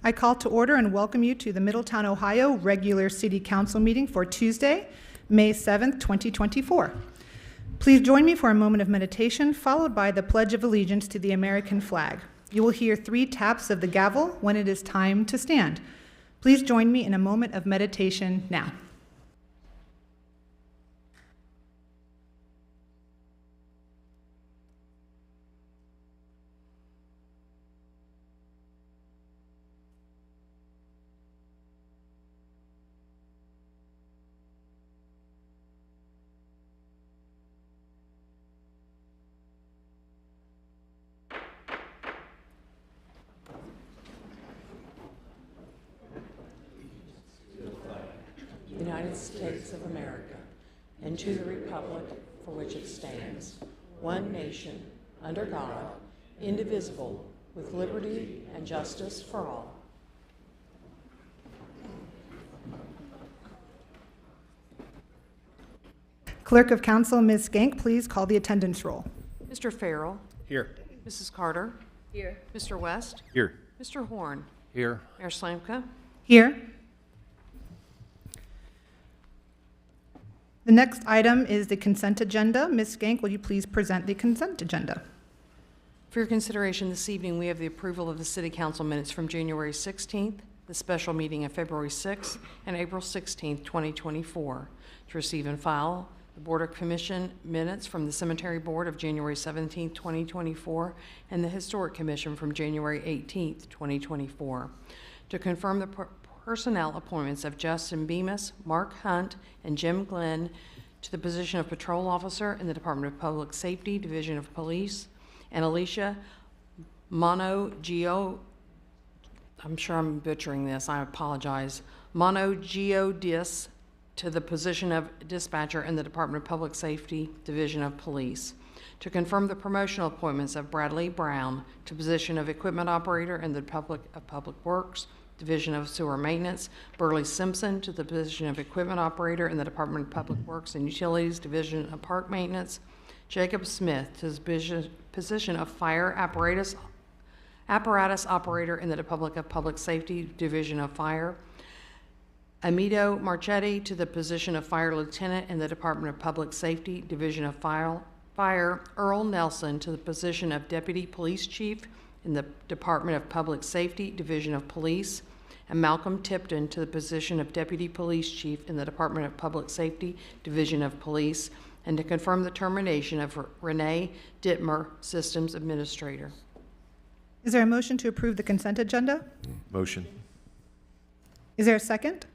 I call to order and welcome you to the Middletown, Ohio regular City Council meeting for Tuesday, May 7th, 2024. Please join me for a moment of meditation, followed by the Pledge of Allegiance to the American flag. You will hear 3 taps of the gavel when it is time to stand. Please join me in a moment of meditation now. United States of America, and to the republic for which it stands, one nation, under God, indivisible, with liberty and justice for all. Clerk of Council, Ms. Skank, please call the attendance roll. Mr. Farrell. Here. Mrs. Carter. Here. Mr. West. Here. Mr. Horn. Here. Mayor Slamka. Here. The next item is the consent agenda. Ms. Skank, will you please present the consent agenda? For your consideration this evening, we have the approval of the City Council minutes from January 16th, the special meeting of February 6th, and April 16th, 2024. To receive and file the Board of Commission minutes from the Cemetery Board of January 17th, 2024, and the Historic Commission from January 18th, 2024. To confirm the personnel appointments of Justin Bemis, Mark Hunt, and Jim Glenn to the position of Patrol Officer in the Department of Public Safety, Division of Police, and Alicia Monogio, I'm sure I'm butchering this, I apologize, Monogiodis to the position of Dispatcher in the Department of Public Safety, Division of Police. To confirm the promotional appointments of Bradley Brown to position of Equipment Operator in the Department of Public Works, Division of Sewer Maintenance, Burley Simpson to the position of Equipment Operator in the Department of Public Works and Utilities, Division of Park Maintenance, Jacob Smith to the position of Fire Apparatus Operator in the Department of Public Safety, Division of Fire, Amido Marchetti to the position of Fire Lieutenant in the Department of Public Safety, Division of Fire, Earl Nelson to the position of Deputy Police Chief in the Department of Public Safety, Division of Police, and Malcolm Tipton to the position of Deputy Police Chief in the Department of Public Safety, Division of Police, and to confirm the termination of Renee Dittmer, Systems Administrator. Is there a motion to approve the consent agenda? Motion. Is there a second?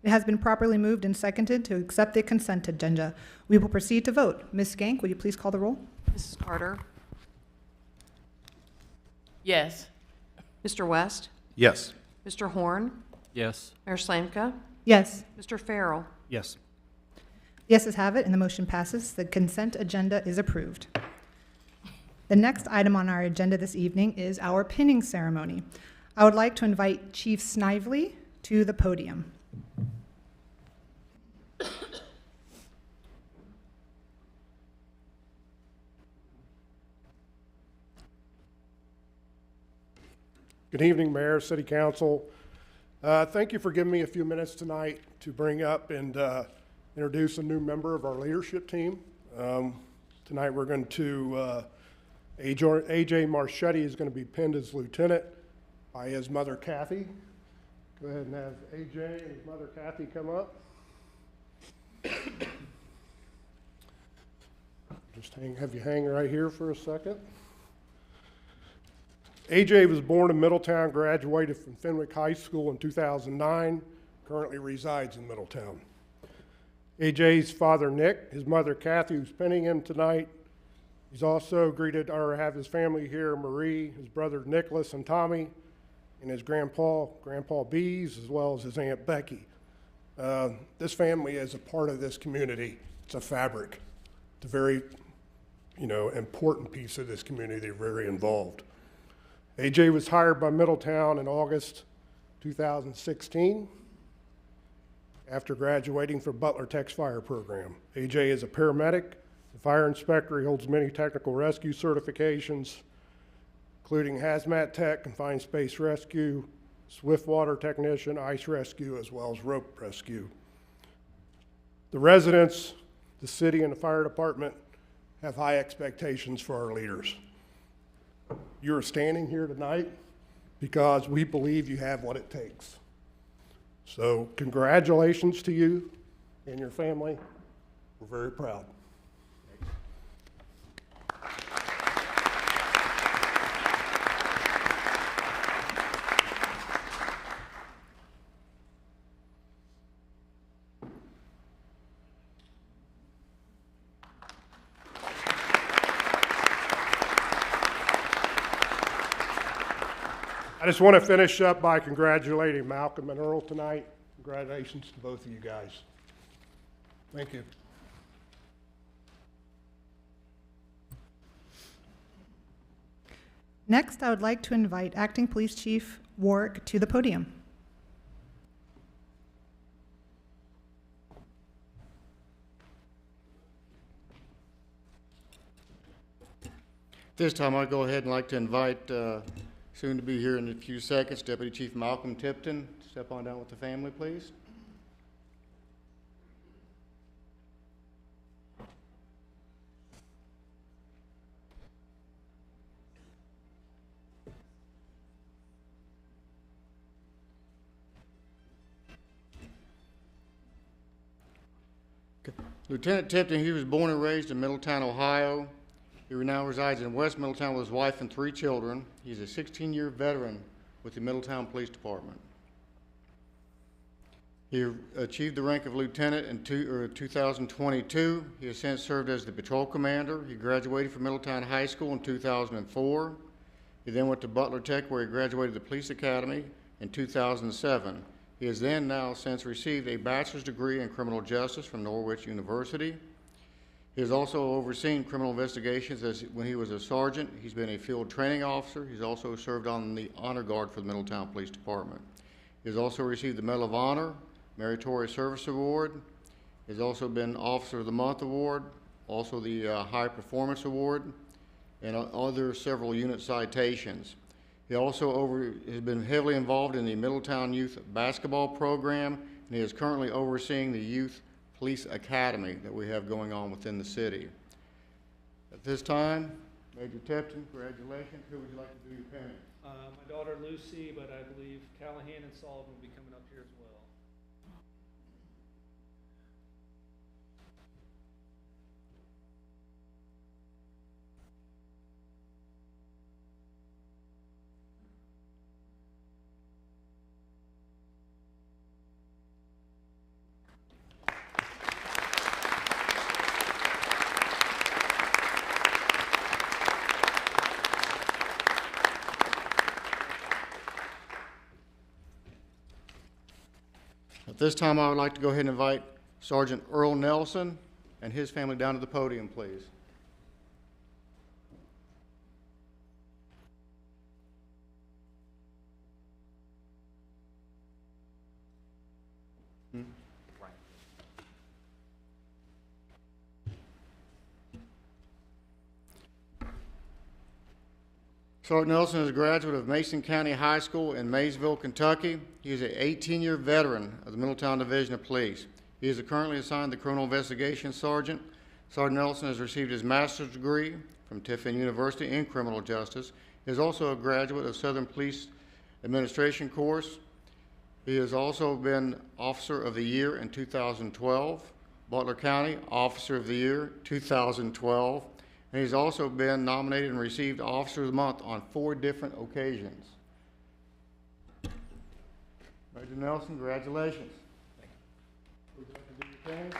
It has been properly moved and seconded to accept the consent agenda. We will proceed to vote. Ms. Skank, will you please call the roll? Mrs. Carter. Yes. Mr. West. Yes. Mr. Horn. Yes. Mayor Slamka. Yes. Mr. Farrell. Yes. Yeses have it, and the motion passes. The consent agenda is approved. The next item on our agenda this evening is our pinning ceremony. I would like to invite Chief Snively to the podium. Good evening, Mayor, City Council. Thank you for giving me a few minutes tonight to bring up and introduce a new member of our leadership team. Tonight we're going to, AJ Marchetti is going to be pinned as lieutenant by his mother, Kathy. Go ahead and have AJ and his mother, Kathy, come up. Just have you hang right here for a second. AJ was born in Middletown, graduated from Fenwick High School in 2009, currently resides in Middletown. AJ's father, Nick, his mother, Kathy, who's pinning him tonight. He's also greeted or have his family here, Marie, his brothers Nicholas and Tommy, and his grandpa Bees, as well as his Aunt Becky. This family is a part of this community. It's a fabric. It's a very, important piece of this community. They're very involved. AJ was hired by Middletown in August 2016 after graduating from Butler Tech's fire program. AJ is a paramedic, a fire inspector. He holds many technical rescue certifications. including hazmat tech, confined space rescue, swift water technician, ice rescue, as well as rope rescue. The residents, the city, and the fire department have high expectations for our leaders. You're standing here tonight because we believe you have what it takes. So congratulations to you and your family. We're very proud. I just want to finish up by congratulating Malcolm and Earl tonight. Congratulations to both of you guys. Thank you. Next, I would like to invite Acting Police Chief Warwick to the podium. This time I'll go ahead and like to invite, soon to be here in a few seconds, Deputy Chief Malcolm Tipton. Step on down with the family, please. Lieutenant Tipton, he was born and raised in Middletown, Ohio. He now resides in West Middletown with his wife and 3 children. He's a 16-year veteran with the Middletown Police Department. He achieved the rank of lieutenant in 2022. He has since served as the patrol commander. He graduated from Middletown High School in 2004. He then went to Butler Tech, where he graduated the police academy in 2007. He has then now since received a bachelor's degree in criminal justice from Norwich University. He has also overseen criminal investigations when he was a sergeant. He's been a field training officer. He's also served on the Honor Guard for the Middletown Police Department. He has also received the Medal of Honor, Meritorious Service Award. He has also been Officer of the Month Award, also the High Performance Award, and other several unit citations. He also has been heavily involved in the Middletown Youth Basketball Program, and he is currently overseeing the Youth Police Academy that we have going on within the city. At this time, Major Tipton, congratulations. Who would you like to do your penning? My daughter Lucy, but I believe Callahan and Sullivan will be coming up here as well. At this time, I would like to go ahead and invite Sergeant Earl Nelson and his family down to the podium, please. Sergeant Nelson is a graduate of Mason County High School in Maysville, Kentucky. He is an 18-year veteran of the Middletown Division of Police. He is currently assigned the Criminal Investigation Sergeant. Sergeant Nelson has received his master's degree from Tiffin University in Criminal Justice. He is also a graduate of Southern Police Administration course. He has also been Officer of the Year in 2012, Butler County Officer of the Year 2012, and he's also been nominated and received Officer of the Month on 4 different occasions. Major Nelson, congratulations. Thank you. Would you like to do your thing?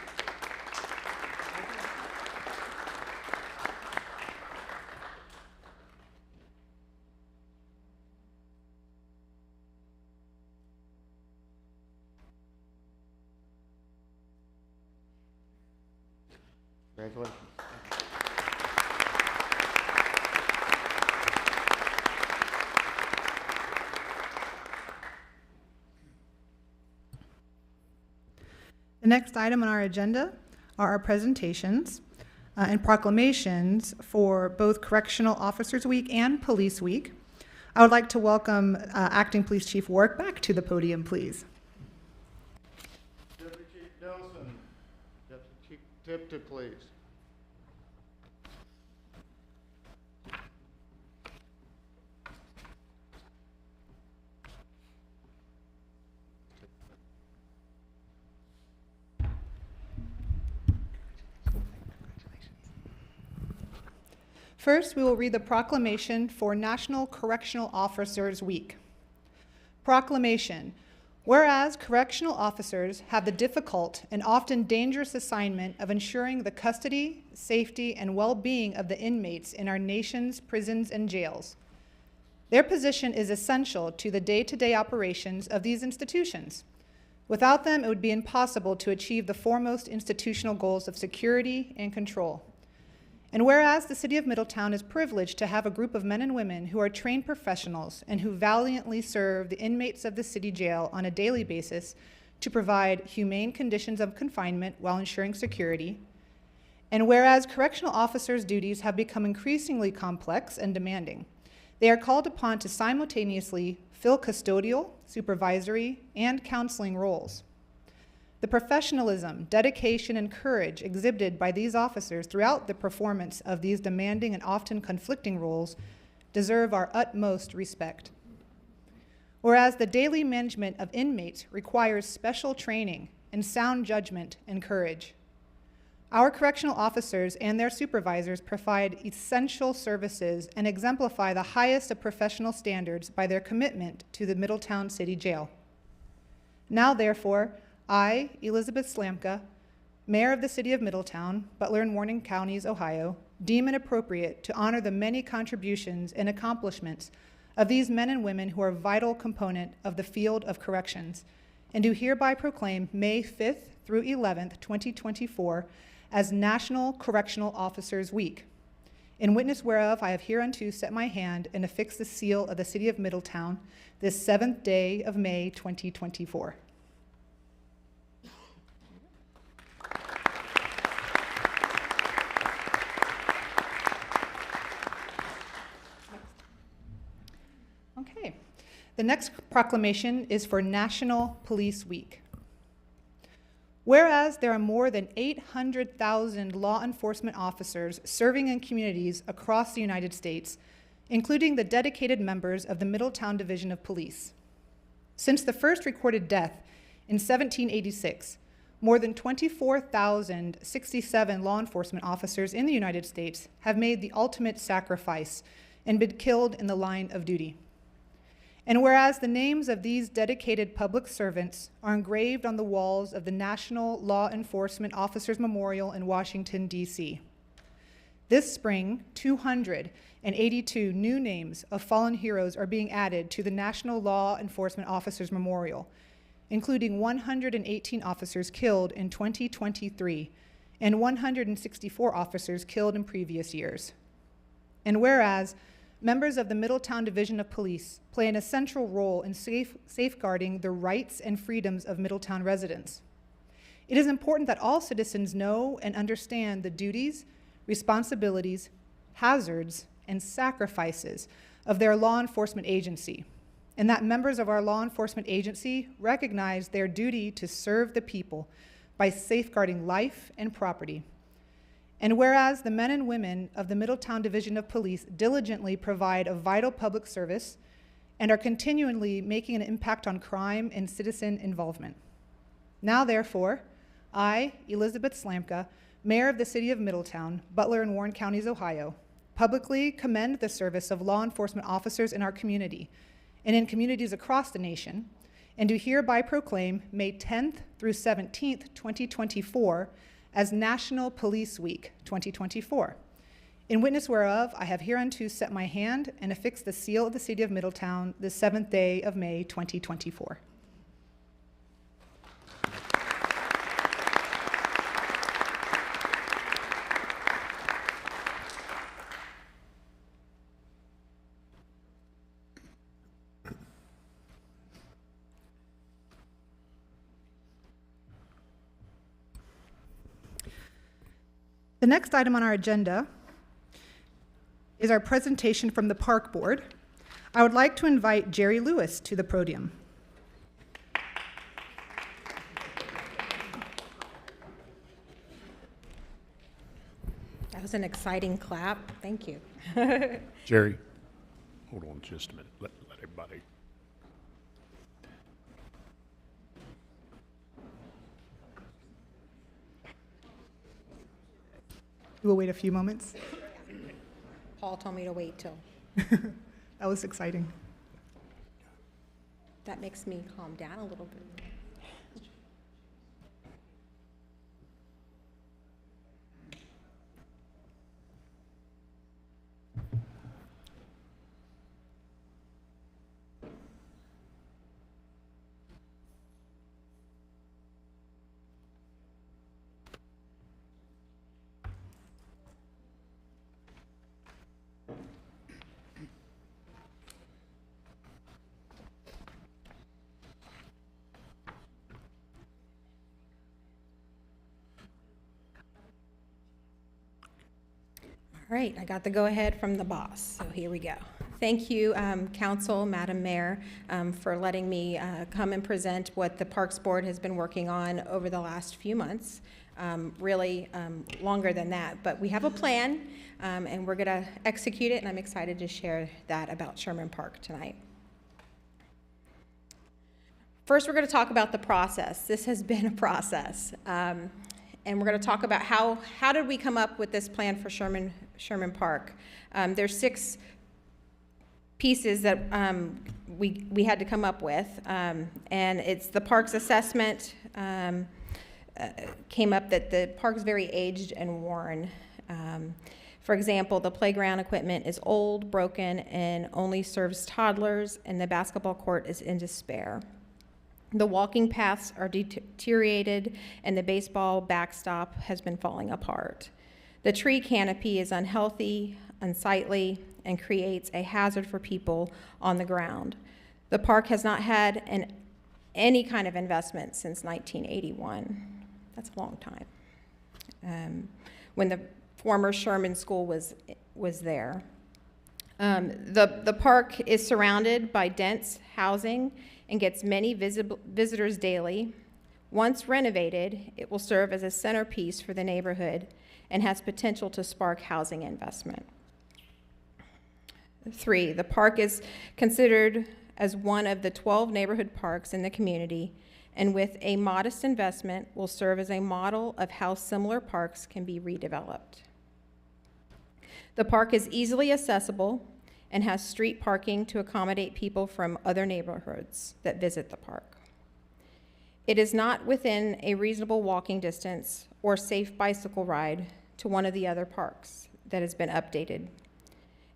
Congratulations. The next item on our agenda are our presentations and proclamations for both Correctional Officers Week and Police Week. I would like to welcome Acting Police Chief Warwick back to the podium, please. Deputy Chief Nelson, Deputy Chief Tipton, please. First, we will read the proclamation for National Correctional Officers Week. Proclamation. Whereas correctional officers have the difficult and often dangerous assignment of ensuring the custody, safety, and well-being of the inmates in our nation's prisons and jails. Their position is essential to the day-to-day operations of these institutions. Without them, it would be impossible to achieve the foremost institutional goals of security and control. And whereas the City of Middletown is privileged to have a group of men and women who are trained professionals and who valiantly serve the inmates of the city jail on a daily basis to provide humane conditions of confinement while ensuring security, and whereas correctional officers' duties have become increasingly complex and demanding, they are called upon to simultaneously fill custodial, supervisory, and counseling roles. The professionalism, dedication, and courage exhibited by these officers throughout the performance of these demanding and often conflicting roles deserve our utmost respect. Whereas the daily management of inmates requires special training and sound judgment and courage, our correctional officers and their supervisors provide essential services and exemplify the highest of professional standards by their commitment to the Middletown City Jail. Now, therefore, I, Elizabeth Slamka, Mayor of the City of Middletown, Butler and Warren Counties, Ohio, deem it appropriate to honor the many contributions and accomplishments of these men and women who are a vital component of the field of corrections, and do hereby proclaim May 5th through 11th, 2024, as National Correctional Officers Week. In witness whereof, I have hereunto set my hand and affixed the seal of the City of Middletown this 7th day of May, 2024. Okay. The next proclamation is for National Police Week. Whereas there are more than 800,000 law enforcement officers serving in communities across the United States, including the dedicated members of the Middletown Division of Police. Since the first recorded death in 1786, more than 24,067 law enforcement officers in the United States have made the ultimate sacrifice and been killed in the line of duty. And whereas the names of these dedicated public servants are engraved on the walls of the National Law Enforcement Officers Memorial in Washington, D.C. This spring, 282 new names of fallen heroes are being added to the National Law Enforcement Officers Memorial, including 118 officers killed in 2023 and 164 officers killed in previous years. And whereas members of the Middletown Division of Police play an essential role in safeguarding the rights and freedoms of Middletown residents, it is important that all citizens know and understand the duties, responsibilities, hazards, and sacrifices of their law enforcement agency, and that members of our law enforcement agency recognize their duty to serve the people by safeguarding life and property. And whereas the men and women of the Middletown Division of Police diligently provide a vital public service and are continually making an impact on crime and citizen involvement. Now, therefore, I, Elizabeth Slamka, Mayor of the City of Middletown, Butler and Warren Counties, Ohio, publicly commend the service of law enforcement officers in our community and in communities across the nation, and do hereby proclaim May 10th through 17th, 2024, as National Police Week 2024. In witness whereof, I have hereunto set my hand and affixed the seal of the City of Middletown this 7th day of May 2024. The next item on our agenda is our presentation from the Park Board. I would like to invite Jerry Lewis to the podium. That was an exciting clap. Thank you. Jerry, hold on just a minute. Let everybody. We'll wait a few moments. Paul told me to wait till. That was exciting. That makes me calm down a little bit. All right, I got the go-ahead from the boss, so here we go. Thank you, Council, Madam Mayor, for letting me come and present what the Parks Board has been working on over the last few months, really longer than that. But we have a plan, and we're going to execute it, and I'm excited to share that about Sherman Park tonight. First, we're going to talk about the process. This has been a process. And we're going to talk about how did we come up with this plan for Sherman Park. There's 6 pieces that we had to come up with, and it's the park's assessment came up that the park's very aged and worn. For example, the playground equipment is old, broken, and only serves toddlers, and the basketball court is in despair. The walking paths are deteriorated, and the baseball backstop has been falling apart. The tree canopy is unhealthy, unsightly, and creates a hazard for people on the ground. The park has not had any kind of investment since 1981. That's a long time. When the former Sherman School was there. The park is surrounded by dense housing and gets many visitors daily. Once renovated, it will serve as a centerpiece for the neighborhood and has potential to spark housing investment. 3, the park is considered as one of the 12 neighborhood parks in the community, and with a modest investment will serve as a model of how similar parks can be redeveloped. The park is easily accessible and has street parking to accommodate people from other neighborhoods that visit the park. It is not within a reasonable walking distance or safe bicycle ride to one of the other parks that has been updated.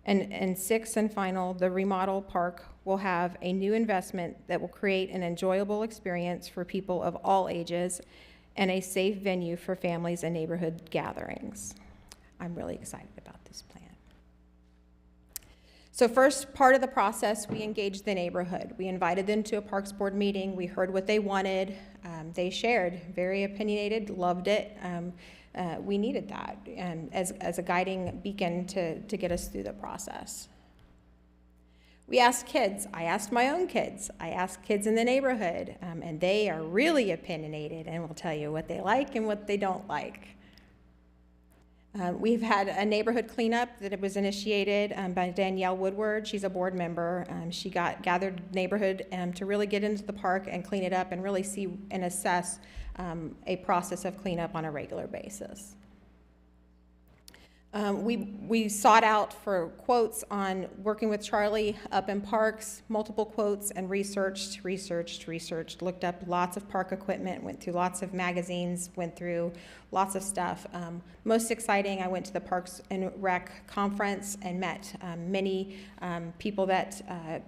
And 6 and final, the remodel park will have a new investment that will create an enjoyable experience for people of all ages and a safe venue for families and neighborhood gatherings. I'm really excited about this plan. So first part of the process, we engaged the neighborhood. We invited them to a Parks Board meeting. We heard what they wanted. They shared, very opinionated, loved it. We needed that as a guiding beacon to get us through the process. We asked kids. I asked my own kids. I asked kids in the neighborhood, and they are really opinionated and will tell you what they like and what they don't like. We've had a neighborhood cleanup that was initiated by Danielle Woodward. She's a board member. She gathered neighborhood to really get into the park and clean it up and really see and assess a process of cleanup on a regular basis. We sought out for quotes on working with Charlie up in parks, multiple quotes, and researched, looked up lots of park equipment, went through lots of magazines, went through lots of stuff. Most exciting, I went to the Parks and Rec conference and met many people that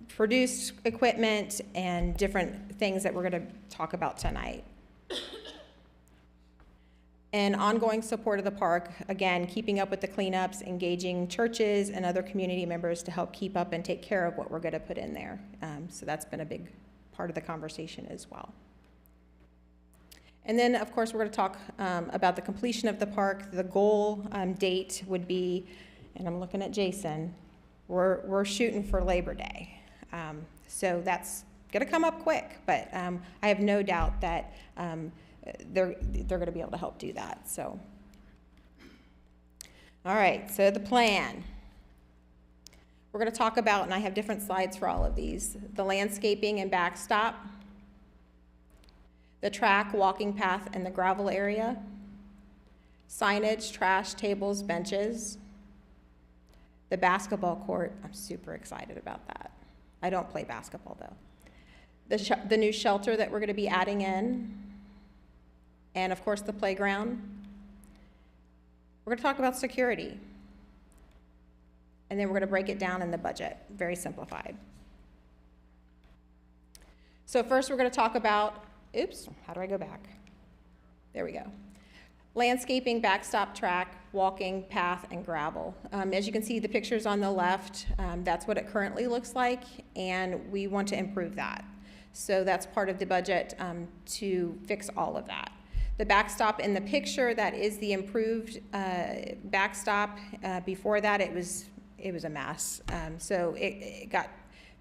produced equipment and different things that we're going to talk about tonight. And ongoing support of the park, again, keeping up with the cleanups, engaging churches and other community members to help keep up and take care of what we're going to put in there. So that's been a big part of the conversation as well. And then, of course, we're going to talk about the completion of the park. The goal date would be, and I'm looking at Jason, we're shooting for Labor Day. So that's going to come up quick, but I have no doubt that they're going to be able to help do that. So, all right, so the plan. We're going to talk about, and I have different slides for all of these, the landscaping and backstop, the track, walking path, and the gravel area, signage, trash, tables, benches, the basketball court. I'm super excited about that. I don't play basketball though. The new shelter that we're going to be adding in, and of course the playground. We're going to talk about security, and then we're going to break it down in the budget, very simplified. So first we're going to talk about, oops, how do I go back? There we go. Landscaping, backstop, track, walking, path, and gravel. As you can see the pictures on the left, that's what it currently looks like, and we want to improve that. So that's part of the budget to fix all of that. The backstop in the picture, that is the improved backstop. Before that, it was a mess. So it got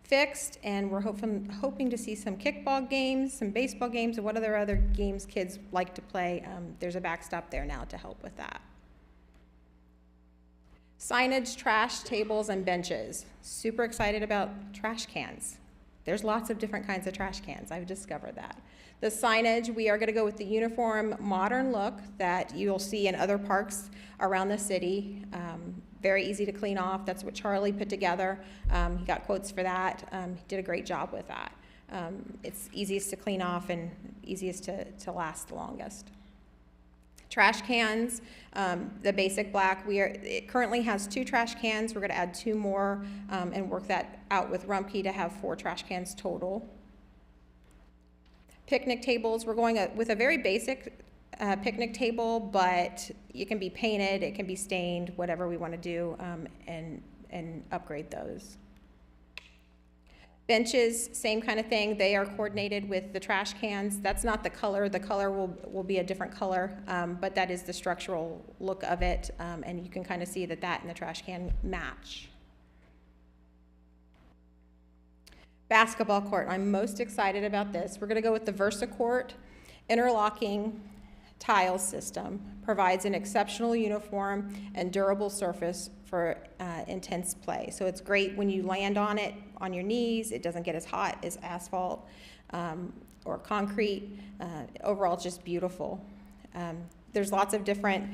fixed, and we're hoping to see some kickball games, some baseball games, and what other games kids like to play. There's a backstop there now to help with that. Signage, trash, tables, and benches. Super excited about trash cans. There's lots of different kinds of trash cans. I've discovered that. The signage, we are going to go with the uniform, modern look that you'll see in other parks around the city. Very easy to clean off. That's what Charlie put together. He got quotes for that. He did a great job with that. It's easiest to clean off and easiest to last the longest. Trash cans, the basic black. It currently has 2 trash cans. We're going to add 2 more and work that out with Rumpke to have 4 trash cans total. Picnic tables, we're going with a very basic picnic table, but it can be painted, it can be stained, whatever we want to do, and upgrade those. Benches, same kind of thing. They are coordinated with the trash cans. That's not the color. The color will be a different color, but that is the structural look of it, and you can kind of see that and the trash can match. Basketball court, I'm most excited about this. We're going to go with the VersaCourt interlocking tile system. Provides an exceptional uniform and durable surface for intense play. So it's great when you land on it on your knees. It doesn't get as hot as asphalt or concrete. Overall, it's just beautiful. There's lots of different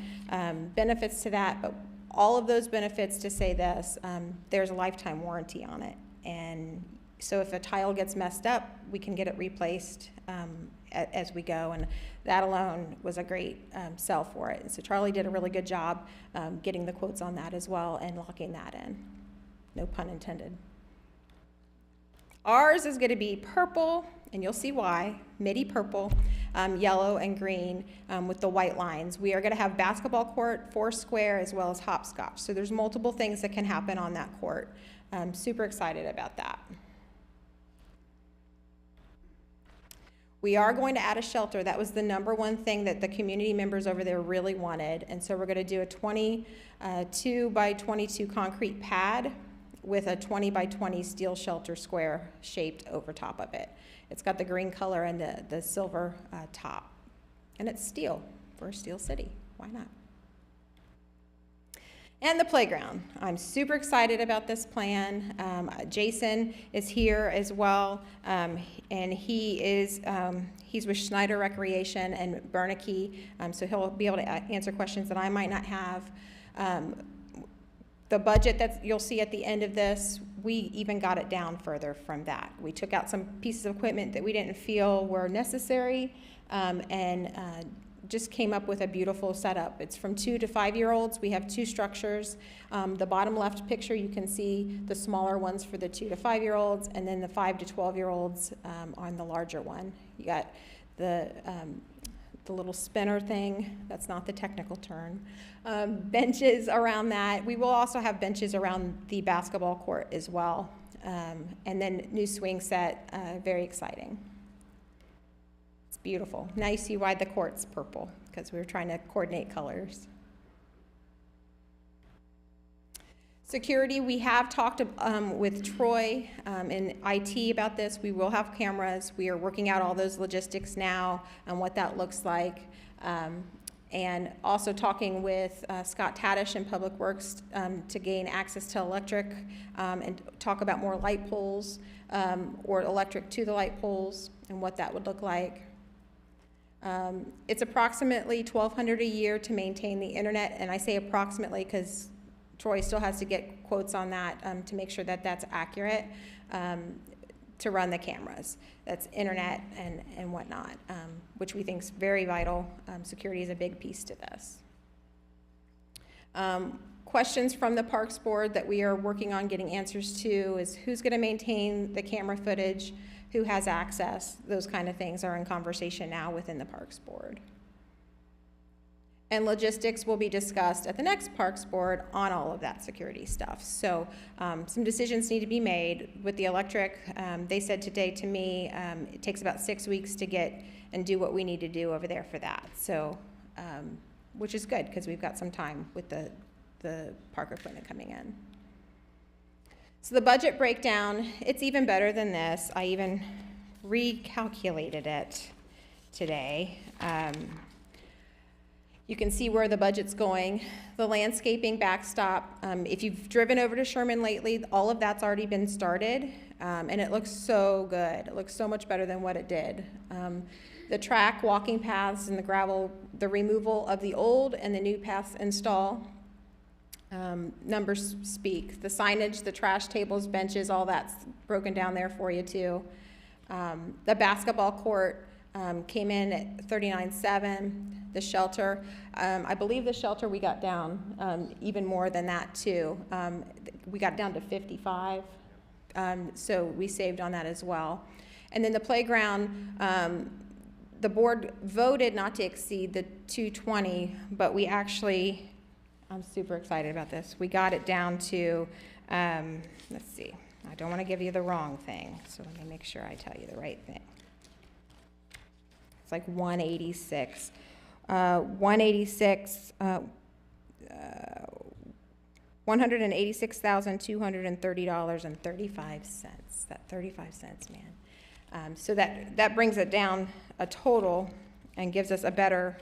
benefits to that, but all of those benefits to say this, there's a lifetime warranty on it. And so if a tile gets messed up, we can get it replaced as we go, and that alone was a great sell for it. And so Charlie did a really good job getting the quotes on that as well and locking that in. No pun intended. Ours is going to be purple, and you'll see why, midi purple, yellow, and green with the white lines. We are going to have basketball court, 4 square, as well as hopscotch. So there's multiple things that can happen on that court. I'm super excited about that. We are going to add a shelter. That was the #1 thing that the community members over there really wanted. And so we're going to do a 22 by 22 concrete pad with a 20 by 20 steel shelter square shaped over top of it. It's got the green color and the silver top. And it's steel for a steel city. Why not? And the playground. I'm super excited about this plan. Jason is here as well, and he's with Schneider Recreation and Bernanke, so he'll be able to answer questions that I might not have. The budget that you'll see at the end of this, we even got it down further from that. We took out some pieces of equipment that we didn't feel were necessary, and just came up with a beautiful setup. It's from 2 to 5-year-olds. We have 2 structures. The bottom left picture, you can see the smaller ones for the 2 to 5-year-olds, and then the 5 to 12-year-olds on the larger one. You got the little spinner thing. That's not the technical term. Benches around that. We will also have benches around the basketball court as well. And then new swing set, very exciting. Beautiful. Now you see why the court's purple, because we were trying to coordinate colors. Security, we have talked with Troy in IT about this. We will have cameras. We are working out all those logistics now and what that looks like. And also talking with Scott Tadish in Public Works to gain access to electric and talk about more light poles or electric to the light poles and what that would look like. It's approximately $1,200 a year to maintain the internet, and I say approximately because Troy still has to get quotes on that to make sure that that's accurate to run the cameras. That's internet and whatnot, which we think is very vital. Security is a big piece to this. Questions from the Parks Board that we are working on getting answers to is who's going to maintain the camera footage, who has access, those kind of things are in conversation now within the Parks Board. And logistics will be discussed at the next Parks Board on all of that security stuff. So some decisions need to be made with the electric. They said today to me, it takes about 6 weeks to get and do what we need to do over there for that. So, which is good because we've got some time with the park equipment coming in. So the budget breakdown, it's even better than this. I even recalculated it today. You can see where the budget's going. The landscaping backstop, if you've driven over to Sherman lately, all of that's already been started, and it looks so good. It looks so much better than what it did. The track, walking paths, and the gravel, the removal of the old and the new paths install. Numbers speak. The signage, the trash tables, benches, all that's broken down there for you too. The basketball court came in at $39,700. The shelter, I believe the shelter we got down even more than that too. We got down to $55,000, so we saved on that as well. And then the playground, the board voted not to exceed the $220,000, but we actually, I'm super excited about this. We got it down to, let's see, I don't want to give you the wrong thing, so let me make sure I tell you the right thing. It's like 186. $186,230.35. That 35 cents, man. So that brings it down a total and gives us a better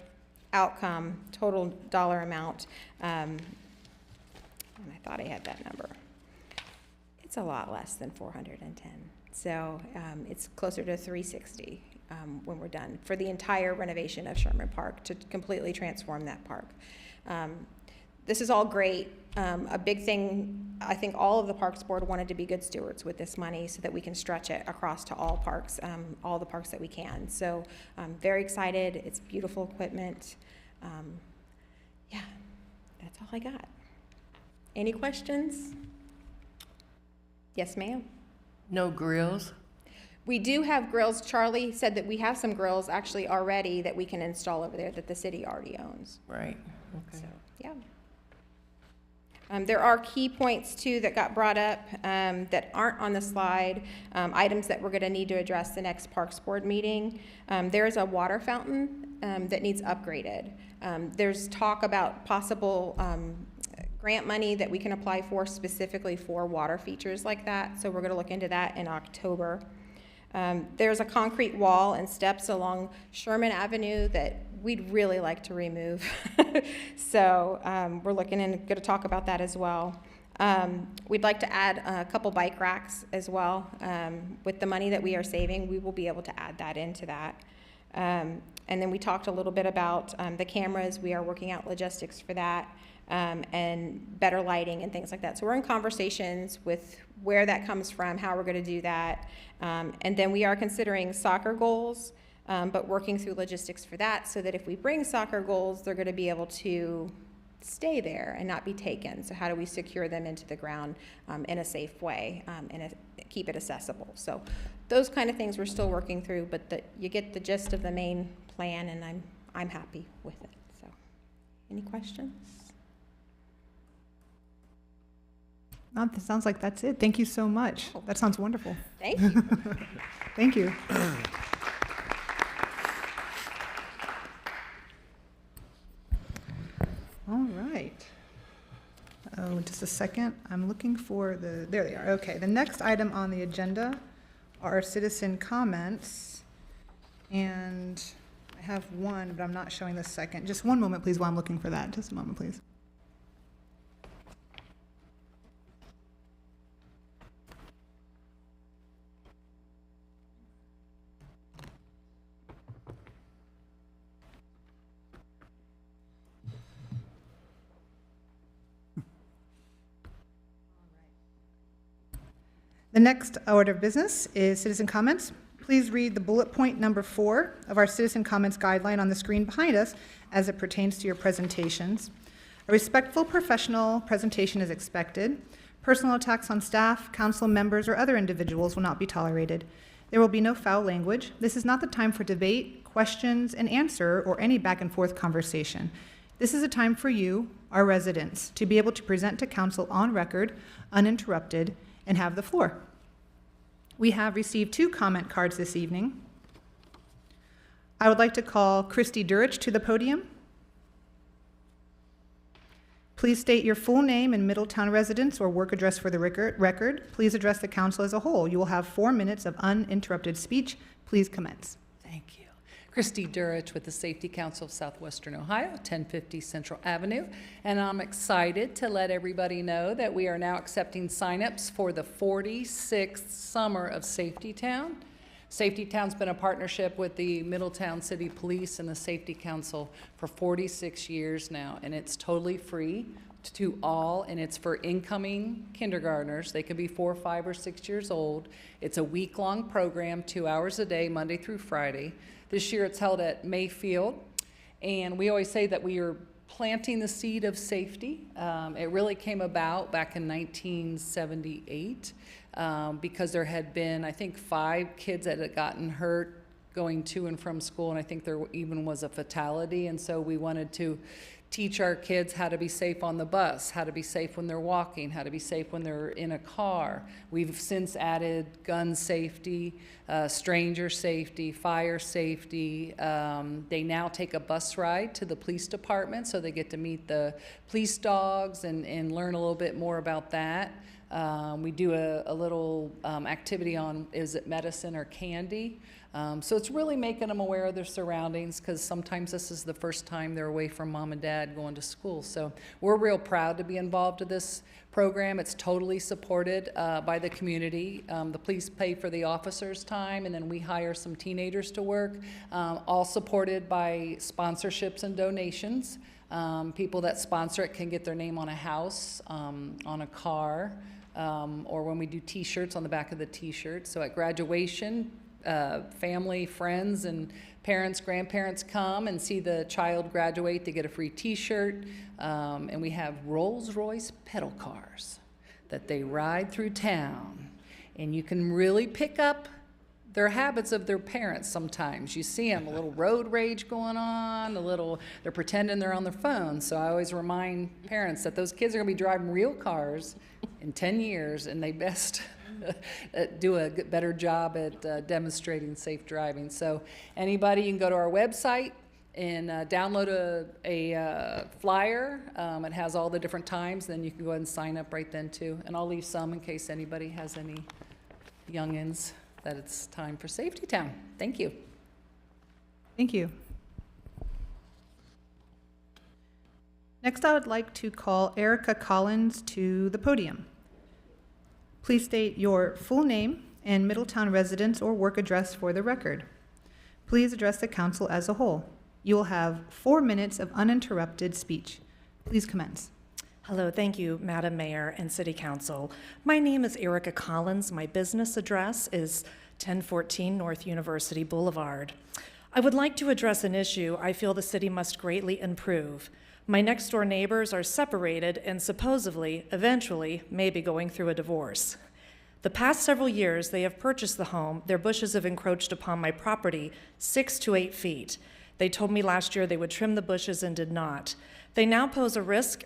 outcome, total dollar amount. And I thought I had that number. It's a lot less than 410. So it's closer to 360. When we're done, for the entire renovation of Sherman Park to completely transform that park. This is all great. A big thing, I think all of the Parks Board wanted to be good stewards with this money so that we can stretch it across to all parks, all the parks that we can. So I'm very excited. It's beautiful equipment. Yeah, that's all I got. Any questions? Yes, ma'am. No grills? We do have grills. Charlie said that we have some grills actually already that we can install over there that the city already owns. Right, okay. So, yeah. There are key points too that got brought up that aren't on the slide, items that we're gonna need to address the next Parks Board meeting. There is a water fountain that needs upgraded. There's talk about possible grant money that we can apply for specifically for water features like that. So we're gonna look into that in October. There's a concrete wall and steps along Sherman Avenue that we'd really like to remove. So we're looking and going to talk about that as well. We'd like to add a couple bike racks as well. With the money that we are saving, we will be able to add that into that. And then we talked a little bit about the cameras. We are working out logistics for that. And better lighting and things like that. So we're in conversations with where that comes from, how we're going to do that. And then we are considering soccer goals, but working through logistics for that so that if we bring soccer goals, they're going to be able to stay there and not be taken. So how do we secure them into the ground in a safe way and keep it accessible? So those kind of things we're still working through, but you get the gist of the main plan, and I'm happy with it. So any questions? No, that sounds like that's it. Thank you so much. That sounds wonderful. Thank you. Thank you. All right. Oh, does just a second. I'm looking for there they are. Okay, the next item on the agenda are citizen comments. And I have one, but I'm not showing the second. Just one moment, please, while I'm looking for that. Just a moment, please. The next order of business is citizen comments. Please read the bullet point number 4 of our citizen comments guideline on the screen behind us as it pertains to your presentations. A respectful, professional presentation is expected. Personal attacks on staff, council members, or other individuals will not be tolerated. There will be no foul language. This is not the time for debate, questions and answer, or any back and forth conversation. This is a time for you, our residents, to be able to present to council on record, uninterrupted, and have the floor. We have received 2 comment cards this evening. I would like to call Christy Durich to the podium. Please state your full name and Middletown residence or work address for the record. Please address the council as a whole. You will have 4 minutes of uninterrupted speech. Please commence. Thank you. Christy Durich with the Safety Council of Southwestern Ohio, 1050 Central Avenue. And I'm excited to let everybody know that we are now accepting signups for the 46th Summer of Safety Town. Safety Town's been a partnership with the Middletown City Police and the Safety Council for 46 years now, and it's totally free to all, and it's for incoming kindergartners. They can be 4, 5, or 6 years old. It's a week-long program, 2 hours a day, Monday through Friday. This year it's held at Mayfield, and we always say that we are planting the seed of safety. It really came about back in 1978 because there had been, I think, 5 kids that had gotten hurt going to and from school, and I think there even was a fatality, and so we wanted to teach our kids how to be safe on the bus, how to be safe when they're walking, how to be safe when they're in a car. We've since added gun safety, stranger safety, fire safety. They now take a bus ride to the police department, so they get to meet the police dogs and learn a little bit more about that. We do a little activity on, is it medicine or candy? So it's really making them aware of their surroundings, because sometimes this is the first time they're away from mom and dad going to school. So we're real proud to be involved in this program. It's totally supported by the community. The police pay for the officers' time, and then we hire some teenagers to work, all supported by sponsorships and donations. People that sponsor it can get their name on a house, on a car, or when we do t-shirts, on the back of the t-shirt. So at graduation, family, friends, and parents, grandparents come and see the child graduate. They get a free t-shirt, and we have Rolls-Royce pedal cars that they ride through town, and you can really pick up their habits of their parents sometimes. You see them, a little road rage going on, they're pretending they're on their phone. So I always remind parents that those kids are gonna be driving real cars in 10 years, and they best do a better job at demonstrating safe driving. So anybody, you can go to our website and download a flyer. It has all the different times, then you can go ahead and sign up right then too. And I'll leave some in case anybody has any youngins that it's time for Safety Town. Thank you. Thank you. Next, I would like to call Erica Collins to the podium. Please state your full name and Middletown residence or work address for the record. Please address the council as a whole. You will have 4 minutes of uninterrupted speech. Please commence. Hello, thank you, Madam Mayor and City Council. My name is Erica Collins. My business address is 1014 North University Boulevard. I would like to address an issue I feel the city must greatly improve. My next door neighbors are separated and supposedly, eventually, may be going through a divorce. The past several years, they have purchased the home. Their bushes have encroached upon my property 6 to 8 feet. They told me last year they would trim the bushes and did not. They now pose a risk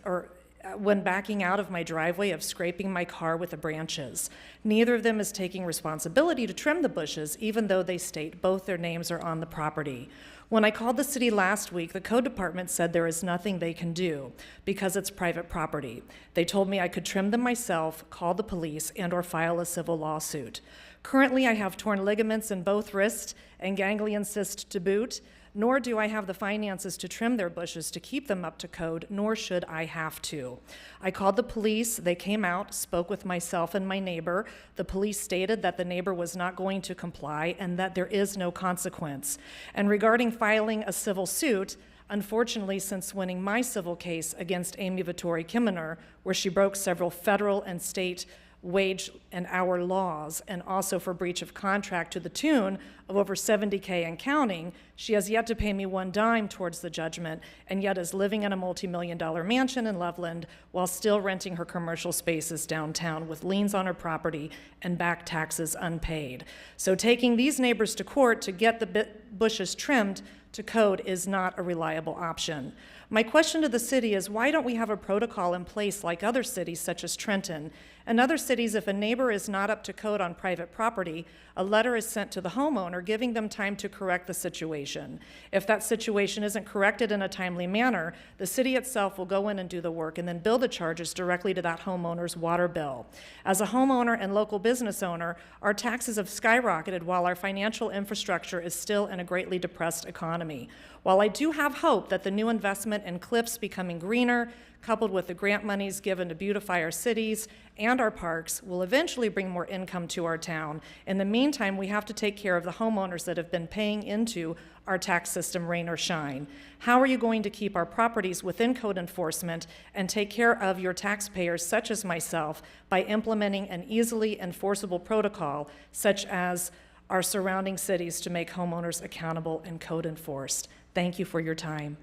when backing out of my driveway of scraping my car with the branches. Neither of them is taking responsibility to trim the bushes, even though they state both their names are on the property. When I called the city last week, the code department said there is nothing they can do because it's private property. They told me I could trim them myself, call the police, and or file a civil lawsuit. Currently, I have torn ligaments in both wrists and ganglion cyst to boot, nor do I have the finances to trim their bushes to keep them up to code, nor should I have to. I called the police, they came out, spoke with myself and my neighbor. The police stated that the neighbor was not going to comply and that there is no consequence. And regarding filing a civil suit, unfortunately, since winning my civil case against Amy Vittori Kimmener, where she broke several federal and state wage and hour laws, and also for breach of contract to the tune of over $70K and counting, she has yet to pay me one dime towards the judgment, and yet is living in a multi-million-dollar mansion in Loveland while still renting her commercial spaces downtown with liens on her property and back taxes unpaid. So taking these neighbors to court to get the bushes trimmed to code is not a reliable option. My question to the city is, why don't we have a protocol in place like other cities such as Trenton? In other cities, if a neighbor is not up to code on private property, a letter is sent to the homeowner giving them time to correct the situation. If that situation isn't corrected in a timely manner, the city itself will go in and do the work and then bill the charges directly to that homeowner's water bill. As a homeowner and local business owner, our taxes have skyrocketed while our financial infrastructure is still in a greatly depressed economy. While I do have hope that the new investment in cliffs becoming greener, coupled with the grant monies given to beautify our cities and our parks, will eventually bring more income to our town. In the meantime, we have to take care of the homeowners that have been paying into our tax system, rain or shine. How are you going to keep our properties within code enforcement and take care of your taxpayers, such as myself, by implementing an easily enforceable protocol, such as our surrounding cities, to make homeowners accountable and code enforced? Thank you for your time.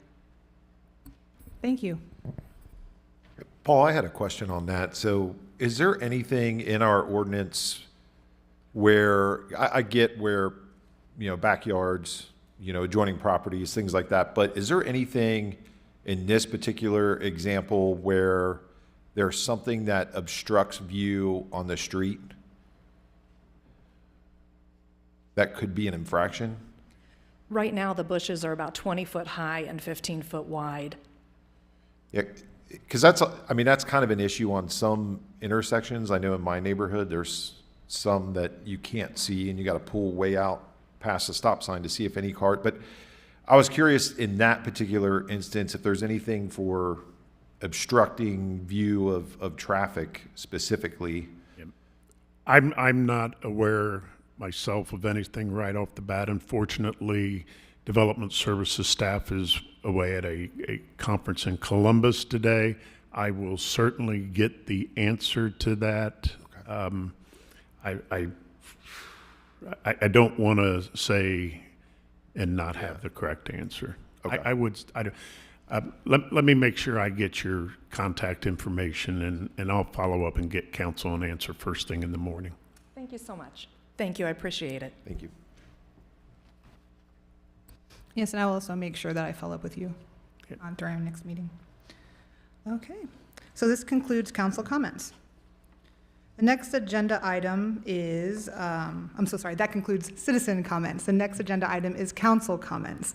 Thank you. Paul, I had a question on that. So is there anything in our ordinance where, I get where, backyards, adjoining properties, things like that, but is there anything in this particular example where there's something that obstructs view on the street that could be an infraction? Right now, the bushes are about 20 foot high and 15 foot wide. Yeah, because that's kind of an issue on some intersections. I know in my neighborhood, there's some that you can't see and you got to pull way out past the stop sign to see if any car, but I was curious in that particular instance, if there's anything for obstructing view of traffic specifically. I'm not aware myself of anything right off the bat. Unfortunately, Development Services staff is away at a conference in Columbus today. I will certainly get the answer to that. Okay. I don't want to say and not have the correct answer. Okay. Let me make sure I get your contact information, and I'll follow up and get counsel and answer first thing in the morning. Thank you so much. Thank you, I appreciate it. Thank you. Yes, and I will also make sure that I follow up with you during our next meeting. Okay, so this concludes council comments. The next agenda item is, that concludes citizen comments. The next agenda item is council comments.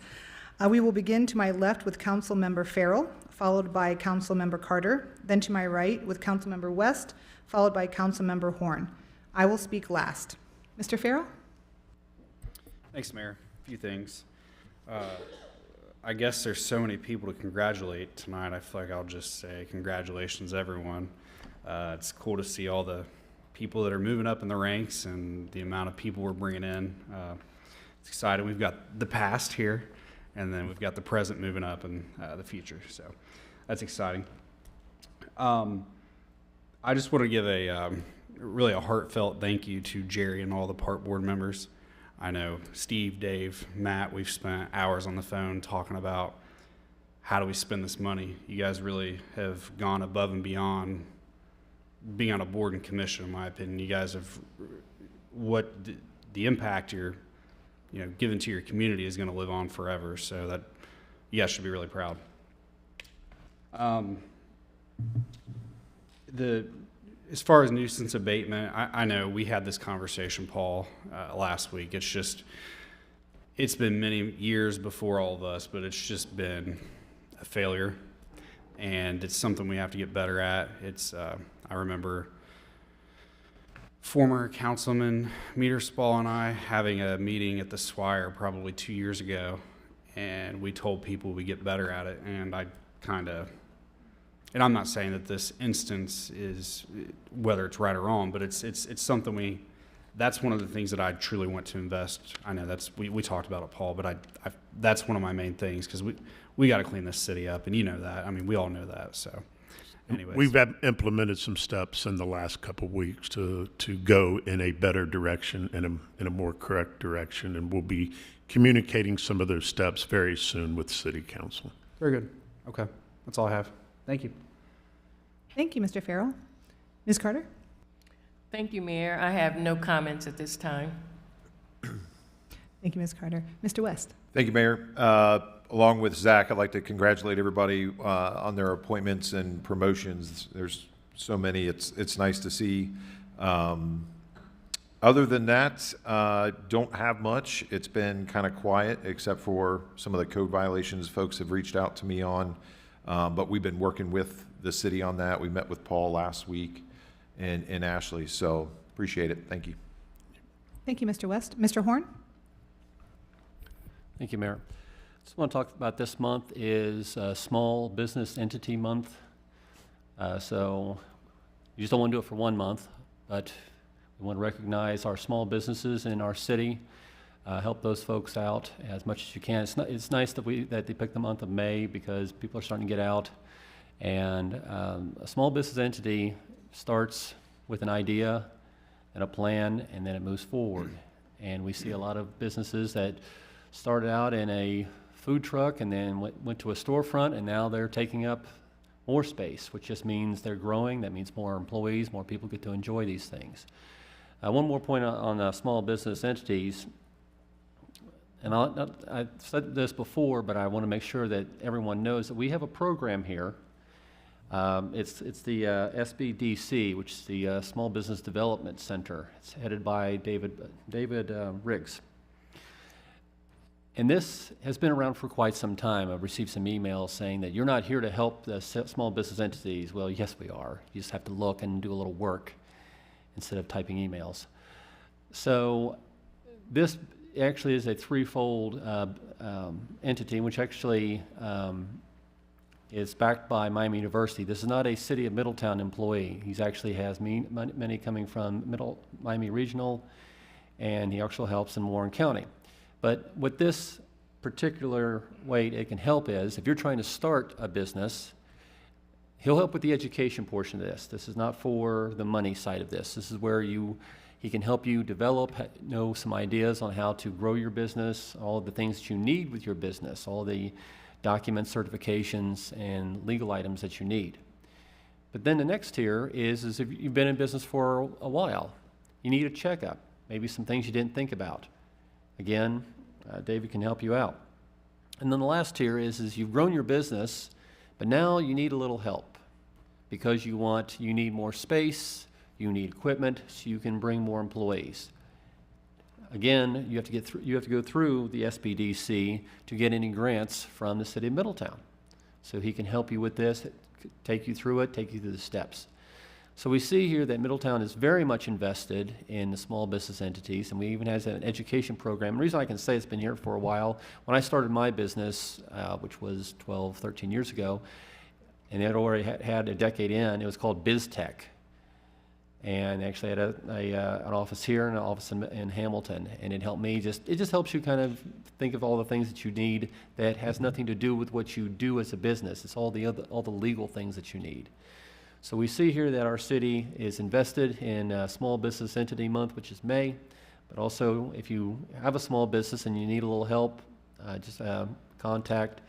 We will begin to my left with Council Member Farrell, followed by Council Member Carter, then to my right with Council Member West, followed by Council Member Horn. I will speak last. Mr. Farrell? Thanks, Mayor. A few things. I guess there's so many people to congratulate tonight. I feel like I'll just say congratulations, everyone. It's cool to see all the people that are moving up in the ranks and the amount of people we're bringing in. It's exciting. We've got the past here, and then we've got the present moving up in the future. So that's exciting. I just want to give really a heartfelt thank you to Jerry and all the park board members. I know Steve, Dave, Matt, we've spent hours on the phone talking about how do we spend this money. You guys really have gone above and beyond being on a board and commission, in my opinion. You guys have, the impact you're given to your community is going to live on forever, so that you guys should be really proud. As far as nuisance abatement, I know we had this conversation, Paul, last week. It's been many years before all of us, but it's just been a failure, and it's something we have to get better at. I remember former Councilman Meterspall and I having a meeting at the Swire probably 2 years ago, and we told people we get better at it, and and I'm not saying that this instance is whether it's right or wrong, but it's something that's one of the things that I truly want to invest. I know we talked about it, Paul, but that's one of my main things, because we got to clean this city up, and you know that. I mean, we all know that. So, anyways, we've implemented some steps in the last couple of weeks to go in a better direction, in a more correct direction, and we'll be communicating some of those steps very soon with City Council. very good. Okay, that's all I have. Thank you. Thank you, Mr. Farrell. Ms. Carter? Thank you, Mayor. I have no comments at this time. Thank you, Ms. Carter. Mr. West? Thank you, Mayor. Along with Zach, I'd like to congratulate everybody on their appointments and promotions. There's so many. It's nice to see. Other than that, don't have much. It's been kind of quiet, except for some of the code violations folks have reached out to me on. But we've been working with the city on that. We met with Paul last week and Ashley, so appreciate it. Thank you. Thank you, Mr. West. Mr. Horn? Thank you, Mayor. Just want to talk about this month is Small Business Entity Month. So you just don't want to do it for 1 month, but we want to recognize our small businesses in our city, help those folks out as much as you can. It's nice that they picked the month of May, because people are starting to get out. And a small business entity starts with an idea and a plan, and then it moves forward. And we see a lot of businesses that started out in a food truck and then went to a storefront, and now they're taking up more space, which just means they're growing. That means more employees, more people get to enjoy these things. One more point on small business entities. And I've said this before, but I want to make sure that everyone knows that we have a program here. It's the SBDC, which is the Small Business Development Center. It's headed by David Riggs. And this has been around for quite some time. I've received some emails saying that you're not here to help the small business entities. Well, yes, we are. You just have to look and do a little work instead of typing emails. So this actually is a threefold entity, which actually is backed by Miami University. This is not a City of Middletown employee. He actually has many coming from Miami Regional, and he also helps in Warren County. But what this particular way it can help is, if you're trying to start a business, he'll help with the education portion of this. This is not for the money side of this. This is where he can help you develop, know some ideas on how to grow your business, all of the things that you need with your business, all the documents, certifications, and legal items that you need. But then the next tier is if you've been in business for a while, you need a checkup, maybe some things you didn't think about. Again, David can help you out. And then the last tier is you've grown your business, but now you need a little help because you need more space, you need equipment, so you can bring more employees. Again, you have to go through the SBDC to get any grants from the City of Middletown. So he can help you with this, take you through the steps. So we see here that Middletown is very much invested in the small business entities, and we even has an education program. The reason I can say it's been here for a while, when I started my business, which was 12, 13 years ago, and it already had a decade in, it was called BizTech. And they actually had an office here and an office in Hamilton, and it helped me. It just helps you kind of think of all the things that you need that has nothing to do with what you do as a business. It's all the legal things that you need. So we see here that our city is invested in Small Business Entity Month, which is May. But also, if you have a small business and you need a little help, just contact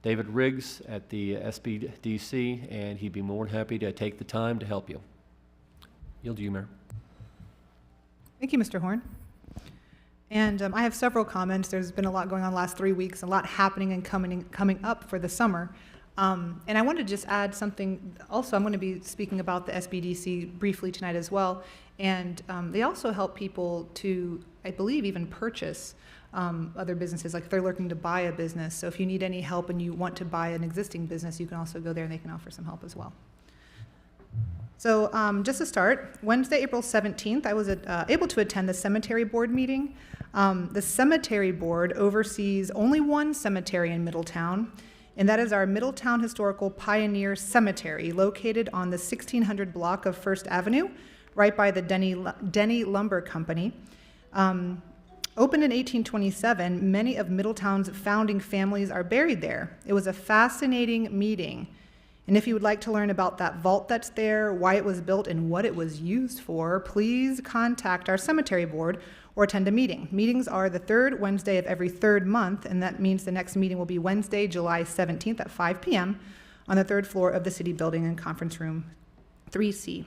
David Riggs at the SBDC, and he'd be more than happy to take the time to help you. Yield to you, Mayor. Thank you, Mr. Horn. And I have several comments. There's been a lot going on the last 3 weeks, a lot happening and coming up for the summer. And I want to just add something. Also, I'm going to be speaking about the SBDC briefly tonight as well. And they also help people to, I believe, even purchase other businesses, like if they're looking to buy a business. So if you need any help and you want to buy an existing business, you can also go there and they can offer some help as well. So just to start, Wednesday, April 17th, I was able to attend the cemetery board meeting. The cemetery board oversees only one cemetery in Middletown, and that is our Middletown Historical Pioneer Cemetery, located on the 1600 block of First Avenue, right by the Denny Lumber Company. Opened in 1827, many of Middletown's founding families are buried there. It was a fascinating meeting. And if you would like to learn about that vault that's there, why it was built, and what it was used for, please contact our cemetery board or attend a meeting. Meetings are the third Wednesday of every third month, and that means the next meeting will be Wednesday, July 17th at 5 p.m. on the third floor of the City Building in Conference Room 3C.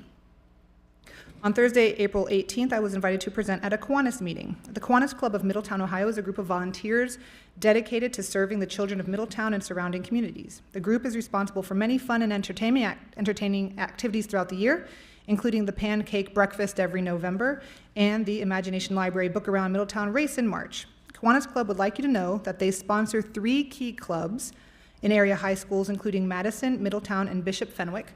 On Thursday, April 18th, I was invited to present at a Kiwanis meeting. The Kiwanis Club of Middletown, Ohio is a group of volunteers dedicated to serving the children of Middletown and surrounding communities. The group is responsible for many fun and entertaining activities throughout the year, including the Pancake Breakfast every November and the Imagination Library Book Around Middletown race in March. Kiwanis Club would like you to know that they sponsor 3 key clubs in area high schools, including Madison, Middletown, and Bishop Fenwick.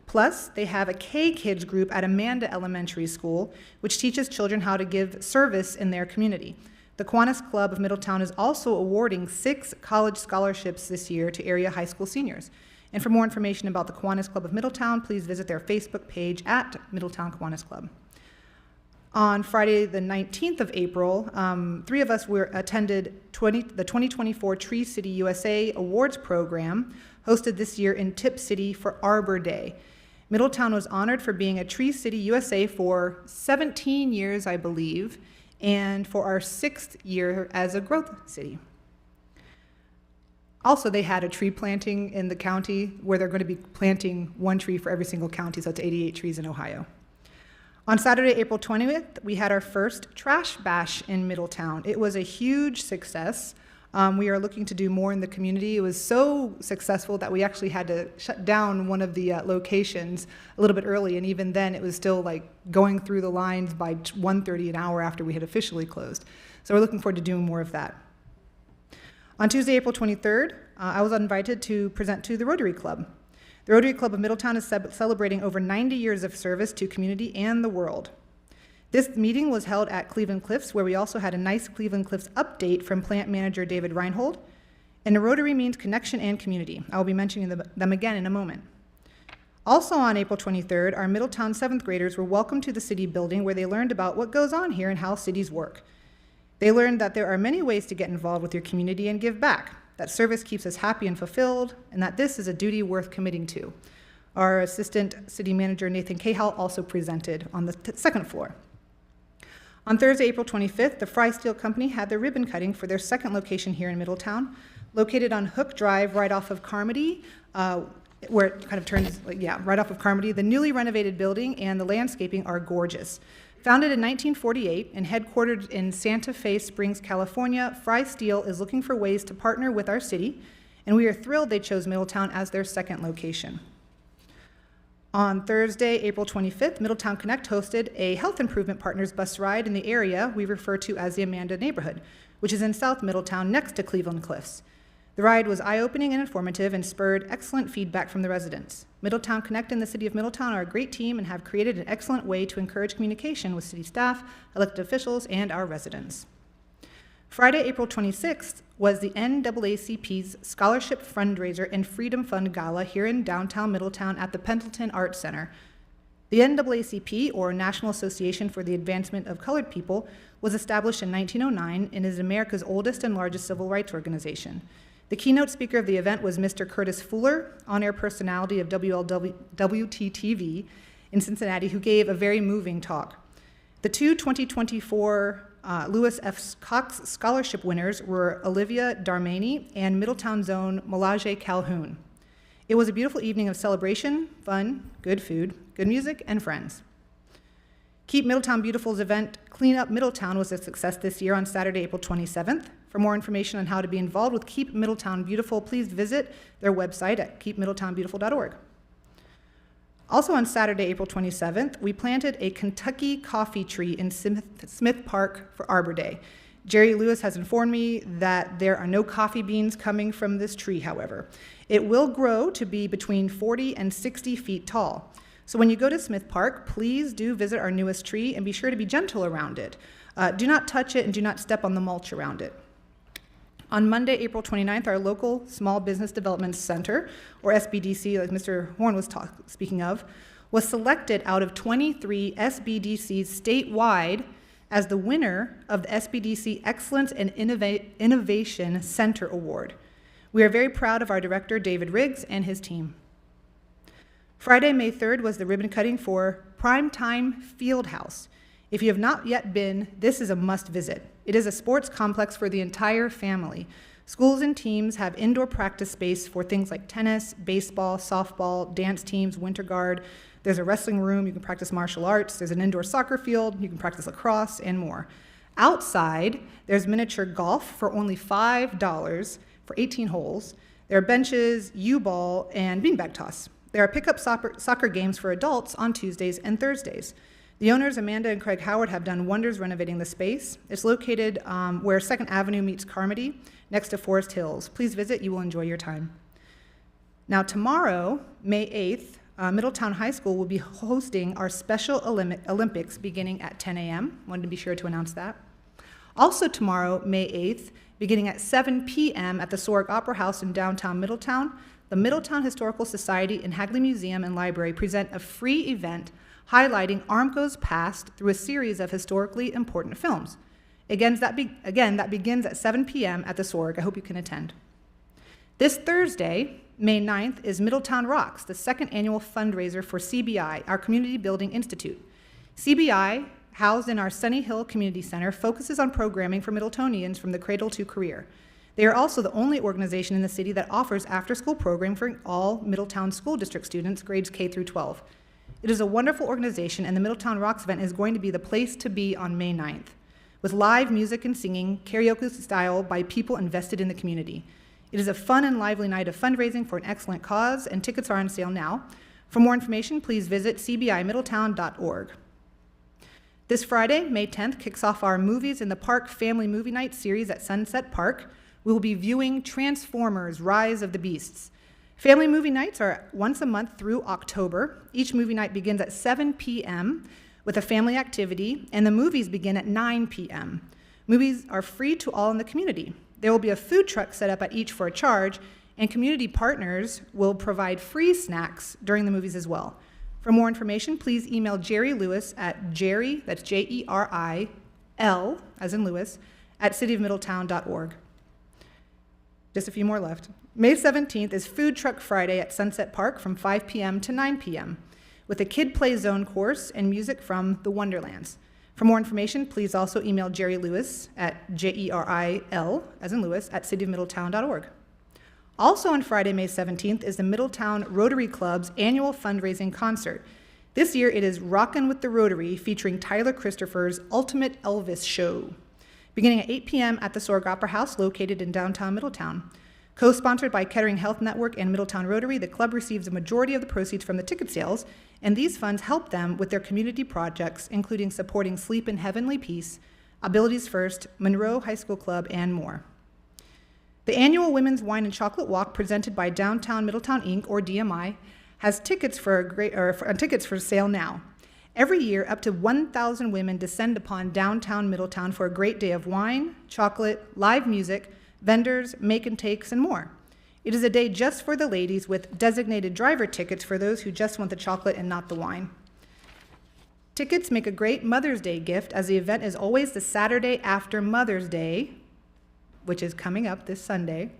Plus, they have a K-Kids group at Amanda Elementary School, which teaches children how to give service in their community. The Kiwanis Club of Middletown is also awarding 6 college scholarships this year to area high school seniors. And for more information about the Kiwanis Club of Middletown, please visit their Facebook page at Middletown Kiwanis Club. On Friday, the 19th of April, 3 of us attended the 2024 Tree City USA Awards Program, hosted this year in Tip City for Arbor Day. Middletown was honored for being a Tree City USA for 17 years, I believe, and for our 6th year as a growth city. Also, they had a tree planting in the county where they're going to be planting 1 tree for every single county, so it's 88 trees in Ohio. On Saturday, April 20th, we had our first trash bash in Middletown. It was a huge success. We are looking to do more in the community. It was so successful that we actually had to shut down one of the locations a little bit early, and even then it was still like going through the lines by 1:30 an hour after we had officially closed. So we're looking forward to doing more of that. On Tuesday, April 23rd, I was invited to present to the Rotary Club. The Rotary Club of Middletown is celebrating over 90 years of service to community and the world. This meeting was held at Cleveland Cliffs, where we also had a nice Cleveland Cliffs update from plant manager David Reinhold. And the Rotary means connection and community. I will be mentioning them again in a moment. Also on April 23rd, our Middletown 7th graders were welcomed to the City Building, where they learned about what goes on here and how cities work. They learned that there are many ways to get involved with your community and give back, that service keeps us happy and fulfilled, and that this is a duty worth committing to. Our Assistant City Manager Nathan Cahill also presented on the 2nd floor. On Thursday, April 25th, the Fry Steel Company had their ribbon cutting for their 2nd location here in Middletown, located on Hook Drive right off of Carmody, where it kind of turns, right off of Carmody. The newly renovated building and the landscaping are gorgeous. Founded in 1948 and headquartered in Santa Fe Springs, California, Fry Steel is looking for ways to partner with our city, and we are thrilled they chose Middletown as their 2nd location. On Thursday, April 25th, Middletown Connect hosted a Health Improvement Partners bus ride in the area we refer to as the Amanda neighborhood, which is in South Middletown next to Cleveland Cliffs. The ride was eye-opening and informative and spurred excellent feedback from the residents. Middletown Connect and the City of Middletown are a great team and have created an excellent way to encourage communication with city staff, elected officials, and our residents. Friday, April 26th, was the NAACP's Scholarship Fundraiser and Freedom Fund Gala here in downtown Middletown at the Pendleton Arts Center. The NAACP, or National Association for the Advancement of Colored People, was established in 1909 and is America's oldest and largest civil rights organization. The keynote speaker of the event was Mr. Curtis Fuller, on-air personality of WLWT-TV in Cincinnati, who gave a very moving talk. The 2 2024 Lewis F. Cox Scholarship winners were Olivia Darmani and Middletown's own Malaje Calhoun. It was a beautiful evening of celebration, fun, good food, good music, and friends. Keep Middletown Beautiful's event, Clean Up Middletown, was a success this year on Saturday, April 27th. For more information on how to be involved with Keep Middletown Beautiful, please visit their website at keepmiddletownbeautiful.org. Also on Saturday, April 27th, we planted a Kentucky coffee tree in Smith Park for Arbor Day. Jerry Lewis has informed me that there are no coffee beans coming from this tree, however. It will grow to be between 40 and 60 feet tall. So when you go to Smith Park, please do visit our newest tree and be sure to be gentle around it. Do not touch it and do not step on the mulch around it. On Monday, April 29th, our local Small Business Development Center, or SBDC, like Mr. Horn was speaking of, was selected out of 23 SBDCs statewide as the winner of the SBDC Excellence and Innovation Center Award. We are very proud of our director, David Riggs, and his team. Friday, May 3rd, was the ribbon cutting for Primetime Fieldhouse. If you have not yet been, this is a must visit. It is a sports complex for the entire family. Schools and teams have indoor practice space for things like tennis, baseball, softball, dance teams, winter guard. There's a wrestling room, you can practice martial arts. There's an indoor soccer field, you can practice lacrosse, and more. Outside, there's miniature golf for only $5 for 18 holes. There are benches, U-ball, and beanbag toss. There are pickup soccer games for adults on Tuesdays and Thursdays. The owners, Amanda and Craig Howard, have done wonders renovating the space. It's located where 2nd Avenue meets Carmody, next to Forest Hills. Please visit, you will enjoy your time. Now tomorrow, May 8th, Middletown High School will be hosting our Special Olympics beginning at 10 a.m. Wanted to be sure to announce that. Also tomorrow, May 8th, beginning at 7 p.m. at the Sorg Opera House in downtown Middletown, the Middletown Historical Society and Hagley Museum and Library present a free event highlighting Armco's past through a series of historically important films. Again, that begins at 7 p.m. at the Sorg. I hope you can attend. This Thursday, May 9th, is Middletown Rocks, the 2nd annual fundraiser for CBI, our Community Building Institute. CBI, housed in our Sunny Hill Community Center, focuses on programming for Middletonians from the cradle to career. They are also the only organization in the city that offers after-school programming for all Middletown School District students, grades K through 12. It is a wonderful organization, and the Middletown Rocks event is going to be the place to be on May 9th, with live music and singing, karaoke style, by people invested in the community. It is a fun and lively night of fundraising for an excellent cause, and tickets are on sale now. For more information, please visit cbimiddletown.org. This Friday, May 10th, kicks off our Movies in the Park Family Movie Night series at Sunset Park. We will be viewing Transformers: Rise of the Beasts. Family movie nights are once a month through October. Each movie night begins at 7 p.m. with a family activity, and the movies begin at 9 p.m. Movies are free to all in the community. There will be a food truck set up at each for a charge, and community partners will provide free snacks during the movies as well. For more information, please email Jerry Lewis at Jerry, that's Jeril, as in Lewis, at cityofmiddletown.org. Just a few more left. May 17th is Food Truck Friday at Sunset Park from 5 p.m. to 9 p.m. with a Kid Play Zone course and music from the Wonderlands. For more information, please also email Jerry Lewis at Jeril, as in Lewis, at cityofmiddletown.org. Also on Friday, May 17th, is the Middletown Rotary Club's annual fundraising concert. This year it is Rockin' with the Rotary, featuring Tyler Christopher's Ultimate Elvis Show, beginning at 8 p.m. at the Sorg Opera House located in downtown Middletown. Co-sponsored by Kettering Health Network and Middletown Rotary, the club receives a majority of the proceeds from the ticket sales, and these funds help them with their community projects, including supporting Sleep in Heavenly Peace, Abilities First, Monroe High School Club, and more. The annual Women's Wine and Chocolate Walk, presented by Downtown Middletown Inc., or DMI, has tickets for sale now. Every year, up to 1,000 women descend upon downtown Middletown for a great day of wine, chocolate, live music, vendors, make and takes, and more. It is a day just for the ladies, with designated driver tickets for those who just want the chocolate and not the wine. Tickets make a great Mother's Day gift, as the event is always the Saturday after Mother's Day, which is coming up this Sunday.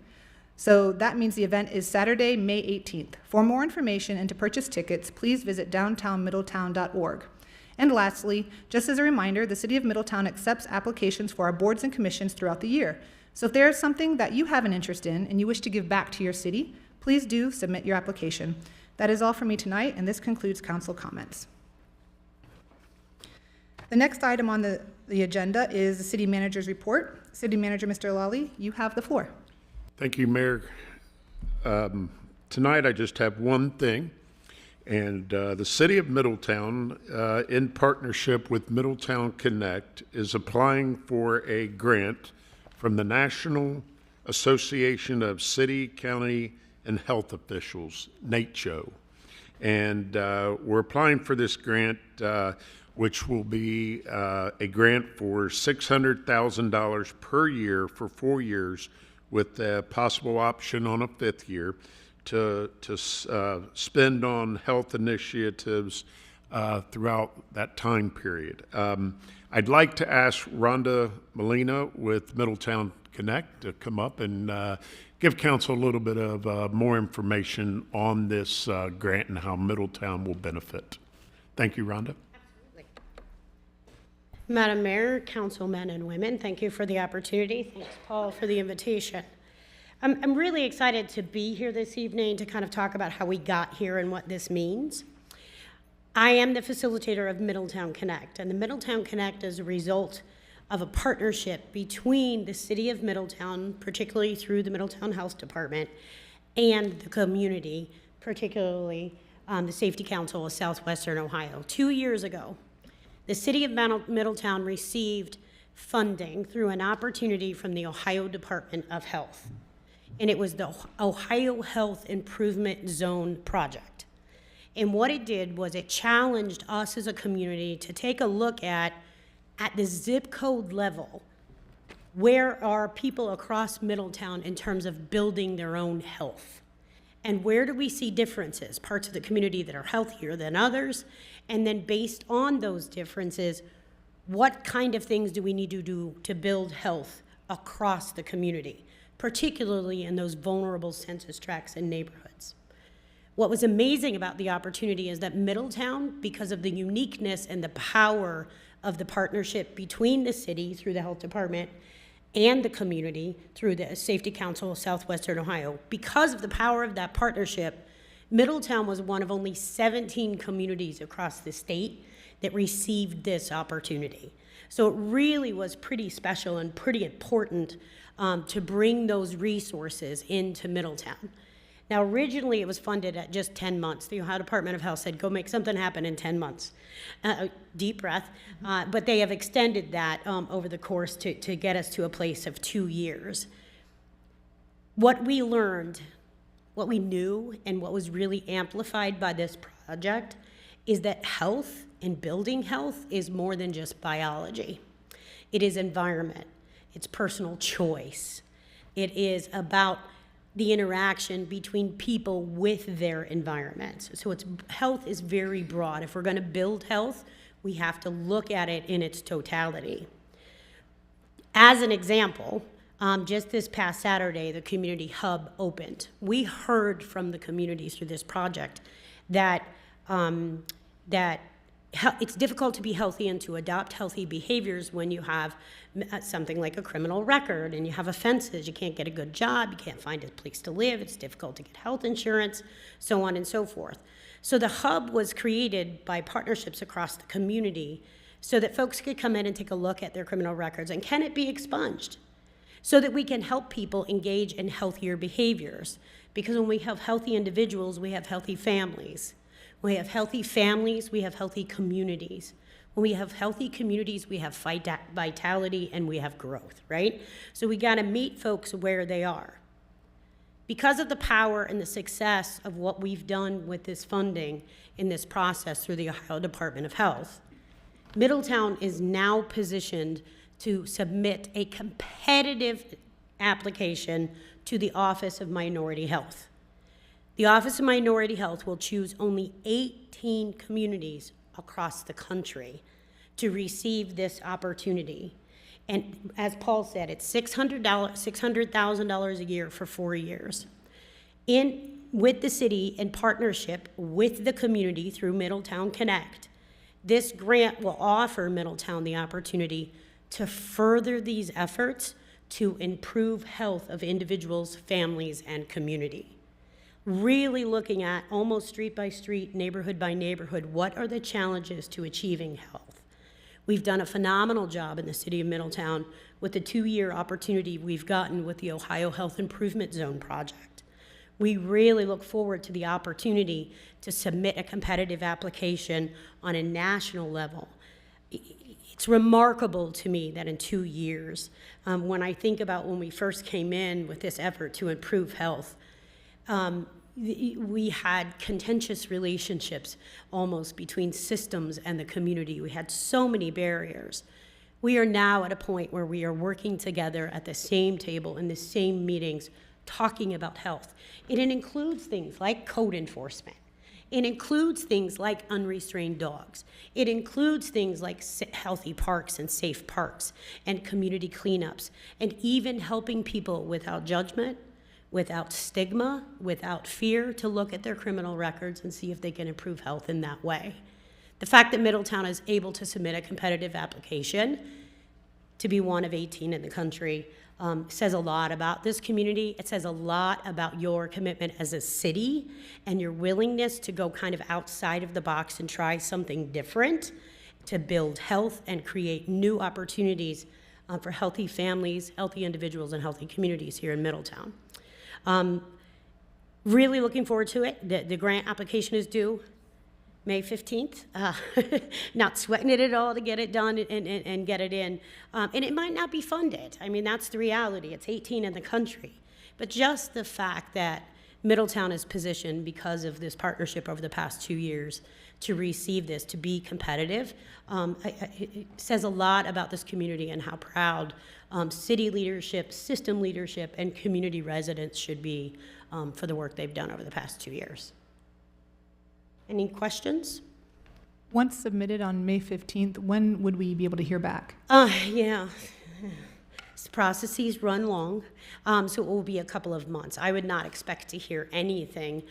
So that means the event is Saturday, May 18th. For more information and to purchase tickets, please visit downtownmiddletown.org. And lastly, just as a reminder, the City of Middletown accepts applications for our boards and commissions throughout the year. So if there is something that you have an interest in and you wish to give back to your city, please do submit your application. That is all for me tonight, and this concludes council comments. The next item on the agenda is the city manager's report. City Manager, Mr. Lally, you have the floor. Thank you, Mayor. Tonight, I just have one thing, and the City of Middletown, in partnership with Middletown Connect, is applying for a grant from the National Association of City, County, and Health Officials, NACCHO. And we're applying for this grant, which will be a grant for $600,000 per year for 4 years, with a possible option on a 5th year to spend on health initiatives throughout that time period. I'd like to ask Rhonda Molina with Middletown Connect to come up and give council a little bit of more information on this grant and how Middletown will benefit. Thank you, Rhonda. Madam Mayor, councilmen and women, thank you for the opportunity. Thanks, Paul, for the invitation. I'm really excited to be here this evening to kind of talk about how we got here and what this means. I am the facilitator of Middletown Connect, and the Middletown Connect is a result of a partnership between the City of Middletown, particularly through the Middletown Health Department, and the community, particularly the Safety Council of Southwestern Ohio. 2 years ago, the City of Middletown received funding through an opportunity from the Ohio Department of Health, and it was the Ohio Health Improvement Zone project. And what it did was it challenged us as a community to take a look at the zip code level, where are people across Middletown in terms of building their own health? And where do we see differences, parts of the community that are healthier than others? And then based on those differences, what kind of things do we need to do to build health across the community, particularly in those vulnerable census tracts and neighborhoods? What was amazing about the opportunity is that Middletown, because of the uniqueness and the power of the partnership between the city through the health department and the community through the Safety Council of Southwestern Ohio, because of the power of that partnership, Middletown was one of only 17 communities across the state that received this opportunity. So it really was pretty special and pretty important to bring those resources into Middletown. Now, originally it was funded at just 10 months. The Ohio Department of Health said, go make something happen in 10 months. Deep breath. But they have extended that over the course to get us to a place of 2 years. What we learned, what we knew, and what was really amplified by this project is that health and building health is more than just biology. It is environment. It's personal choice. It is about the interaction between people with their environments. So health is very broad. If we're going to build health, we have to look at it in its totality. As an example, just this past Saturday, the community hub opened. We heard from the community through this project that it's difficult to be healthy and to adopt healthy behaviors when you have something like a criminal record and you have offenses. You can't get a good job, you can't find a place to live, it's difficult to get health insurance, so on and so forth. So the hub was created by partnerships across the community so that folks could come in and take a look at their criminal records and can it be expunged, so that we can help people engage in healthier behaviors. Because when we have healthy individuals, we have healthy families. When we have healthy families, we have healthy communities. When we have healthy communities, we have vitality and we have growth, right? So we gotta meet folks where they are. Because of the power and the success of what we've done with this funding in this process through the Ohio Department of Health, Middletown is now positioned to submit a competitive application to the Office of Minority Health. The Office of Minority Health will choose only 18 communities across the country to receive this opportunity. And as Paul said, it's $600,000 a year for 4 years. With the city in partnership with the community through Middletown Connect, this grant will offer Middletown the opportunity to further these efforts to improve health of individuals, families, and community. Really looking at almost street by street, neighborhood by neighborhood, what are the challenges to achieving health? We've done a phenomenal job in the city of Middletown with the 2-year opportunity we've gotten with the Ohio Health Improvement Zone project. We really look forward to the opportunity to submit a competitive application on a national level. It's remarkable to me that in 2 years, when I think about when we first came in with this effort to improve health, we had contentious relationships almost between systems and the community. We had so many barriers. We are now at a point where we are working together at the same table in the same meetings, talking about health. And it includes things like code enforcement. It includes things like unrestrained dogs. It includes things like healthy parks and safe parks and community cleanups, and even helping people without judgment, without stigma, without fear, to look at their criminal records and see if they can improve health in that way. The fact that Middletown is able to submit a competitive application to be one of 18 in the country says a lot about this community. It says a lot about your commitment as a city and your willingness to go kind of outside of the box and try something different to build health and create new opportunities for healthy families, healthy individuals, and healthy communities here in Middletown. Really looking forward to it. The grant application is due May 15th. Not sweating it at all to get it done and get it in. And it might not be funded. I mean, that's the reality. It's 18 in the country. But just the fact that Middletown is positioned because of this partnership over the past 2 years to receive this, to be competitive, it says a lot about this community and how proud city leadership, system leadership, and community residents should be for the work they've done over the past 2 years. Any questions? Once submitted on May 15th, when would we be able to hear back? Yeah. Processes run long, so it will be a couple of months. I would not expect to hear anything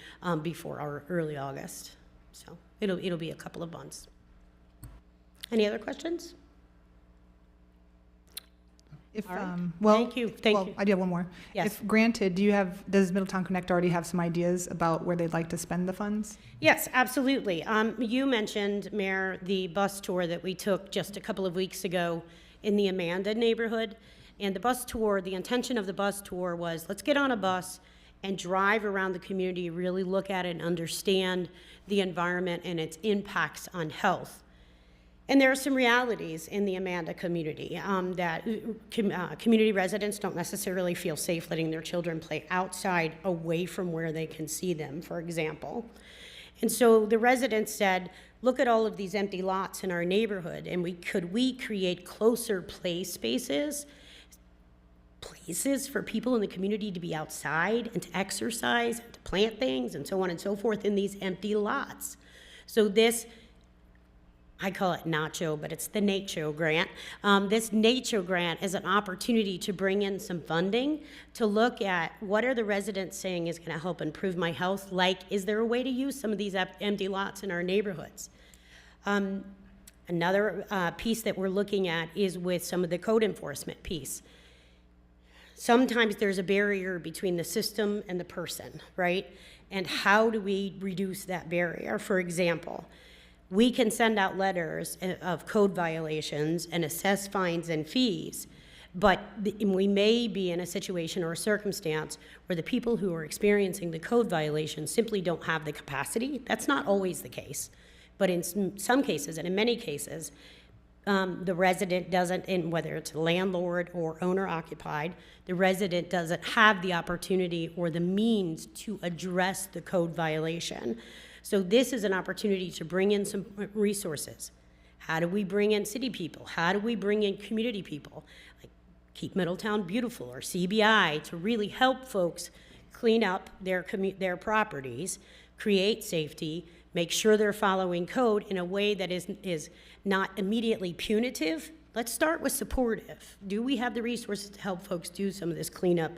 before our early August. So it'll be a couple of months. Any other questions? If, All right. well, Thank you. Thank you. I do have one more. Yes. If granted, does Middletown Connect already have some ideas about where they'd like to spend the funds? Yes, absolutely. You mentioned, Mayor, the bus tour that we took just a couple of weeks ago in the Amanda neighborhood. And the bus tour, the intention of the bus tour was, let's get on a bus and drive around the community, really look at it and understand the environment and its impacts on health. And there are some realities in the Amanda community that community residents don't necessarily feel safe letting their children play outside away from where they can see them, for example. And so the residents said, look at all of these empty lots in our neighborhood, and could we create closer play spaces, places for people in the community to be outside and to exercise and to plant things and so on and so forth in these empty lots. So this, I call it NACHO, but it's the NACHO grant. This NACHO grant is an opportunity to bring in some funding to look at what are the residents saying is going to help improve my health, like is there a way to use some of these empty lots in our neighborhoods? Another piece that we're looking at is with some of the code enforcement piece. Sometimes there's a barrier between the system and the person, right? And how do we reduce that barrier? For example, we can send out letters of code violations and assess fines and fees, but we may be in a situation or a circumstance where the people who are experiencing the code violation simply don't have the capacity. That's not always the case, but in some cases, and in many cases, the resident doesn't, and whether it's landlord or owner occupied, the resident doesn't have the opportunity or the means to address the code violation. So this is an opportunity to bring in some resources. How do we bring in city people? How do we bring in community people? Like Keep Middletown Beautiful or CBI to really help folks clean up their properties, create safety, make sure they're following code in a way that is not immediately punitive. Let's start with supportive. Do we have the resources to help folks do some of this cleanup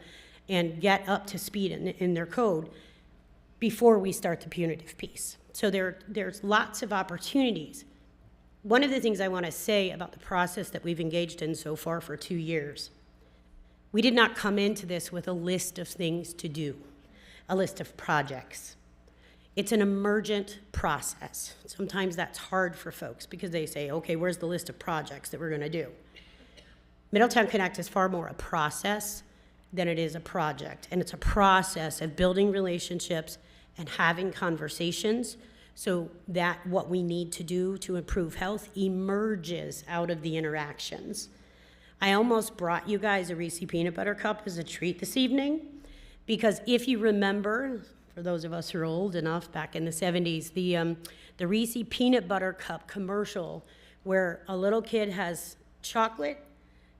and get up to speed in their code before we start the punitive piece? So there's lots of opportunities. One of the things I want to say about the process that we've engaged in so far for 2 years, we did not come into this with a list of things to do, a list of projects. It's an emergent process. Sometimes that's hard for folks because they say, okay, where's the list of projects that we're gonna do? Middletown Connect is far more a process than it is a project. And it's a process of building relationships and having conversations so that what we need to do to improve health emerges out of the interactions. I almost brought you guys a Reese peanut butter cup as a treat this evening, because if you remember, for those of us who are old enough, back in the 70s, the Reese peanut butter cup commercial where a little kid has chocolate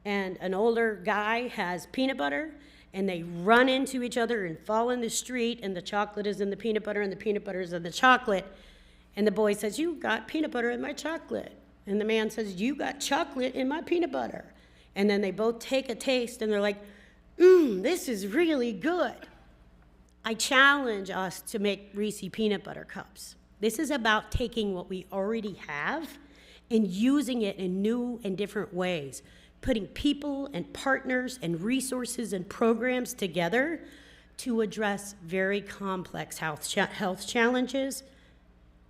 and an older guy has peanut butter, and they run into each other and fall in the street, and the chocolate is in the peanut butter and the peanut butter is in the chocolate, and the boy says, "You got peanut butter in my chocolate," and the man says, "You got chocolate in my peanut butter," and then they both take a taste and they're like, this is really good. I challenge us to make Reese peanut butter cups. This is about taking what we already have and using it in new and different ways, putting people and partners and resources and programs together to address very complex health challenges.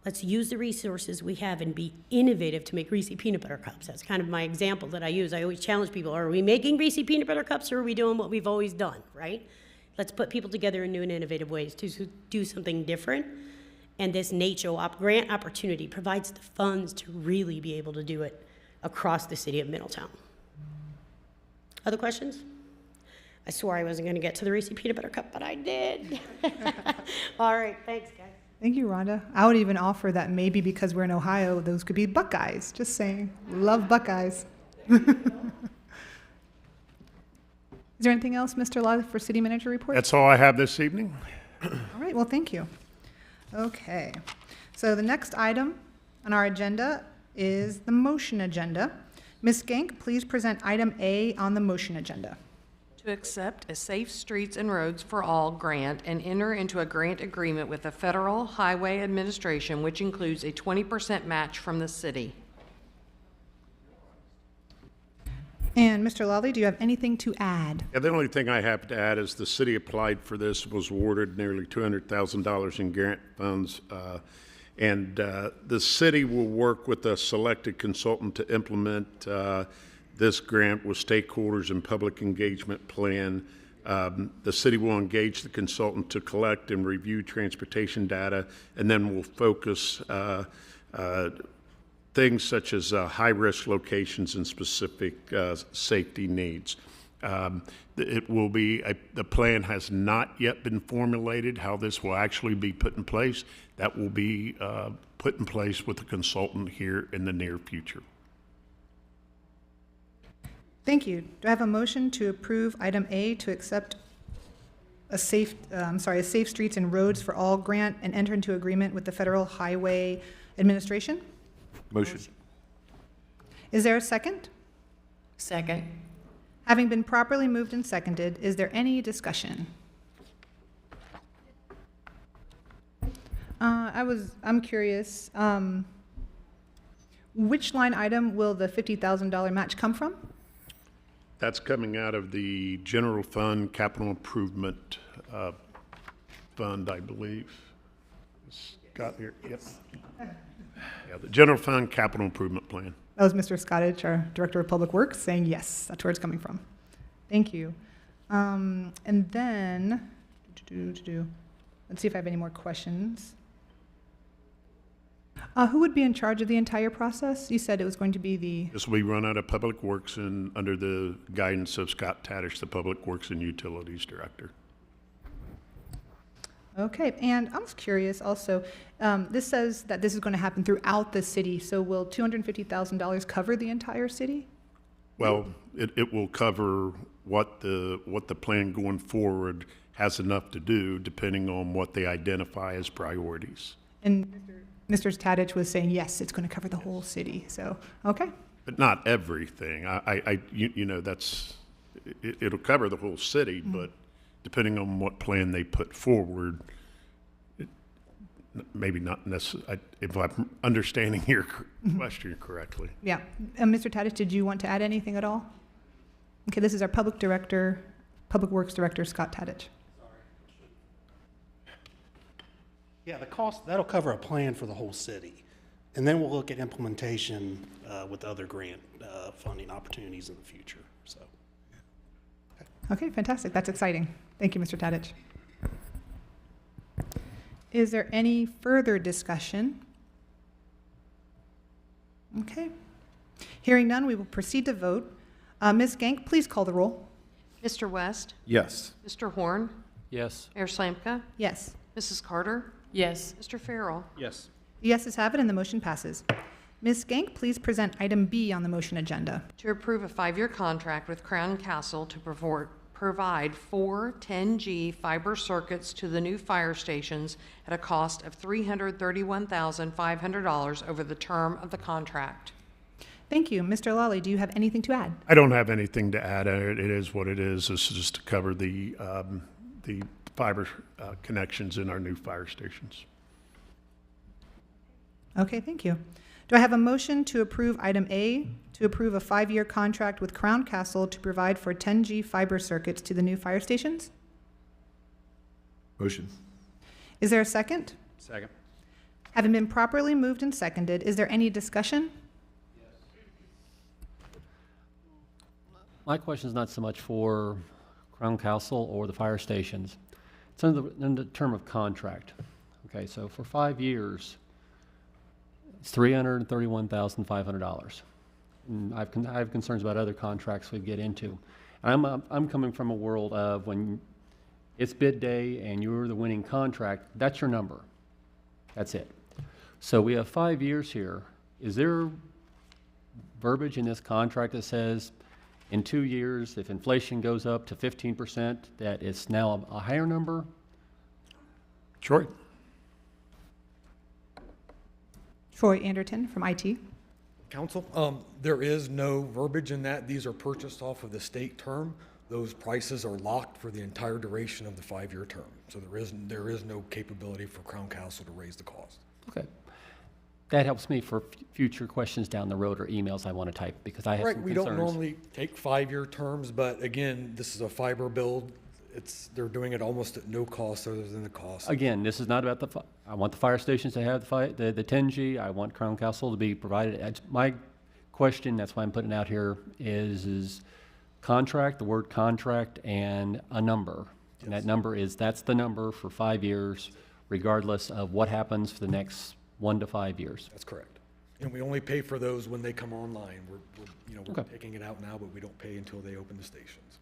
Let's use the resources we have and be innovative to make Reese peanut butter cups. That's kind of my example that I use. I always challenge people, are we making Reese peanut butter cups or are we doing what we've always done, right? Let's put people together in new and innovative ways to do something different. And this NACHO grant opportunity provides the funds to really be able to do it across the city of Middletown. Other questions? I swore I wasn't going to get to the Reese peanut butter cup, but I did. All right, thanks, guys. Thank you, Rhonda. I would even offer that maybe because we're in Ohio, those could be Buckeyes. Just saying. Love Buckeyes. Is there anything else, Mr. Lawley, for city manager report? That's all I have this evening. All right, well, thank you. Okay, so the next item on our agenda is the motion agenda. Ms. Gank, please present item A on the motion agenda. To accept a Safe Streets and Roads for All grant and enter into a grant agreement with the Federal Highway Administration, which includes a 20% match from the city. And Mr. Lawley, do you have anything to add? Yeah, the only thing I have to add is the city applied for this, was awarded nearly $200,000 in grant funds. And the city will work with a selected consultant to implement this grant with stakeholders and public engagement plan. The city will engage the consultant to collect and review transportation data, and then we'll focus things such as high-risk locations and specific safety needs. It will be, the plan has not yet been formulated, how this will actually be put in place. That will be put in place with a consultant here in the near future. Thank you. Do I have a motion to approve item A to accept a Safe Streets and Roads for All grant and enter into agreement with the Federal Highway Administration? Motion. Is there a second? Second. Having been properly moved and seconded, is there any discussion? I'm curious, which line item will the $50,000 match come from? That's coming out of the general fund, capital improvement fund, I believe. Scott here, yes. Yeah, the general fund capital improvement plan. That was Mr. Scottage, our Director of Public Works, saying yes, that's where it's coming from. Thank you. And then, let's see if I have any more questions. Who would be in charge of the entire process? You said it was going to be the... This will be run out of Public Works and under the guidance of Scott Tadish, the Public Works and Utilities Director. Okay, and I was curious also, this says that this is going to happen throughout the city, so will $250,000 cover the entire city? Well, it will cover what the plan going forward has enough to do, depending on what they identify as priorities. And Mr. Tadich was saying, yes, it's going to cover the whole city, so, okay. But not everything. You know, it'll cover the whole city, but depending on what plan they put forward, maybe not necessarily, if I'm understanding your question correctly. Yeah. Mr. Tadich, did you want to add anything at all? Okay, this is our Public Works Director, Scott Tadich. Yeah, the cost, that'll cover a plan for the whole city. And then we'll look at implementation with other grant funding opportunities in the future, so. Okay, fantastic. That's exciting. Thank you, Mr. Tadich. Is there any further discussion? Okay. Hearing none, we will proceed to vote. Ms. Gank, please call the roll. Mr. West? Yes. Mr. Horn? Yes. Mayor Slanka? Yes. Mrs. Carter? Yes. Mr. Farrell? Yes. The yeses have it, and the motion passes. Ms. Gank, please present item B on the motion agenda. To approve a 5-year contract with Crown Castle to provide 4 10G fiber circuits to the new fire stations at a cost of $331,500 over the term of the contract. Thank you. Mr. Lally, do you have anything to add? I don't have anything to add. It is what it is. This is just to cover the fiber connections in our new fire stations. Okay, thank you. Do I have a motion to approve item A, to approve a 5-year contract with Crown Castle to provide for 10G fiber circuits to the new fire stations? Motion. Is there a second? Second. Having been properly moved and seconded, is there any discussion? My question is not so much for Crown Castle or the fire stations. It's under the term of contract. Okay, so for 5 years, it's $331,500. And I have concerns about other contracts we get into. I'm coming from a world of when it's bid day and you're the winning contract, that's your number. That's it. So we have 5 years here. Is there verbiage in this contract that says in 2 years, if inflation goes up to 15%, that it's now a higher number? Troy? Troy Anderton from IT. Council, there is no verbiage in that. These are purchased off of the state term. Those prices are locked for the entire duration of the 5-year term. So there is no capability for Crown Castle to raise the cost. Okay. That helps me for future questions down the road or emails I want to type, because I have some We concerns. don't normally take 5-year terms, but again, this is a fiber build. They're doing it almost at no cost other than the cost. Again, this is not about I want the fire stations to have the 10G. I want Crown Castle to be provided. My question, that's why I'm putting it out here, is contract, the word contract, and a number. Yes. And that number that's the number for 5 years, regardless of what happens for the next 1 to 5 years. That's correct. And we only pay for those when they come online. We're Okay. taking it out now, but we don't pay until they open the stations.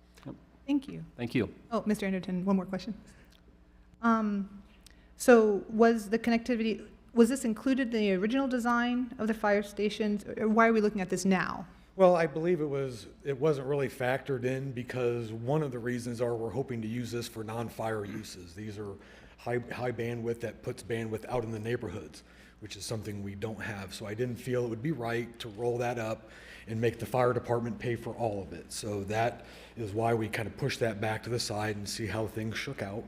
Thank you. Thank you. Oh, Mr. Anderton, one more question. So was the connectivity, was this included in the original design of the fire stations? Or why are we looking at this now? Well, I believe it wasn't really factored in because one of the reasons are we're hoping to use this for non-fire uses. These are high bandwidth that puts bandwidth out in the neighborhoods, which is something we don't have. So I didn't feel it would be right to roll that up and make the fire department pay for all of it. So that is why we kind of pushed that back to the side and see how things shook out.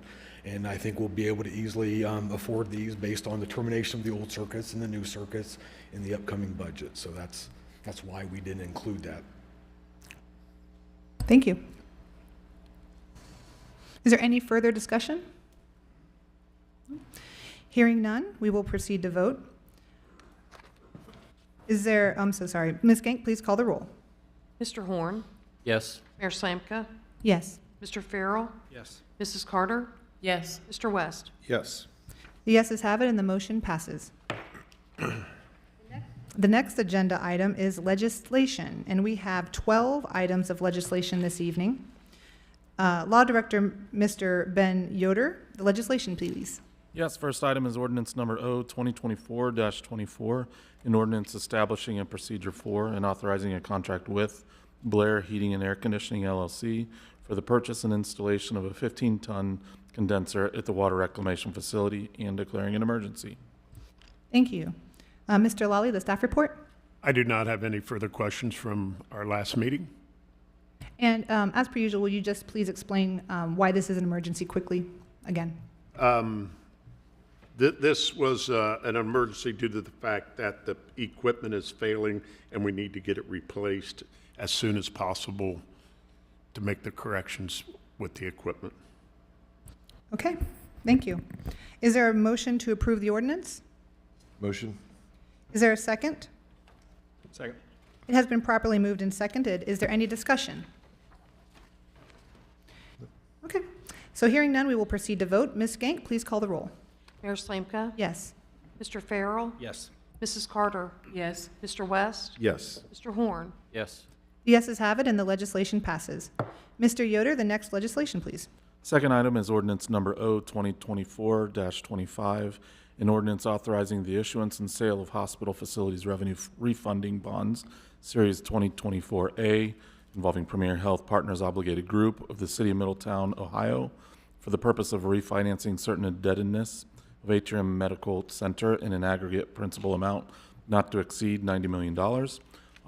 And I think we'll be able to easily afford these based on the termination of the old circuits and the new circuits in the upcoming budget. So that's why we didn't include that. Thank you. Is there any further discussion? Hearing none, we will proceed to vote. I'm so sorry. Ms. Gank, please call the roll. Mr. Horn? Yes. Mayor Slanka? Yes. Mr. Farrell? Yes. Mrs. Carter? Yes. Mr. West? Yes. The yeses have it, and the motion passes. The next agenda item is legislation, and we have 12 items of legislation this evening. Law Director, Mr. Ben Yoder, the legislation, please. Yes, first item is ordinance number O-2024-24, an ordinance establishing a procedure for and authorizing a contract with Blair Heating and Air Conditioning LLC for the purchase and installation of a 15-ton condenser at the water reclamation facility and declaring an emergency. Thank you. Mr. Lally, the staff report. I do not have any further questions from our last meeting. And as per usual, will you just please explain why this is an emergency quickly again? This was an emergency due to the fact that the equipment is failing and we need to get it replaced as soon as possible to make the corrections with the equipment. Okay. Thank you. Is there a motion to approve the ordinance? Motion? Is there a second? Second. It has been properly moved and seconded. Is there any discussion? Okay. So hearing none, we will proceed to vote. Ms. Gank, please call the roll. Mayor Slanka? Yes. Mr. Farrell? Yes. Mrs. Carter? Yes. Mr. West? Yes. Mr. Horn? Yes. The yeses have it, and the legislation passes. Mr. Yoder, the next legislation, please. Second item is ordinance number O-2024-25, an ordinance authorizing the issuance and sale of hospital facilities revenue refunding bonds, Series 2024A, involving Premier Health Partners Obligated Group of the City of Middletown, Ohio, for the purpose of refinancing certain indebtedness of Atrium Medical Center in an aggregate principal amount not to exceed $90 million,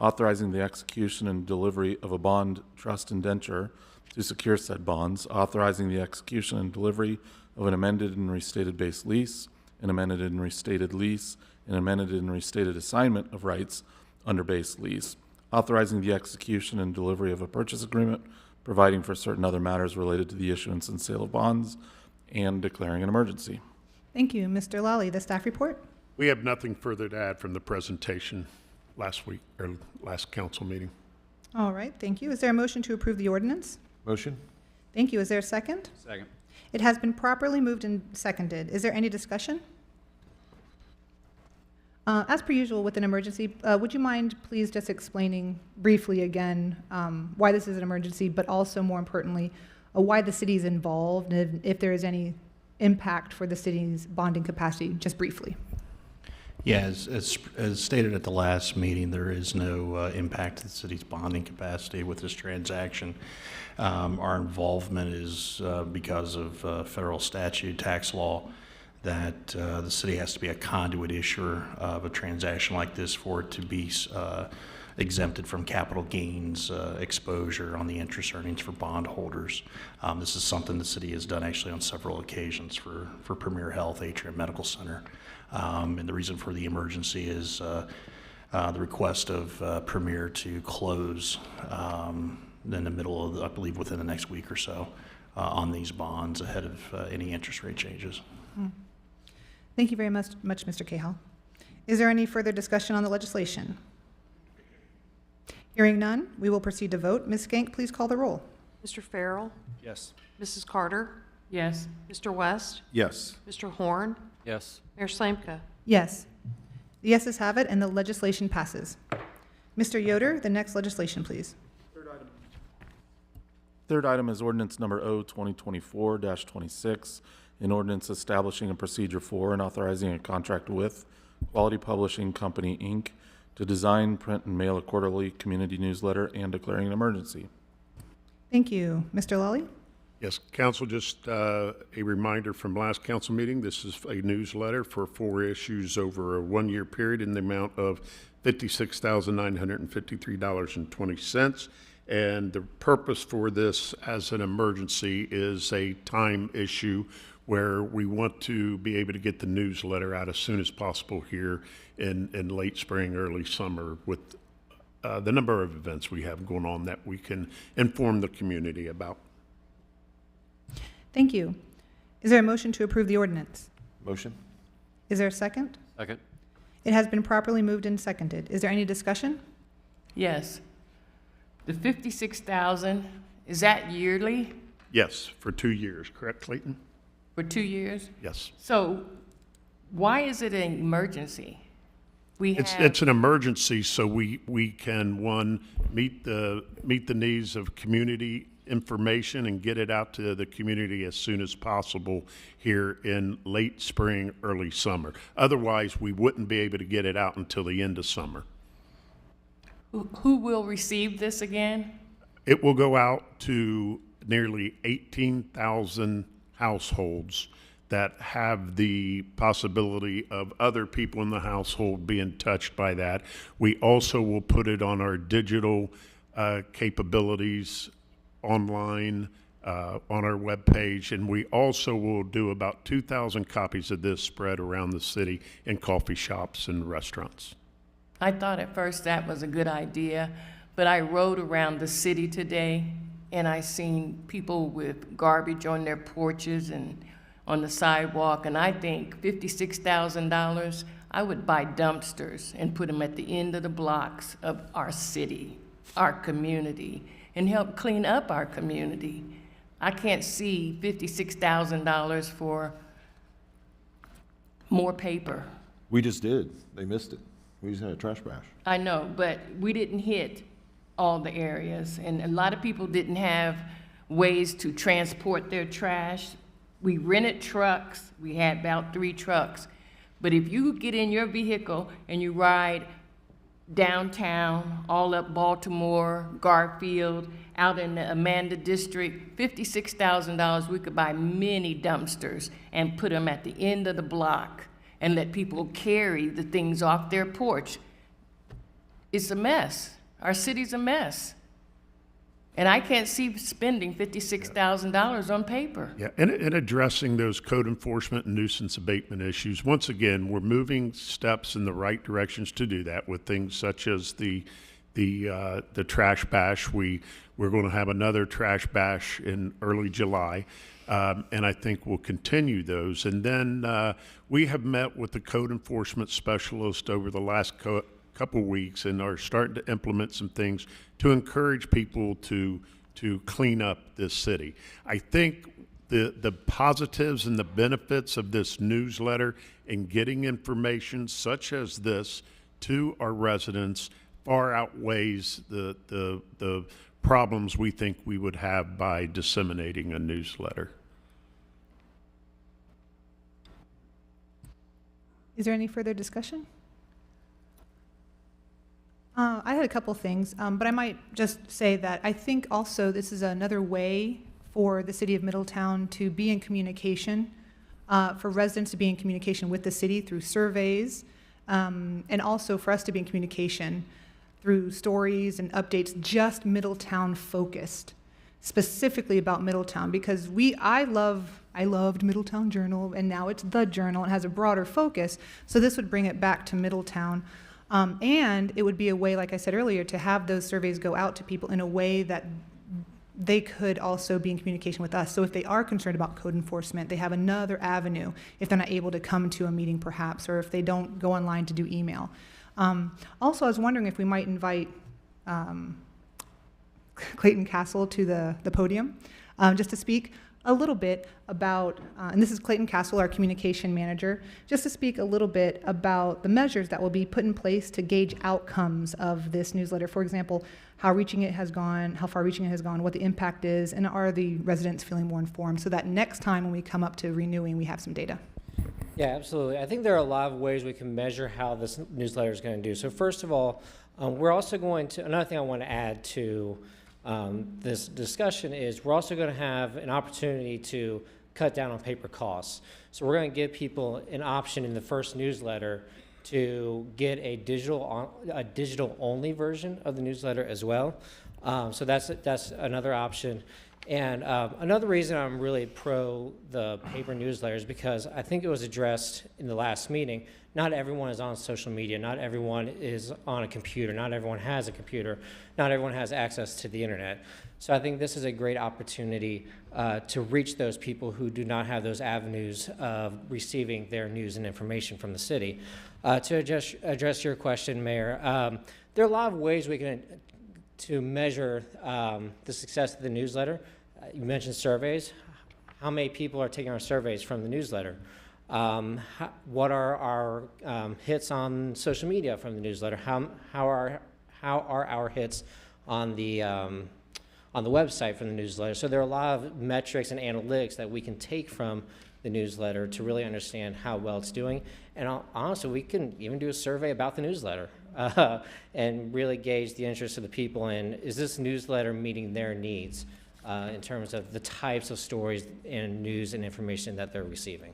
authorizing the execution and delivery of a bond trust indenture to secure said bonds, authorizing the execution and delivery of an amended and restated base lease, an amended and restated lease, an amended and restated assignment of rights under base lease, authorizing the execution and delivery of a purchase agreement, providing for certain other matters related to the issuance and sale of bonds, and declaring an emergency. Thank you. Mr. Lally, the staff report. We have nothing further to add from the presentation last week, or last council meeting. All right, thank you. Is there a motion to approve the ordinance? Motion? Thank you. Is there a second? Second. It has been properly moved and seconded. Is there any discussion? As per usual with an emergency, would you mind please just explaining briefly again why this is an emergency, but also more importantly, why the city is involved and if there is any impact for the city's bonding capacity, just briefly? Yeah, as stated at the last meeting, there is no impact to the city's bonding capacity with this transaction. Our involvement is because of federal statute, tax law, that the city has to be a conduit issuer of a transaction like this for it to be exempted from capital gains exposure on the interest earnings for bondholders. This is something the city has done actually on several occasions for Premier Health, Atrium Medical Center. And the reason for the emergency is the request of Premier to close in the middle of, I believe, within the next week or so on these bonds ahead of any interest rate changes. Thank you very much, Mr. Cahill. Is there any further discussion on the legislation? Hearing none, we will proceed to vote. Ms. Gank, please call the roll. Mr. Farrell? Yes. Mrs. Carter? Yes. Mr. West? Yes. Mr. Horn? Yes. Mayor Slanka? Yes. The yeses have it, and the legislation passes. Mr. Yoder, the next legislation, please. Third item is ordinance number O-2024-26, an ordinance establishing a procedure for and authorizing a contract with Quality Publishing Company, Inc., to design, print, and mail a quarterly community newsletter and declaring an emergency. Thank you. Mr. Lally? Yes, council, just a reminder from last council meeting, this is a newsletter for 4 issues over a 1-year period in the amount of $56,953.20. And the purpose for this as an emergency is a time issue where we want to be able to get the newsletter out as soon as possible here in late spring, early summer, with the number of events we have going on that we can inform the community about. Thank you. Is there a motion to approve the ordinance? Motion? Is there a second? Second. It has been properly moved and seconded. Is there any discussion? Yes. The 56,000, is that yearly Yes, for 2 years, correct, Clayton? for 2 years? Yes. So why is it an emergency? It's an emergency, so we can, one, meet the needs of community information and get it out to the community as soon as possible here in late spring, early summer. Otherwise, we wouldn't be able to get it out until the end of summer. Who will receive this again? It will go out to nearly 18,000 households that have the possibility of other people in the household being touched by that. We also will put it on our digital capabilities online on our webpage, and we also will do about 2,000 copies of this spread around the city in coffee shops and restaurants. I thought at first that was a good idea, but I rode around the city today and I seen people with garbage on their porches and on the sidewalk, and I think $56,000, I would buy dumpsters and put them at the end of the blocks of our city, our community, and help clean up our community. I can't see $56,000 for more paper. We just did. They missed it. We just had a trash bash. I know, but we didn't hit all the areas, and a lot of people didn't have ways to transport their trash. We rented trucks. We had about 3 trucks. But if you get in your vehicle and you ride downtown, all up Baltimore, Garfield, out in the Amanda District, $56,000, we could buy many dumpsters and put them at the end of the block and let people carry the things off their porch. It's a mess. Our city's a mess. And I can't see spending $56,000 on paper. Yeah, and addressing those code enforcement and nuisance abatement issues. Once again, we're moving steps in the right directions to do that with things such as the trash bash. We're going to have another trash bash in early July, and I think we'll continue those. And then we have met with the code enforcement specialist over the last couple weeks and are starting to implement some things to encourage people to clean up this city. I think the positives and the benefits of this newsletter and getting information such as this to our residents far outweighs the problems we think we would have by disseminating a newsletter. Is there any further discussion? I had a couple things, but I might just say that I think also this is another way for the city of Middletown to be in communication, for residents to be in communication with the city through surveys, and also for us to be in communication through stories and updates just Middletown focused, specifically about Middletown, because I loved Middletown Journal, and now it's The Journal. It has a broader focus, so this would bring it back to Middletown. And it would be a way, like I said earlier, to have those surveys go out to people in a way that they could also be in communication with us. So if they are concerned about code enforcement, they have another avenue if they're not able to come to a meeting perhaps, or if they don't go online to do email. Also, I was wondering if we might invite Clayton Castle to the podium just to speak a little bit about, and this is Clayton Castle, our communication manager, just to speak a little bit about the measures that will be put in place to gauge outcomes of this newsletter. For example, how far reaching it has gone, what the impact is, and are the residents feeling more informed, so that next time when we come up to renewing, we have some data. Yeah, absolutely. I think there are a lot of ways we can measure how this newsletter is going to do. So first of all, we're also going to, another thing I want to add to this discussion is we're also going to have an opportunity to cut down on paper costs. So we're going to give people an option in the first newsletter to get a digital only version of the newsletter as well. So that's another option. And another reason I'm really pro the paper newsletter is because I think it was addressed in the last meeting. Not everyone is on social media. Not everyone is on a computer. Not everyone has a computer. Not everyone has access to the internet. So I think this is a great opportunity to reach those people who do not have those avenues of receiving their news and information from the city. To address your question, Mayor, there are a lot of ways we can to measure the success of the newsletter. You mentioned surveys. How many people are taking our surveys from the newsletter? What are our hits on social media from the newsletter? How are our hits on the website from the newsletter? So there are a lot of metrics and analytics that we can take from the newsletter to really understand how well it's doing. And honestly, we can even do a survey about the newsletter and really gauge the interest of the people in, is this newsletter meeting their needs in terms of the types of stories and news and information that they're receiving.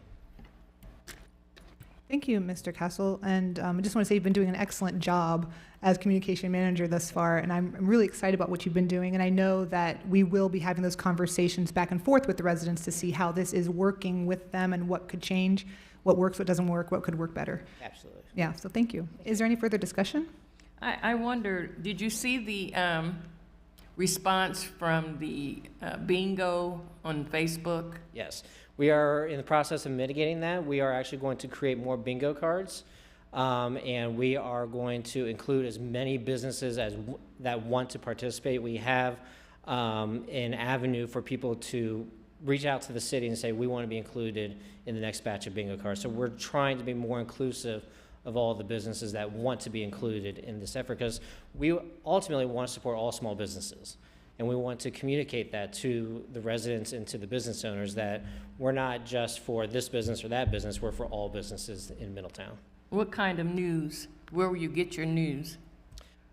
Thank you, Mr. Castle. And I just want to say you've been doing an excellent job as communication manager thus far, and I'm really excited about what you've been doing. And I know that we will be having those conversations back and forth with the residents to see how this is working with them and what could change, what works, what doesn't work, what could work better. Absolutely. Yeah, so thank you. Is there any further discussion? I wonder, did you see the response from the bingo on Facebook? Yes. We are in the process of mitigating that. We are actually going to create more bingo cards, and we are going to include as many businesses that want to participate. We have an avenue for people to reach out to the city and say, we want to be included in the next batch of bingo cards. So we're trying to be more inclusive of all the businesses that want to be included in this effort, because we ultimately want to support all small businesses. And we want to communicate that to the residents and to the business owners that we're not just for this business or that business, we're for all businesses in Middletown. What kind of news? Where will you get your news?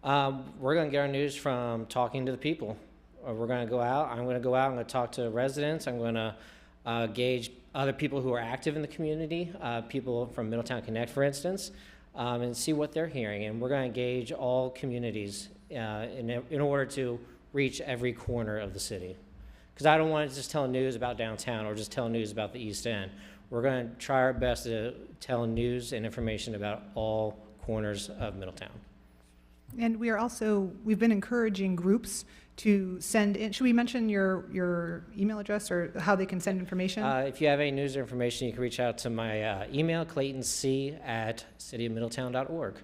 We're going to get our news from talking to the people. We're going to go out. I'm going to go out. I'm going to talk to residents. I'm going to gauge other people who are active in the community, people from Middletown Connect, for instance, and see what they're hearing. And we're going to gauge all communities in order to reach every corner of the city. Because I don't want to just tell news about downtown or just tell news about the East End. We're going to try our best to tell news and information about all corners of Middletown. And we've been encouraging groups to send in. Should we mention your email address or how they can send information? If you have any news or information, you can reach out to my email, claytonc@cityofmiddletown.org.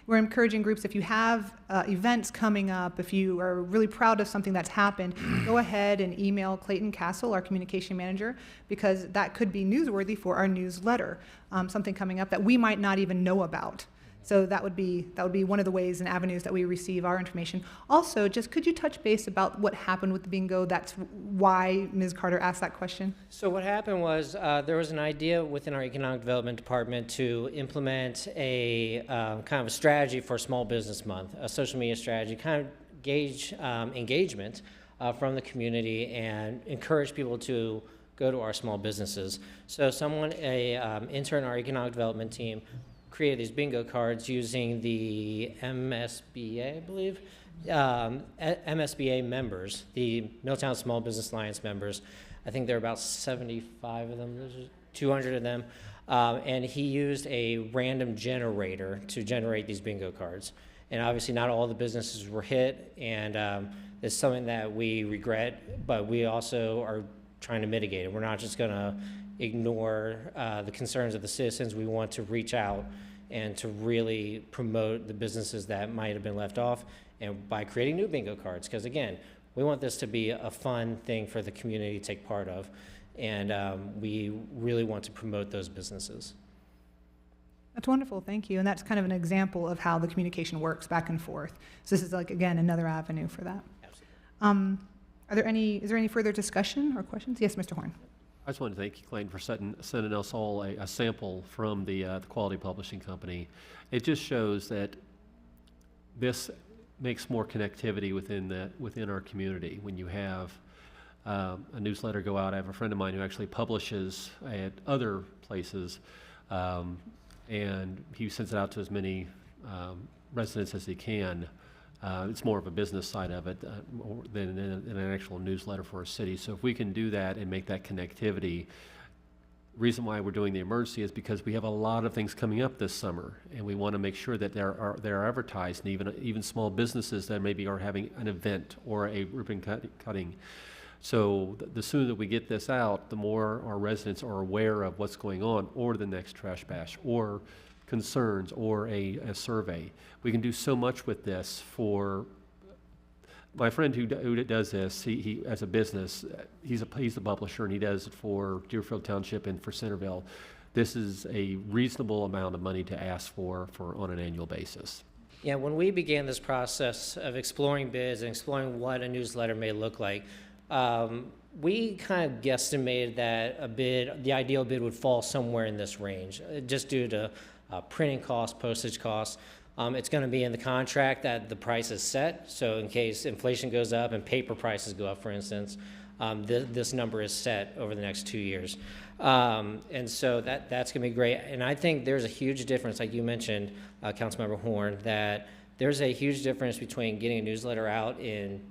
We're encouraging groups, if you have events coming up, if you are really proud of something that's happened, go ahead and email Clayton Castle, our communication manager, because that could be newsworthy for our newsletter, something coming up that we might not even know about. So that would be one of the ways and avenues that we receive our information. Also, just could you touch base about what happened with the bingo? That's why Ms. Carter asked that question. So what happened was there was an idea within our economic development department to implement a kind of a strategy for Small Business Month, a social media strategy, kind of gauge engagement from the community and encourage people to go to our small businesses. So someone, intern in our economic development team, created these bingo cards using the MSBA, I believe, MSBA members, the Middletown Small Business Alliance members. I think there are about 75 of them, 200 of them. And he used a random generator to generate these bingo cards. And obviously not all the businesses were hit, and it's something that we regret, but we also are trying to mitigate it. We're not just gonna ignore the concerns of the citizens. We want to reach out and to really promote the businesses that might have been left off, and by creating new bingo cards, because again, we want this to be a fun thing for the community to take part of, and we really want to promote those businesses. That's wonderful, thank you. And that's kind of an example of how the communication works back and forth. So this is like, again, another avenue for that. Absolutely. Is there any further discussion or questions? Yes, Mr. Horn. I just want to thank you, Clayton, for sending us all a sample from the Quality Publishing Company. It just shows that this makes more connectivity within our community. When you have a newsletter go out, I have a friend of mine who actually publishes at other places, and he sends it out to as many residents as he can. It's more of a business side of it than an actual newsletter for a city. So if we can do that and make that connectivity, reason why we're doing the emergency is because we have a lot of things coming up this summer, and we want to make sure that they're advertised, and even small businesses that maybe are having an event or a ribbon cutting. So the sooner that we get this out, the more our residents are aware of what's going on, or the next trash bash, or concerns, or a survey. We can do so much with this. For my friend who does this, he as a business, he's a publisher, and he does it for Deerfield Township and for Centerville. This is a reasonable amount of money to ask for on an annual basis. Yeah, when we began this process of exploring bids and exploring what a newsletter may look like, we kind of guesstimated that the ideal bid would fall somewhere in this range, just due to printing costs, postage costs. It's going to be in the contract that the price is set, so in case inflation goes up and paper prices go up, for instance, this number is set over the next 2 years. And so that's going to be great. And I think there's a huge difference, like you mentioned, Councilmember Horn, that there's a huge difference between getting a newsletter out in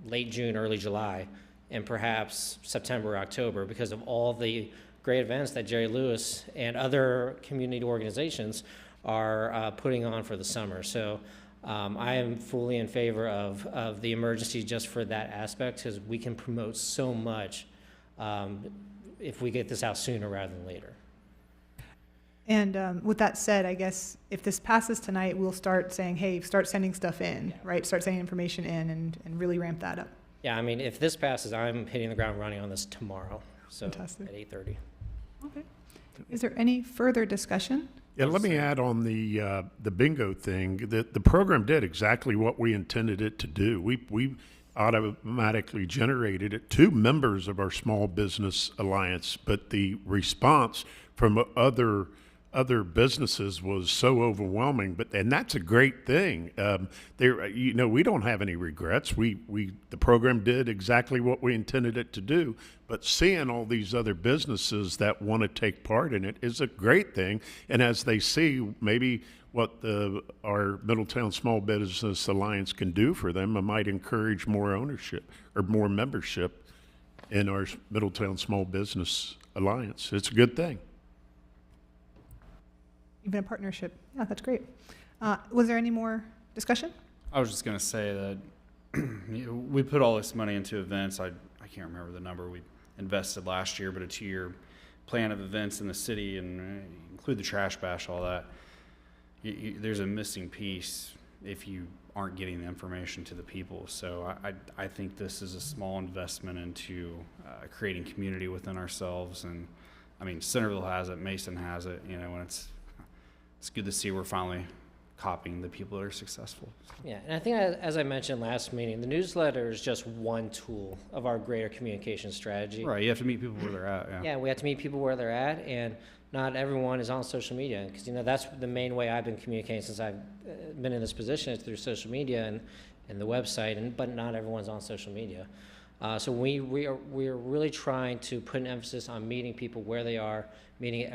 late June, early July, and perhaps September, October, because of all the great events that Jerry Lewis and other community organizations are putting on for the summer. So I am fully in favor of the emergency just for that aspect, because we can promote so much if we get this out sooner rather than later. And with that said, I guess if this passes tonight, we'll start saying, hey, start sending stuff in, right? Start sending information in and really ramp that up. Yeah, I mean, if this passes, I'm hitting the ground running on this tomorrow, so Fantastic. at 8:30. Okay. Is there any further discussion? Yeah, let me add on the bingo thing. The program did exactly what we intended it to do. We automatically generated it to members of our Small Business Alliance, but the response from other businesses was so overwhelming. And that's a great thing. We don't have any regrets. The program did exactly what we intended it to do. But seeing all these other businesses that want to take part in it is a great thing. And as they see maybe what our Middletown Small Business Alliance can do for them, it might encourage more ownership or more membership in our Middletown Small Business Alliance. It's a good thing. Even a partnership. Yeah, that's great. Was there any more discussion? I was just going to say that we put all this money into events. I can't remember the number we invested last year, but a 2-year plan of events in the city, and include the trash bash, all that. There's a missing piece if you aren't getting the information to the people. So I think this is a small investment into creating community within ourselves. And I mean, Centerville has it, Mason has it, and it's good to see we're finally copying the people that are successful. Yeah, and I think as I mentioned last meeting, the newsletter is just one tool of our greater communication strategy. Right, you have to meet people where they're at. Yeah, we have to meet people where they're at, and not everyone is on social media, because that's the main way I've been communicating since I've been in this position, is through social media and the website, but not everyone's on social media. So we are really trying to put an emphasis on meeting people where they are, meeting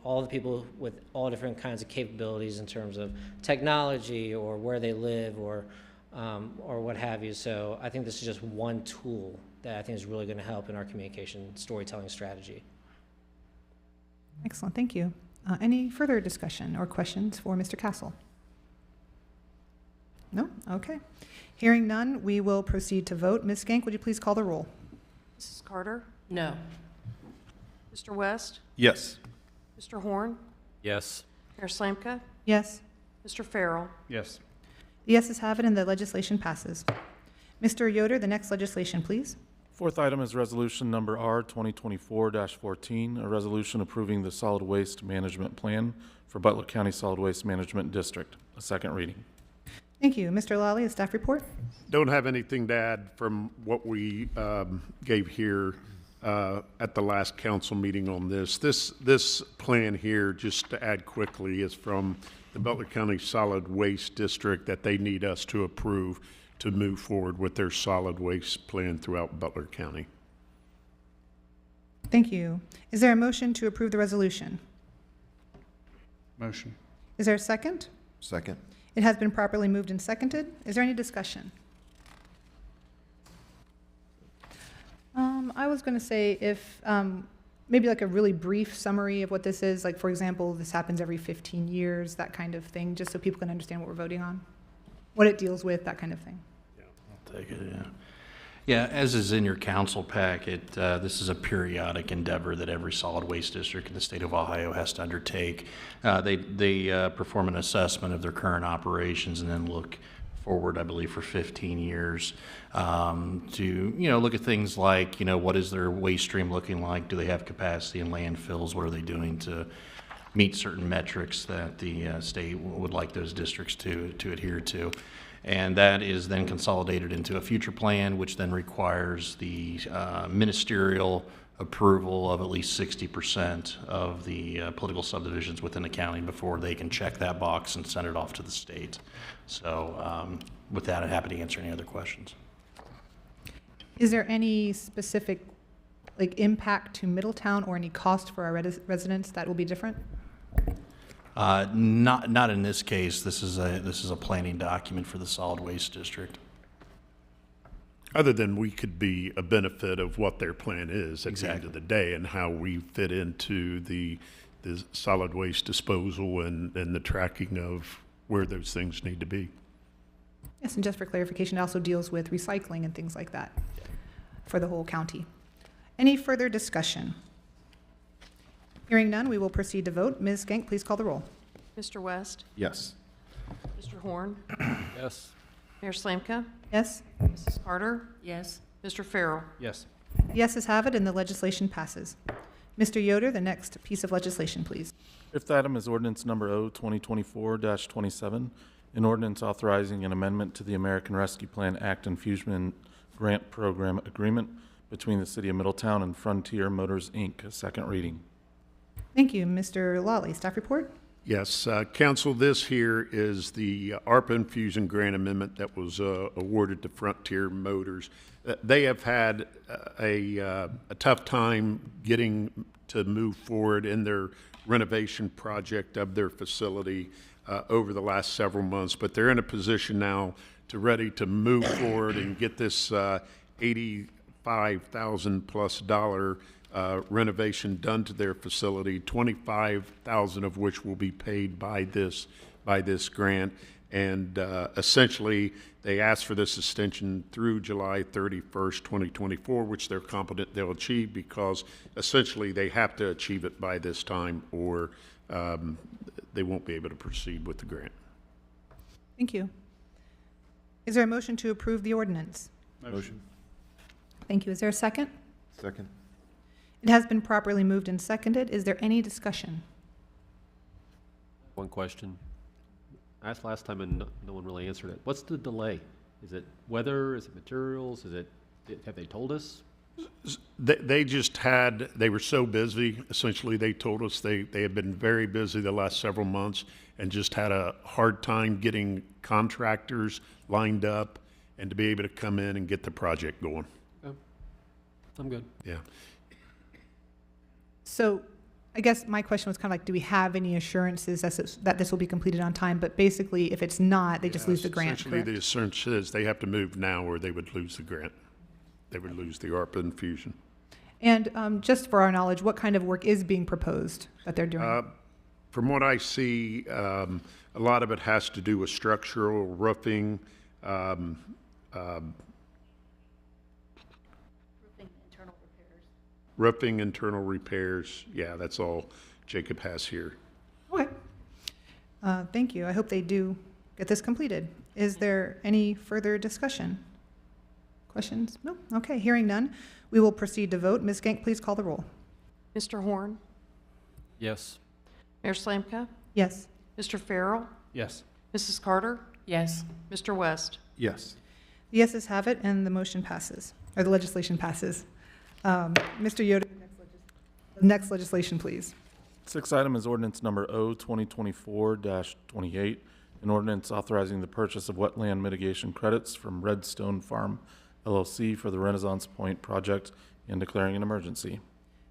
all the people with all different kinds of capabilities in terms of technology or where they live or what have you. So I think this is just one tool that I think is really going to help in our communication storytelling strategy. Excellent, thank you. Any further discussion or questions for Mr. Castle? No? Okay. Hearing none, we will proceed to vote. Ms. Skank, would you please call the roll? Mrs. Carter? No. Mr. West? Yes. Mr. Horn? Yes. Mayor Slanka? Yes. Mr. Farrell? Yes. The yeses have it and the legislation passes. Mr. Yoder, the next legislation, please. Fourth item is resolution number R 2024-14, a resolution approving the solid waste management plan for Butler County Solid Waste Management District. A second reading. Thank you. Mr. Lally, a staff report? Don't have anything to add from what we gave here at the last council meeting on this. This plan here, just to add quickly, is from the Butler County Solid Waste District that they need us to approve to move forward with their solid waste plan throughout Butler County. Thank you. Is there a motion to approve the resolution? Motion. Is there a second? Second. It has been properly moved and seconded. Is there any discussion? I was going to say if maybe like a really brief summary of what this is, like for example, this happens every 15 years, that kind of thing, just so people can understand what we're voting on, what it deals with, that kind of thing. I'll take it, yeah. Yeah, as is in your council packet, this is a periodic endeavor that every solid waste district in the state of Ohio has to undertake. They perform an assessment of their current operations and then look forward, I believe, for 15 years to, look at things like, what is their waste stream looking like? Do they have capacity in landfills? What are they doing to meet certain metrics that the state would like those districts to adhere to? And that is then consolidated into a future plan, which then requires the ministerial approval of at least 60% of the political subdivisions within the county before they can check that box and send it off to the state. So with that, I'm happy to answer any other questions. Is there any specific impact to Middletown or any cost for our residents that will be different? Not in this case. This is a planning document for the solid waste district. Other than we could be a benefit of what their plan is at Exactly. the end of the day and how we fit into the solid waste disposal and the tracking of where those things need to be. Yes, and just for clarification, it also deals with recycling and things like that for the whole county. Any further discussion? Hearing none, we will proceed to vote. Ms. Skank, please call the roll. Mr. West? Yes. Mr. Horn? Yes. Mayor Slanka? Yes? Mrs. Carter? Yes. Mr. Farrell? Yes. The yeses have it, and the legislation passes. Mr. Yoder, the next piece of legislation, please. Fifth item is ordinance number O 2024-27, an ordinance authorizing an amendment to the American Rescue Plan Act Infusion Grant Program Agreement between the City of Middletown and Frontier Motors, Inc., a second reading. Thank you. Mr. Lawley, staff report? Yes, Council, this here is the ARPA Infusion Grant Amendment that was awarded to Frontier Motors. They have had a tough time getting to move forward in their renovation project of their facility over the last several months, but they're in a position now to ready to move forward and get this $85,000 plus renovation done to their facility, $25,000 of which will be paid by this grant. And essentially, they asked for this extension through July 31st, 2024, which they're confident they'll achieve because essentially they have to achieve it by this time or they won't be able to proceed with the grant. Thank you. Is there a motion to approve the ordinance? Motion. Thank you. Is there a second? Second. It has been properly moved and seconded. Is there any discussion? One question. I asked last time and no one really answered it. What's the delay? Is it weather? Is it materials? Have they told us? They were so busy, essentially they told us they had been very busy the last several months and just had a hard time getting contractors lined up and to be able to come in and get the project going. Oh, I'm good. Yeah. So I guess my question was kind of like, do we have any assurances that this will be completed on time? But basically, if it's not, they just lose the grant, Essentially, correct? the assurance is they have to move now or they would lose the grant. They would lose the ARPA infusion. And just for our knowledge, what kind of work is being proposed that they're doing? From what I see, a lot of it has to do with structural, roofing, roofing, internal repairs. Yeah, that's all Jacob has here. Okay. Thank you. I hope they do get this completed. Is there any further discussion? Questions? No? Okay, hearing none. We will proceed to vote. Ms. Skank, please call the roll. Mr. Horn? Yes. Mayor Slanka? Yes. Mr. Farrell? Yes. Mrs. Carter? Yes. Mr. West? Yes. The yeses have it, and the motion passes, or the legislation passes. Mr. Yoder, next legislation, please. Sixth item is ordinance number O 2024-28, an ordinance authorizing the purchase of wetland mitigation credits from Redstone Farm LLC for the Renaissance Point project and declaring an emergency.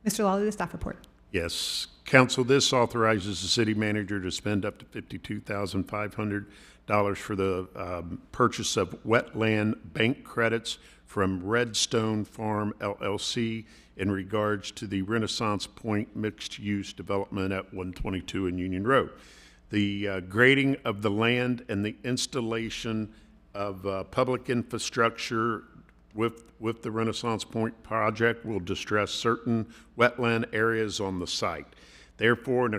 Mr. Lawley, the staff report. Yes. Council, this authorizes the city manager to spend up to $52,500 for the purchase of wetland bank credits from Redstone Farm LLC in regards to the Renaissance Point mixed-use development at 122 and Union Road. The grading of the land and the installation of public infrastructure with the Renaissance Point project will distress certain wetland areas on the site. Therefore, in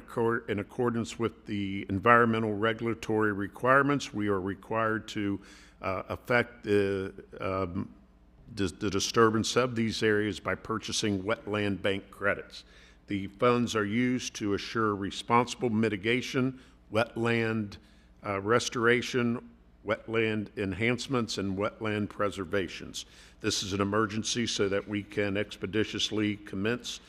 accordance with the environmental regulatory requirements, we are required to affect the disturbance of these areas by purchasing wetland bank credits. The funds are used to assure responsible mitigation, wetland restoration, wetland enhancements, and wetland preservations. This is an emergency so that we can expeditiously commence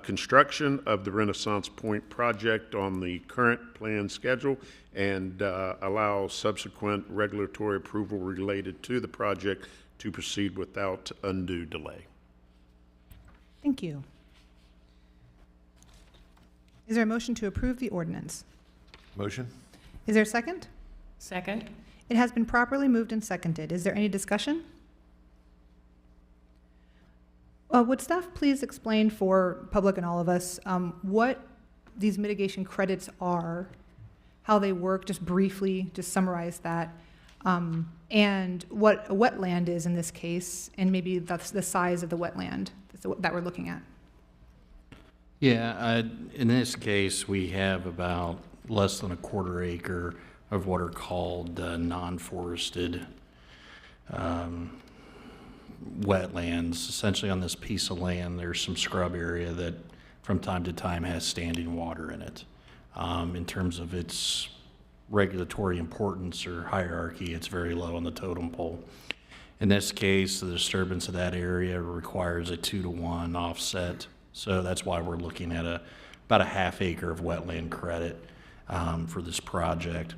construction of the Renaissance Point project on the current planned schedule and allow subsequent regulatory approval related to the project to proceed without undue delay. Thank you. Is there a motion to approve the ordinance? Motion. Is there a second? Second. It has been properly moved and seconded. Is there any discussion? Would staff please explain for public and all of us what these mitigation credits are, how they work, just briefly, just summarize that, and what a wetland is in this case, and maybe the size of the wetland, that we're looking at? Yeah, in this case, we have about less than a quarter acre of what are called non-forested wetlands. Essentially on this piece of land, there's some scrub area that from time to time has standing water in it. In terms of its regulatory importance or hierarchy, it's very low on the totem pole. In this case, the disturbance of that area requires a 2-to-1 offset. So that's why we're looking at about a half acre of wetland credit for this project.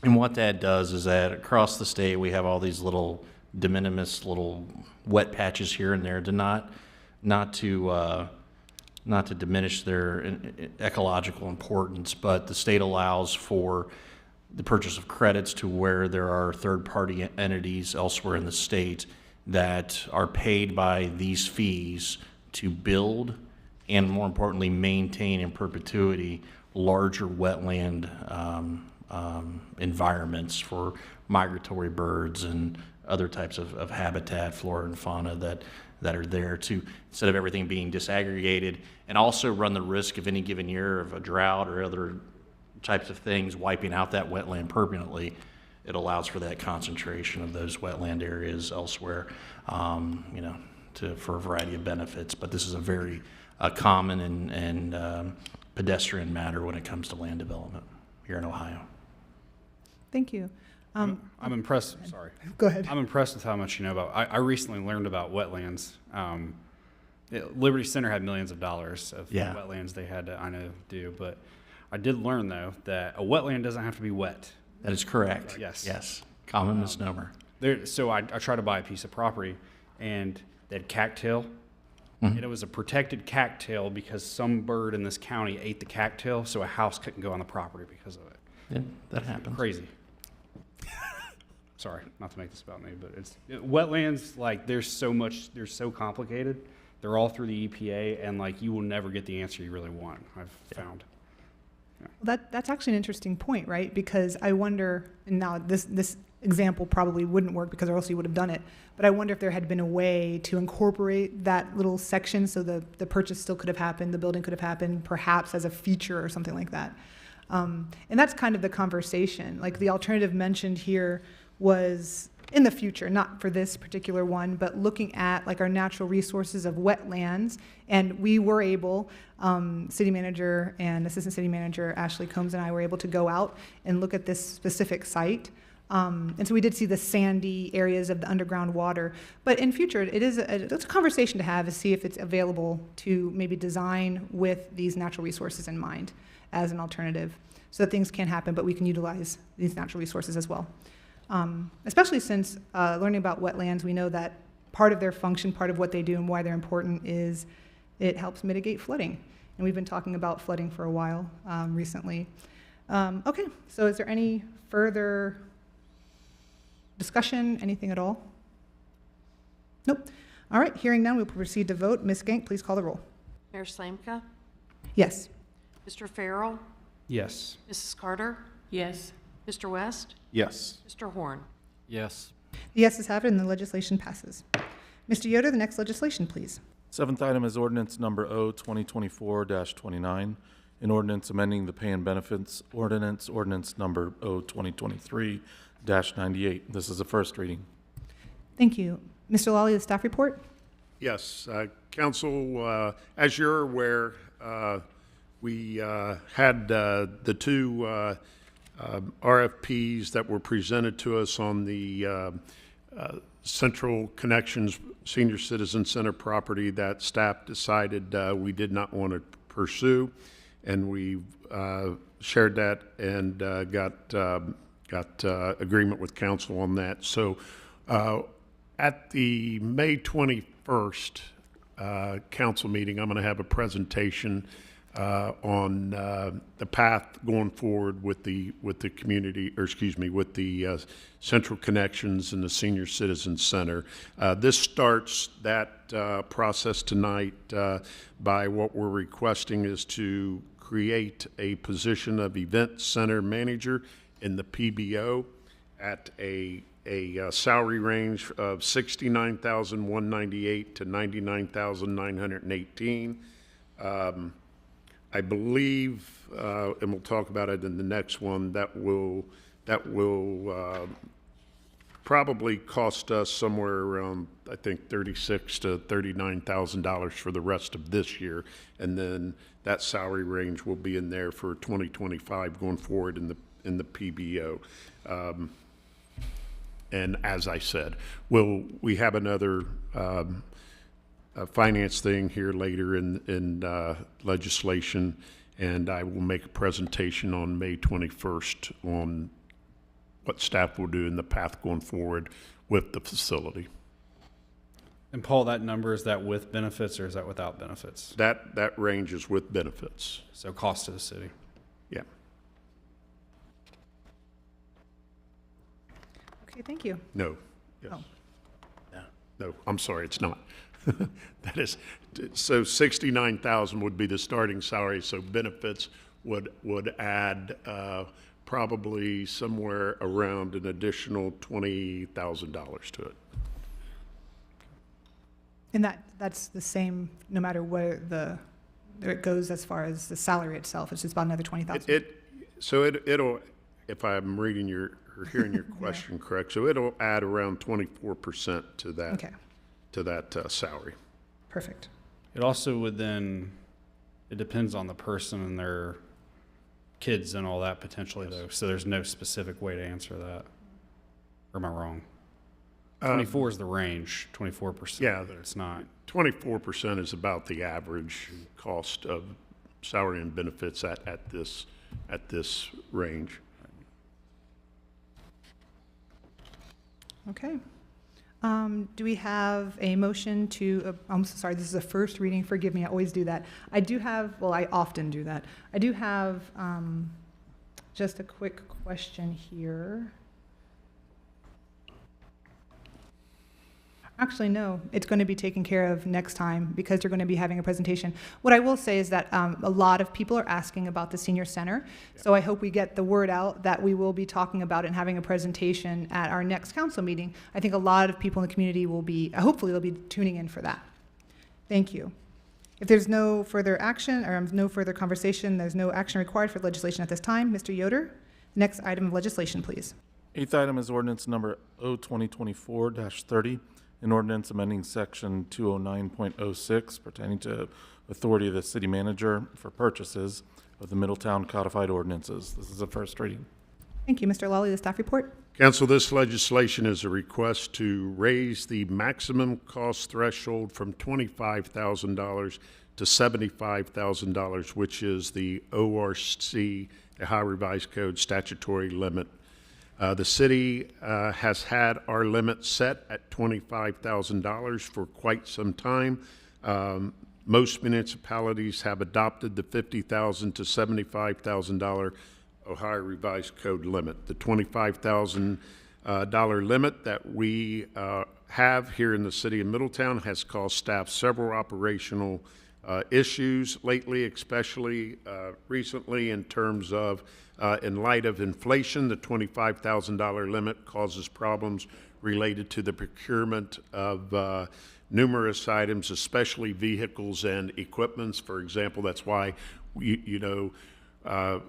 And what that does is that across the state, we have all these little de minimis little wet patches here and there to not to diminish their ecological importance, but the state allows for the purchase of credits to where there are third-party entities elsewhere in the state that are paid by these fees to build and, more importantly, maintain in perpetuity larger wetland environments for migratory birds and other types of habitat, flora and fauna that are there to, instead of everything being disaggregated, and also run the risk of any given year of a drought or other types of things wiping out that wetland permanently. It allows for that concentration of those wetland areas elsewhere, for a variety of benefits. But this is a very common and pedestrian matter when it comes to land development here in Ohio. Thank you. I'm impressed. Sorry. Go ahead. I'm impressed with how much you know about. I recently learned about wetlands. Liberty Center had millions of dollars of wetlands they had to do, but I did learn though that a wetland doesn't have to be wet. That is correct. Yes. Common misnomer. So I tried to buy a piece of property, and they had cattail. And it was a protected cattail because some bird in this county ate the cattail, so a house couldn't go on the property because of it. Yeah, that happens. Crazy. Sorry, not to make this about me, but wetlands, like they're so complicated. They're all through the EPA, and like you will never get the answer you really want, I've found. Yeah. Well, that's actually an interesting point, right? Because I wonder, and now this example probably wouldn't work because or else you would have done it, but I wonder if there had been a way to incorporate that little section so the purchase still could have happened, the building could have happened, perhaps as a feature or something like that. And that's kind of the conversation. Like the alternative mentioned here was in the future, not for this particular one, but looking at like our natural resources of wetlands. And we were able, city manager and assistant city manager Ashley Combs and I were able to go out and look at this specific site. And so we did see the sandy areas of the underground water. But in future, it's a conversation to have to see if it's available to maybe design with these natural resources in mind as an alternative so that things can happen, but we can utilize these natural resources as well. Especially since learning about wetlands, we know that part of their function, part of what they do and why they're important is it helps mitigate flooding. And we've been talking about flooding for a while recently. Okay, so is there any further discussion, anything at all? Nope. All right, hearing none, we'll proceed to vote. Ms. Gank, please call the roll. Mayor Slamka? Yes. Mr. Farrell? Yes. Mrs. Carter? Yes. Mr. West? Yes. Mr. Horn? Yes. The yeses have it and the legislation passes. Mr. Yoder, the next legislation, please. Seventh item is ordinance number O 2024-29, an ordinance amending the pay and benefits ordinance, ordinance number O 2023-98. This is the first reading. Thank you. Mr. Lawley, the staff report? Yes, Council, as you're aware, we had the two RFPs that were presented to us on the Central Connections Senior Citizen Center property that staff decided we did not want to pursue, and we shared that and got agreement with council on that. So at the May 21st council meeting, I'm going to have a presentation on the path going forward with the community, or excuse me, with the Central Connections and the Senior Citizen Center. This starts that process tonight by what we're requesting is to create a position of event center manager in the PBO at a a salary range of $69,198 to $99,918. I believe, and we'll talk about it in the next one, that will probably cost us somewhere around, I think, $36,000 to $39,000 for the rest of this year, and then that salary range will be in there for 2025 going forward in the PBO. And as I said, we have another finance thing here later in legislation, and I will make a presentation on May 21st on what staff will do in the path going forward with the facility. And Paul, that number, is that with benefits or is that without benefits? That range is with benefits. So cost to the city. Yeah. Okay, thank you. No. Yes. Oh. No, I'm sorry, it's not. That is, so 69,000 would be the starting salary, so benefits would add probably somewhere around an additional $20,000 to it. And that's the same no matter where it goes as far as the salary itself. It's just about another 20,000. It'll, if I'm reading or hearing your question correct, so it'll add around 24% to that. Okay. To that salary. Perfect. It also would then, it depends on the person and their kids and all that potentially though. So there's no specific way to answer that. Or am I wrong? 24 is the range, 24%. Yeah, but it's not. 24% is about the average cost of salary and benefits at this range. Okay. Do we have a motion to, I'm sorry, this is a first reading, forgive me, I always do that. I often do that. I do have just a quick question here. Actually, no, it's going to be taken care of next time because you're going to be having a presentation. What I will say is that a lot of people are asking about the senior center, so I hope we get the word out that we will be talking about it and having a presentation at our next council meeting. I think a lot of people in the community will be, hopefully they'll be tuning in for that. Thank you. If there's no further action or no further conversation, there's no action required for legislation at this time. Mr. Yoder, next item of legislation, please. Eighth item is ordinance number O-2024-30. An ordinance amending section 209.06 pertaining to authority of the city manager for purchases of the Middletown codified ordinances. This is a first reading. Thank you. Mr. Lawley, the staff report. Council, this legislation is a request to raise the maximum cost threshold from $25,000 to $75,000, which is the ORC, the Ohio Revised Code statutory limit. The city has had our limit set at $25,000 for quite some time. Most municipalities have adopted the $50,000 to $75,000 Ohio Revised Code limit. The $25,000 limit that we have here in the city of Middletown has caused staff several operational issues lately, especially recently in terms of in light of inflation. The $25,000 limit causes problems related to the procurement of numerous items, especially vehicles and equipments. For example, that's why, for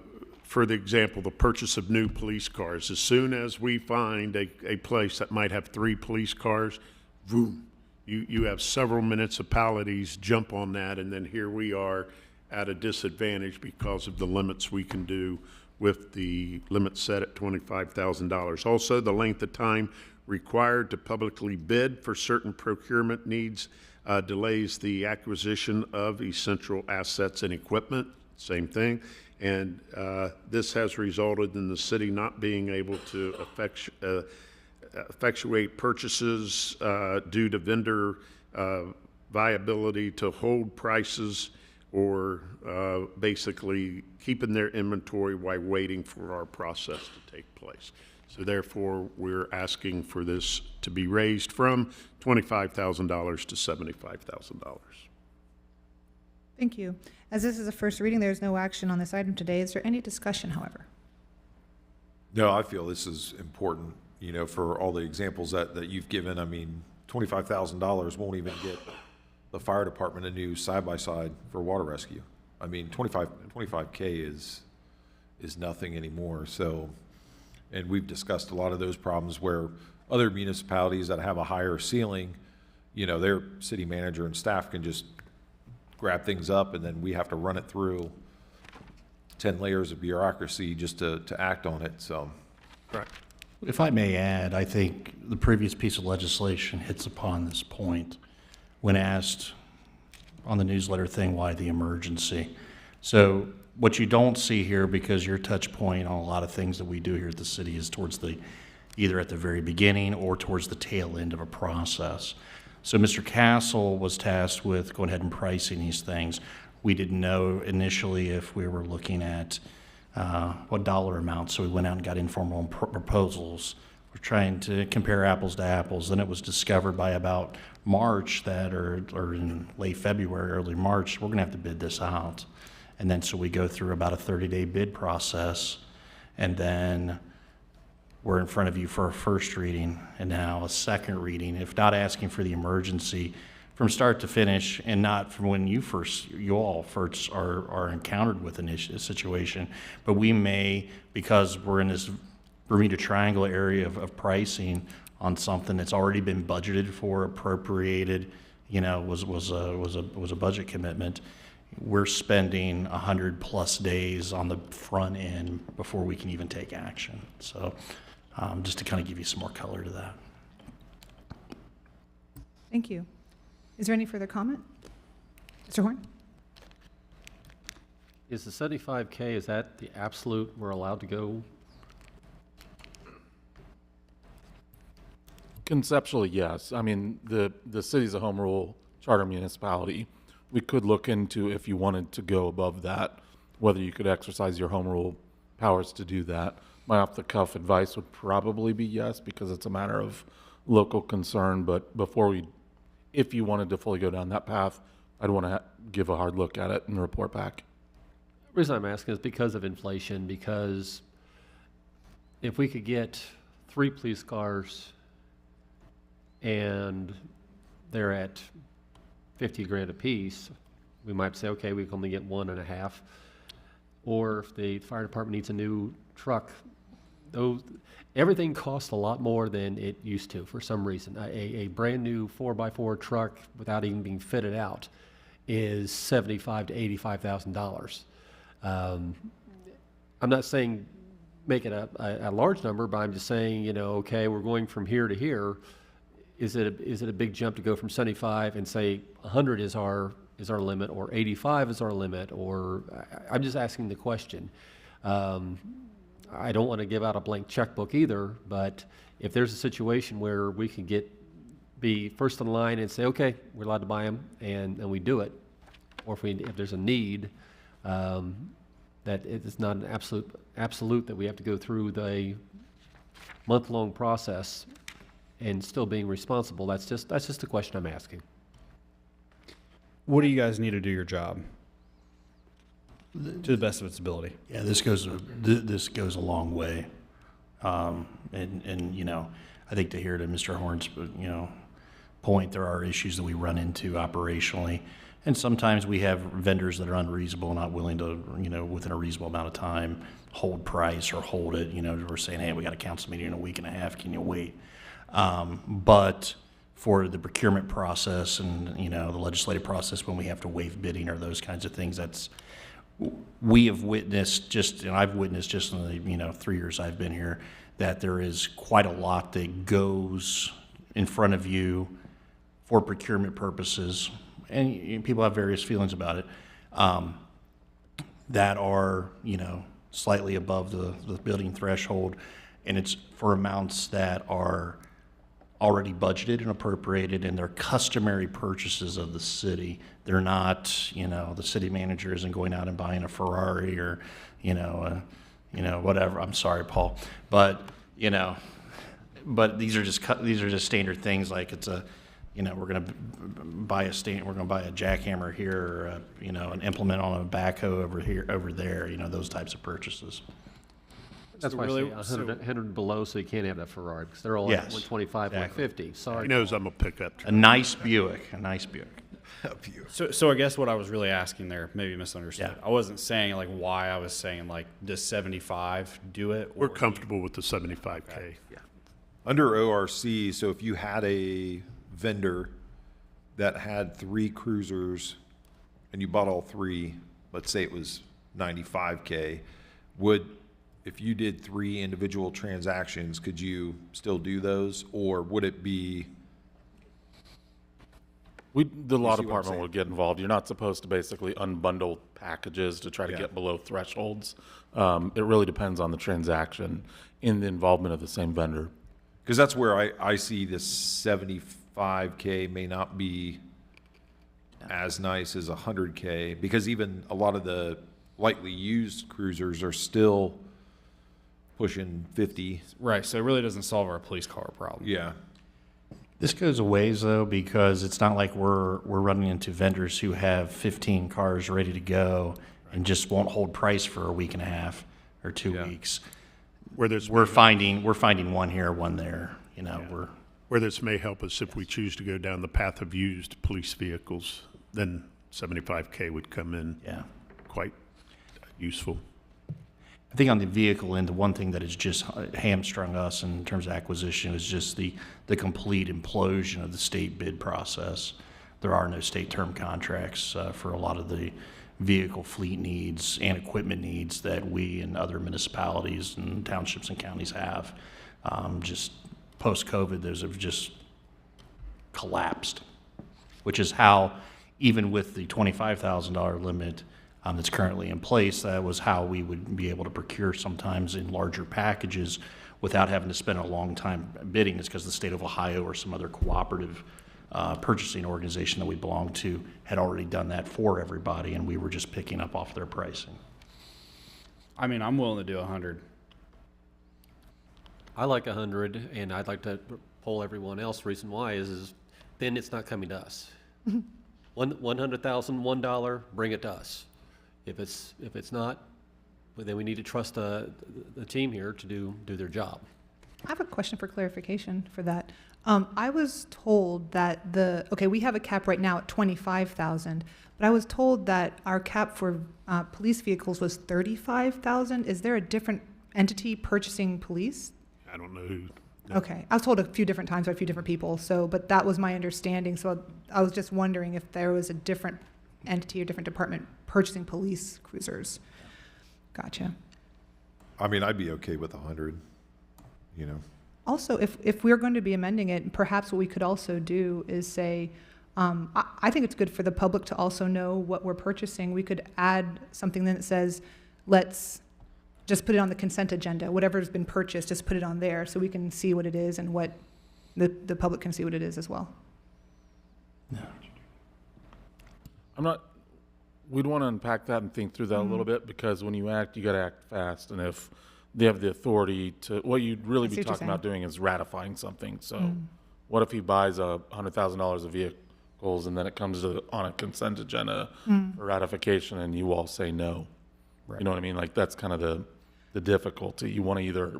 the example, the purchase of new police cars. As soon as we find a place that might have 3 police cars, boom, you have several municipalities jump on that, and then here we are at a disadvantage because of the limits we can do with the limit set at $25,000. Also, the length of time required to publicly bid for certain procurement needs delays the acquisition of essential assets and equipment. Same thing. And this has resulted in the city not being able to effectuate purchases due to vendor viability to hold prices or basically keeping their inventory while waiting for our process to take place. So therefore, we're asking for this to be raised from $25,000 to $75,000. Thank you. As this is a first reading, there's no action on this item today. Is there any discussion, however? No, I feel this is important you know, for all the examples that you've given. I mean, $25,000 won't even get the fire department a new side-by-side for water rescue. I mean, 25K is nothing anymore. So, and we've discussed a lot of those problems where other municipalities that have a higher ceiling, you know, their city manager and staff can just grab things up, and then we have to run it through 10 layers of bureaucracy just to act on it. So, correct. If I may add, I think the previous piece of legislation hits upon this point when asked on the newsletter thing, why the emergency? So what you don't see here, because your touch point on a lot of things that we do here at the city is towards the, either at the very beginning or towards the tail end of a process. So Mr. Castle was tasked with going ahead and pricing these things. We didn't know initially if we were looking at what dollar amount, so we went out and got informal proposals. We're trying to compare apples to apples. Then it was discovered by about March that, or in late February, early March, we're gonna have to bid this out. And then so we go through about a 30-day bid process, and then we're in front of you for a first reading and now a second reading. If not asking for the emergency from start to finish, and not from when you all first are encountered with a situation, but we may, because we're in this Bermuda Triangle area of pricing on something that's already been budgeted for, appropriated, you know, was a budget commitment. We're spending 100+ days on the front end before we can even take action. So just to kind of give you some more color to that. Thank you. Is there any further comment? Mr. Horn? Is the 75K, is that the absolute we're allowed to go? Conceptually, yes. I mean, the city's a home rule charter municipality. We could look into, if you wanted to go above that, whether you could exercise your home rule powers to do that. My off-the-cuff advice would probably be yes, because it's a matter of local concern. But before if you wanted to fully go down that path, I'd want to give a hard look at it and report back. The reason I'm asking is because of inflation, because if we could get 3 police cars and they're at 50 grand a piece, we might say, okay, we can only get 1.5. Or if the fire department needs a new truck, everything costs a lot more than it used to for some reason. A brand new 4x4 truck without even being fitted out is $75,000 to $85,000. I'm not saying make it a large number, but I'm just saying, you know, okay, we're going from here to here. Is it a big jump to go from 75 and say 100 is our limit, or 85 is our limit? Or I'm just asking the question. I don't want to give out a blank checkbook either, but if there's a situation where we can be first in line and say, okay, we're allowed to buy them, and we do it, or if there's a need, that it's not an absolute that we have to go through the month-long process and still being responsible. That's just the question I'm asking. What do you guys need to do your job to the best of its ability? Yeah, this goes a long way, and you know, I think to hear to Mr. Horn's point, there are issues that we run into operationally, and sometimes we have vendors that are unreasonable, not willing to, within a reasonable amount of time, hold price or hold it. We're saying, hey, we got a council meeting in a week and a half. Can you wait? But for the procurement process and the legislative process, when we have to waive bidding or those kinds of things, we have witnessed I've witnessed just in the 3 years I've been here, that there is quite a lot that goes in front of you for procurement purposes, and people have various feelings about it, that are slightly above the bidding threshold, and it's for amounts that are already budgeted and appropriated, and they're customary purchases of the city. They're not, the city manager isn't going out and buying a Ferrari or, whatever. I'm sorry, Paul, but but these are just standard things. Like it's we're going to buy a jackhammer here, or an implement on a backhoe over there. Those types of purchases. That's why I say 100 below, so you can't have that Ferrari, because they're all at Yes, 125, exactly. 150. Sorry. He knows I'm a pickup truck. A nice Buick, a nice Buick. So I guess what I was really asking there, maybe misunderstood. Yeah. I wasn't saying like why, I was saying like, does 75 do it? We're or- comfortable with the 75K. Yeah. Under ORC, so if you had a vendor that had 3 cruisers and you bought all 3, let's say it was 95K, if you did 3 individual transactions, could you still do those, or would it be? The law see what I'm department saying? would get involved. You're not supposed to basically unbundle packages to try to get below thresholds. It really depends on the transaction in the involvement of the same vendor. Because that's where I see this 75K may not be as nice as 100K, because even a lot of the lightly used cruisers are still pushing 50. Right, so it really doesn't solve our police car problem. Yeah. This goes a ways though, because it's not like we're running into vendors who have 15 cars ready to go and just won't hold price for a week and a half or 2 weeks. We're finding one here, one there. You know, Where this may help us if we choose to go down the path of used police vehicles, then 75K would come in quite useful. I think on the vehicle end, the one thing that has just hamstrung us in terms of acquisition is just the complete implosion of the state bid process. There are no state term contracts for a lot of the vehicle fleet needs and equipment needs that we and other municipalities and townships and counties have. Just post-COVID, those have just collapsed, which is how, even with the $25,000 limit that's currently in place, that was how we would be able to procure sometimes in larger packages without having to spend a long time bidding. It's because the state of Ohio or some other cooperative purchasing organization that we belong to had already done that for everybody, and we were just picking up off their pricing. I mean, I'm willing to do 100. I like 100, and I'd like to poll everyone else. Reason why is then it's not coming to us. $100,000, $1, bring it to us. If it's not, well, then we need to trust the team here to do their job. I have a question for clarification for that. I was told that we have a cap right now at 25,000, but I was told that our cap for police vehicles was 35,000. Is there a different entity purchasing police? I don't know who. Okay, I was told a few different times by a few different people, but that was my understanding. So I was just wondering if there was a different entity or different department purchasing police cruisers. Gotcha. I mean, I'd be okay with 100, Also, if we're going to be amending it, perhaps what we could also do is say, I think it's good for the public to also know what we're purchasing. We could add something that says, let's just put it on the consent agenda. Whatever's been purchased, just put it on there so we can see what it is and what the public can see what it is as well. We'd want to unpack that and think through that a little bit, because when you act, you got to act fast. And if they have the authority to, what you'd really I see be what you're talking about saying. doing is ratifying something. So what if he buys $100,000 of vehicles and then it comes on a consent agenda for ratification and you all say no? Right. You know what I mean? Like, that's kind of the difficulty. You want to either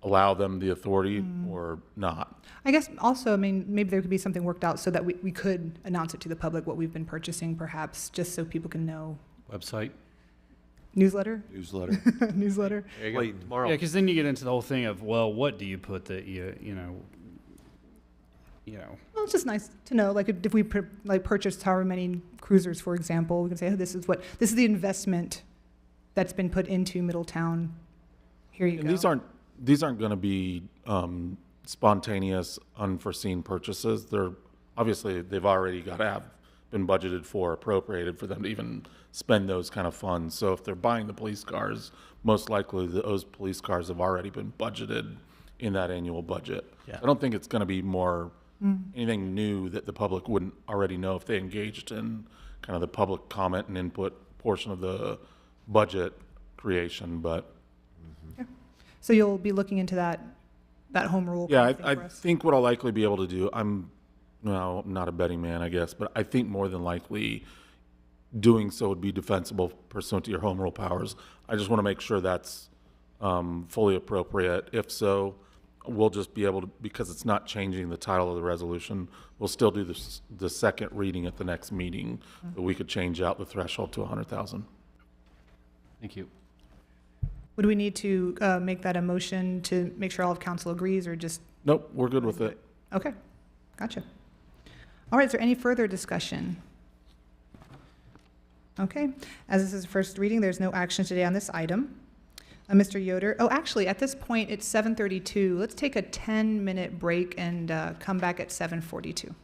allow them the authority or not. I guess also, maybe there could be something worked out so that we could announce it to the public, what we've been purchasing, perhaps, just so people can know. Website? Newsletter? Newsletter. There you go. Tomorrow. Yeah, because then you get into the whole thing of, well, what do you put that you know. Well, it's just nice to know, like, if we purchased however many cruisers, for example, we can say, oh, this is the investment that's been put into Middletown. Here you And go. these aren't going to be spontaneous, unforeseen purchases. They've already got to have been budgeted for, appropriated for them to even spend those kind of funds. So if they're buying the police cars, most likely those police cars have already been budgeted in that annual budget. Yeah. I don't think it's going to be more anything new that the public wouldn't already know if they engaged in kind of the public comment and input portion of the budget creation, but. So you'll be looking into that home rule. Yeah, kind of thing I for us? think what I'll likely be able to do, I'm not a betting man, I guess, but I think more than likely doing so would be defensible pursuant to your home rule powers. I just want to make sure that's fully appropriate? If so, we'll just be able to, because it's not changing the title of the resolution, we'll still do the second reading at the next meeting, but we could change out the threshold to 100,000. Thank you. Would we need to make that a motion to make sure all of council agrees, or just? Nope, we're good with it. Okay, gotcha. All right, is there any further discussion? Okay, as this is the first reading, there's no action today on this item. Mr. Yoder, oh, actually, at this point, it's 7:32. Let's take a 10-minute break and come back at 7:42.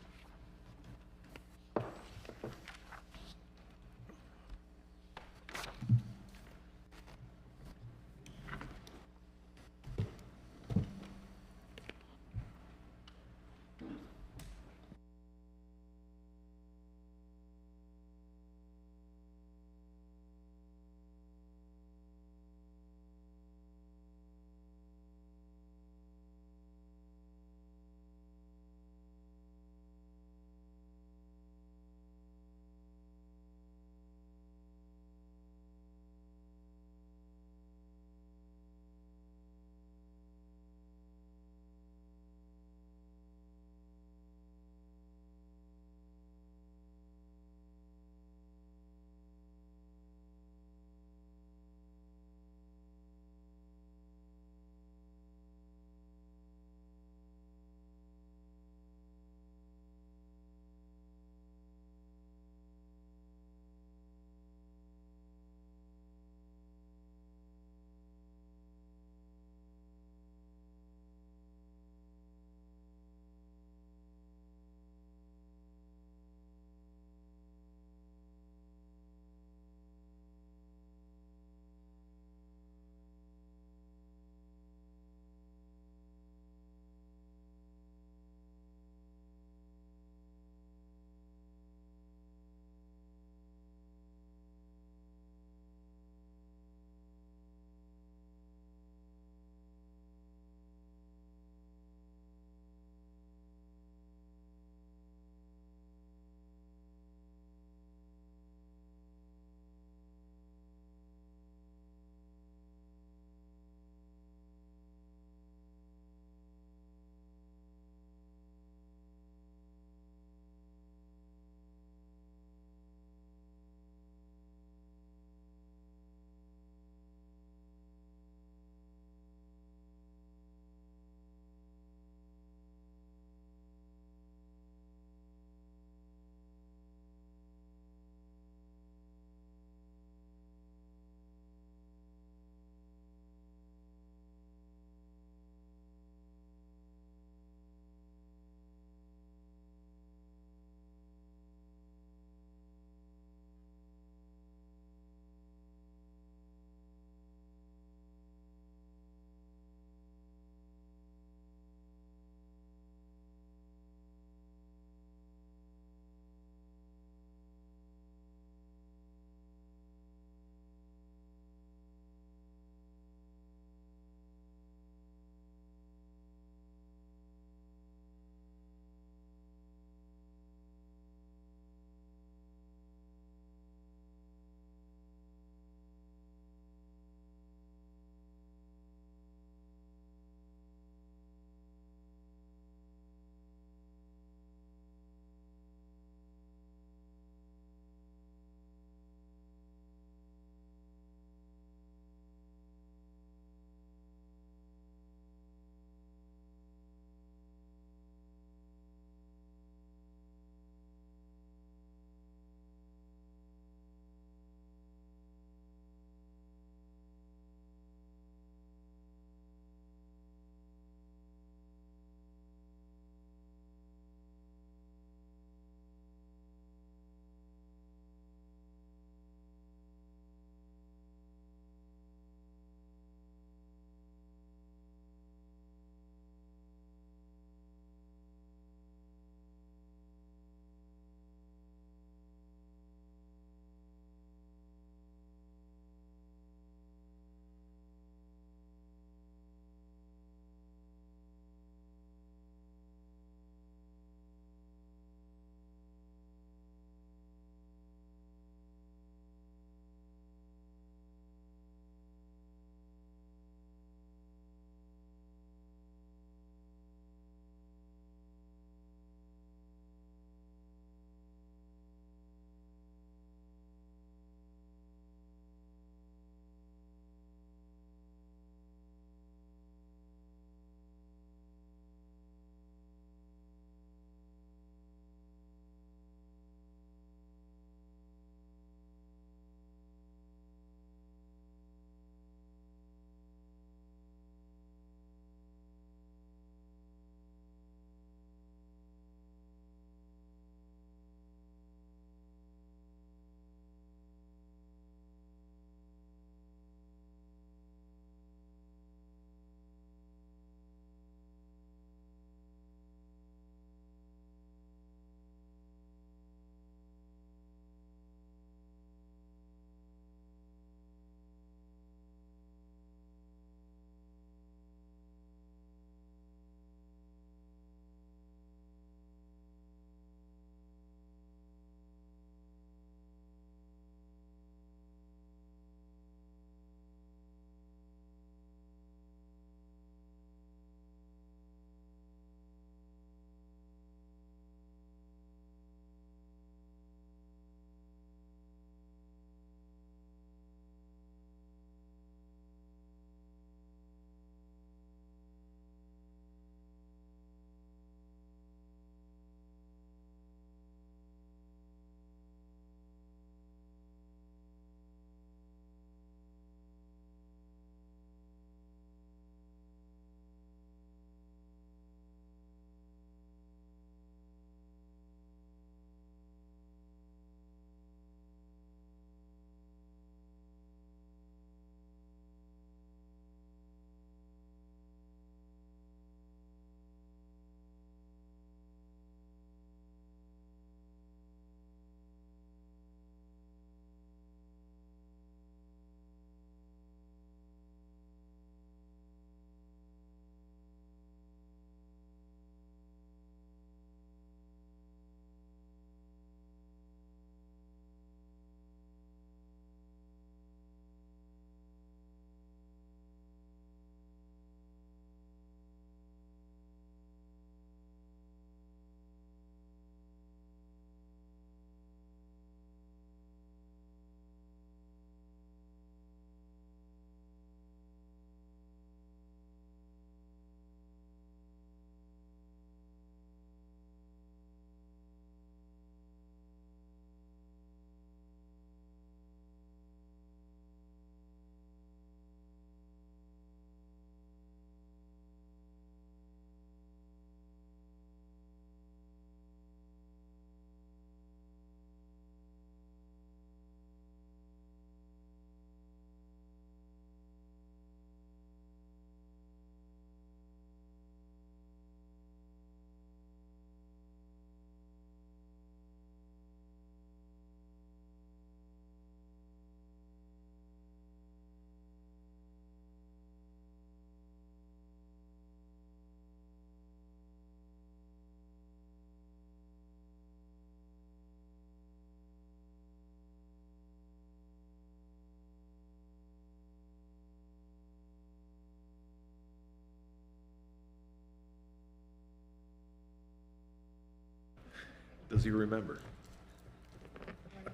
Does he remember?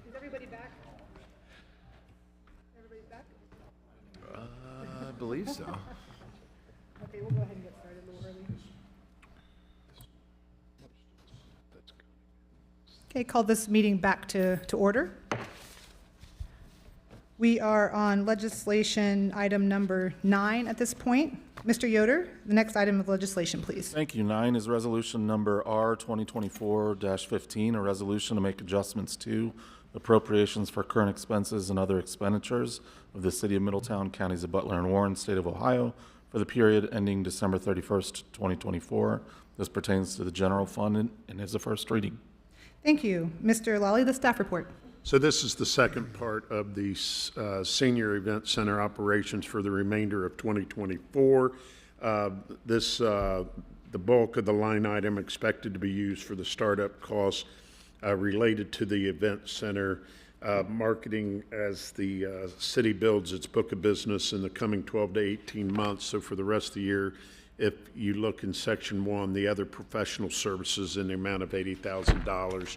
Is everybody back? Everybody's back? I believe so. Okay, we'll go ahead and get started a little early. Okay, call this meeting back to order. We are on legislation item number 9 at this point. Mr. Yoder, the next item of legislation, please. Thank you. 9 is resolution number R 2024-15, a resolution to make adjustments to appropriations for current expenses and other expenditures of the City of Middletown, Counties of Butler and Warren, State of Ohio, for the period ending December 31st, 2024. This pertains to the general fund and is a first reading. Thank you. Mr. Lally, the staff report. So this is the second part of the Senior Event Center operations for the remainder of 2024. The bulk of the line item expected to be used for the startup costs related to the event center marketing as the city builds its book of business in the coming 12 to 18 months. So for the rest of the year, if you look in section 1, the other professional services in the amount of $80,000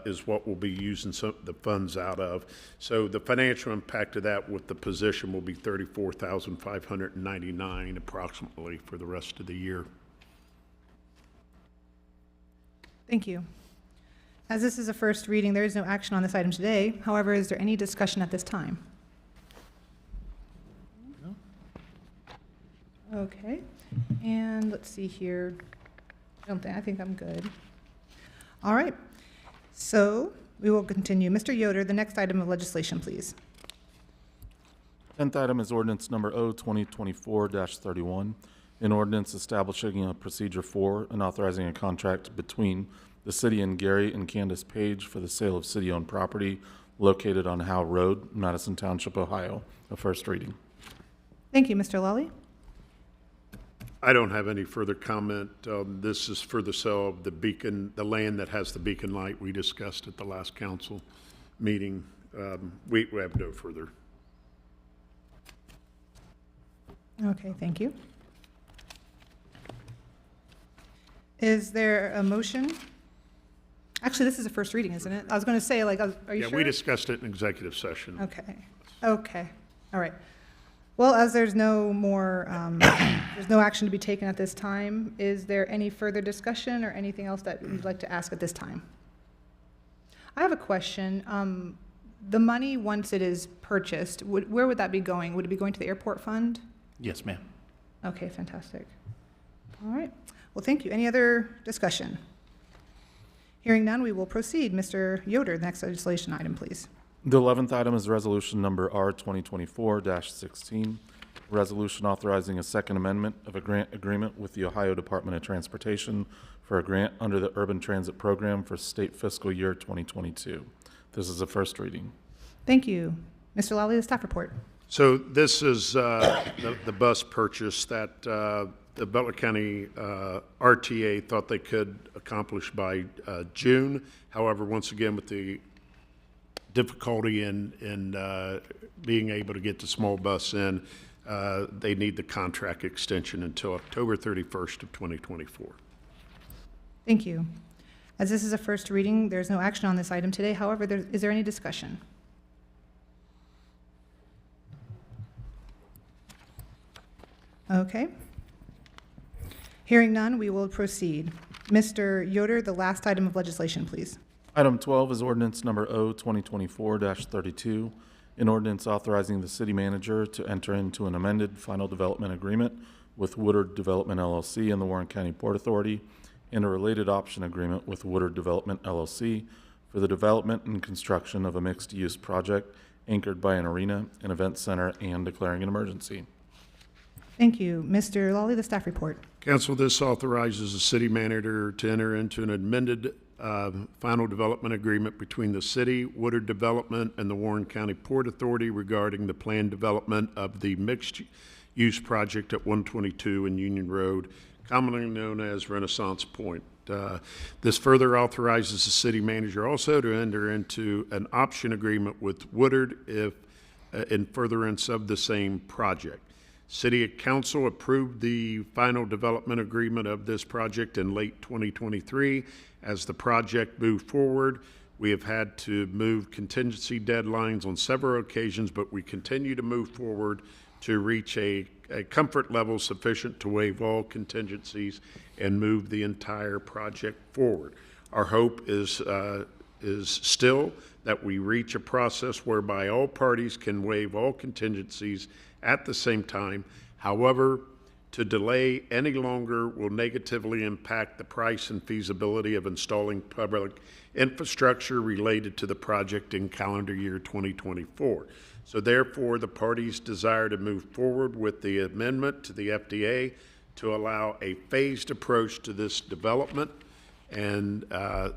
is what we'll be using the funds out of. So the financial impact of that with the position will be $34,599 approximately for the rest of the year. Thank you. As this is a first reading, there is no action on this item today. However, is there any discussion at this time? No. Okay. And let's see here. I think I'm good. All right. So we will continue. Mr. Yoder, the next item of legislation, please. 10th item is ordinance number O 2024-31, an ordinance establishing a procedure for and authorizing a contract between the city and Gary and Candace Page for the sale of city-owned property located on Howe Road, Madison Township, Ohio. A first reading. Thank you, Mr. Lally. I don't have any further comment. This is for the sale of the beacon, the land that has the beacon light we discussed at the last council meeting. We have no further. Okay, thank you. Is there a motion? Actually, this is a first reading, isn't it? I was going to say, like, are you sure? Yeah, we discussed it in executive session. Okay. Okay. All right. Well, as there's no more, there's no action to be taken at this time, is there any further discussion or anything else that you'd like to ask at this time? I have a question. The money, once it is purchased, where would that be going? Would it be going to the airport fund? Yes, ma'am. Okay, fantastic. All right. Well, thank you. Any other discussion? Hearing none, we will proceed. Mr. Yoder, the next legislation item, please. The 11th item is resolution number R 2024-16, resolution authorizing a second amendment of a grant agreement with the Ohio Department of Transportation for a grant under the Urban Transit Program for state fiscal year 2022. This is a first reading. Thank you. Mr. Lally, the staff report. So this is the bus purchase that the Butler County RTA thought they could accomplish by June. However, once again, with the difficulty in being able to get the small bus in, they need the contract extension until October 31st of 2024. Thank you. As this is a first reading, there's no action on this item today. However, is there any discussion? Okay. Hearing none, we will proceed. Mr. Yoder, the last item of legislation, please. Item 12 is ordinance number O 2024-32, an ordinance authorizing the city manager to enter into an amended final development agreement with Woodard Development LLC and the Warren County Port Authority, and a related option agreement with Woodard Development LLC for the development and construction of a mixed-use project anchored by an arena, an event center, and declaring an emergency. Thank you. Mr. Lally, the staff report. Council, this authorizes the city manager to enter into an amended final development agreement between the city, Woodard Development, and the Warren County Port Authority regarding the planned development of the mixed-use project at 122 and Union Road, commonly known as Renaissance Point. This further authorizes the city manager also to enter into an option agreement with Woodard if in furtherance of the same project. City Council approved the final development agreement of this project in late 2023. As the project moved forward, we have had to move contingency deadlines on several occasions, but we continue to move forward to reach a comfort level sufficient to waive all contingencies and move the entire project forward. Our hope is still that we reach a process whereby all parties can waive all contingencies at the same time. However, to delay any longer will negatively impact the price and feasibility of installing public infrastructure related to the project in calendar year 2024. So therefore, the parties desire to move forward with the amendment to the FDA to allow a phased approach to this development. And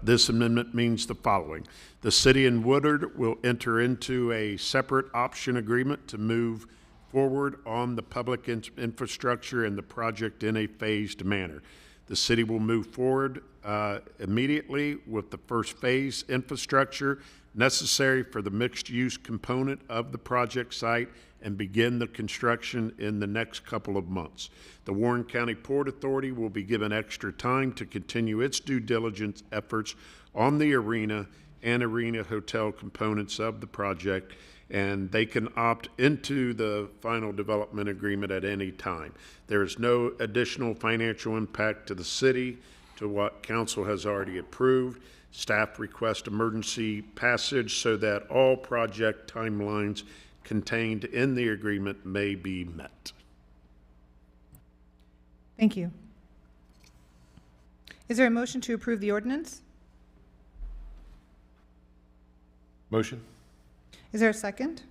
this amendment means the following. The city and Woodard will enter into a separate option agreement to move forward on the public infrastructure and the project in a phased manner. The city will move forward immediately with the first phase infrastructure necessary for the mixed-use component of the project site and begin the construction in the next couple of months. The Warren County Port Authority will be given extra time to continue its due diligence efforts on the arena and arena hotel components of the project, and they can opt into the final development agreement at any time. There is no additional financial impact to the city to what council has already approved. Staff request emergency passage so that all project timelines contained in the agreement may be met. Thank you. Is there a motion to approve the ordinance? Motion? Is there a second?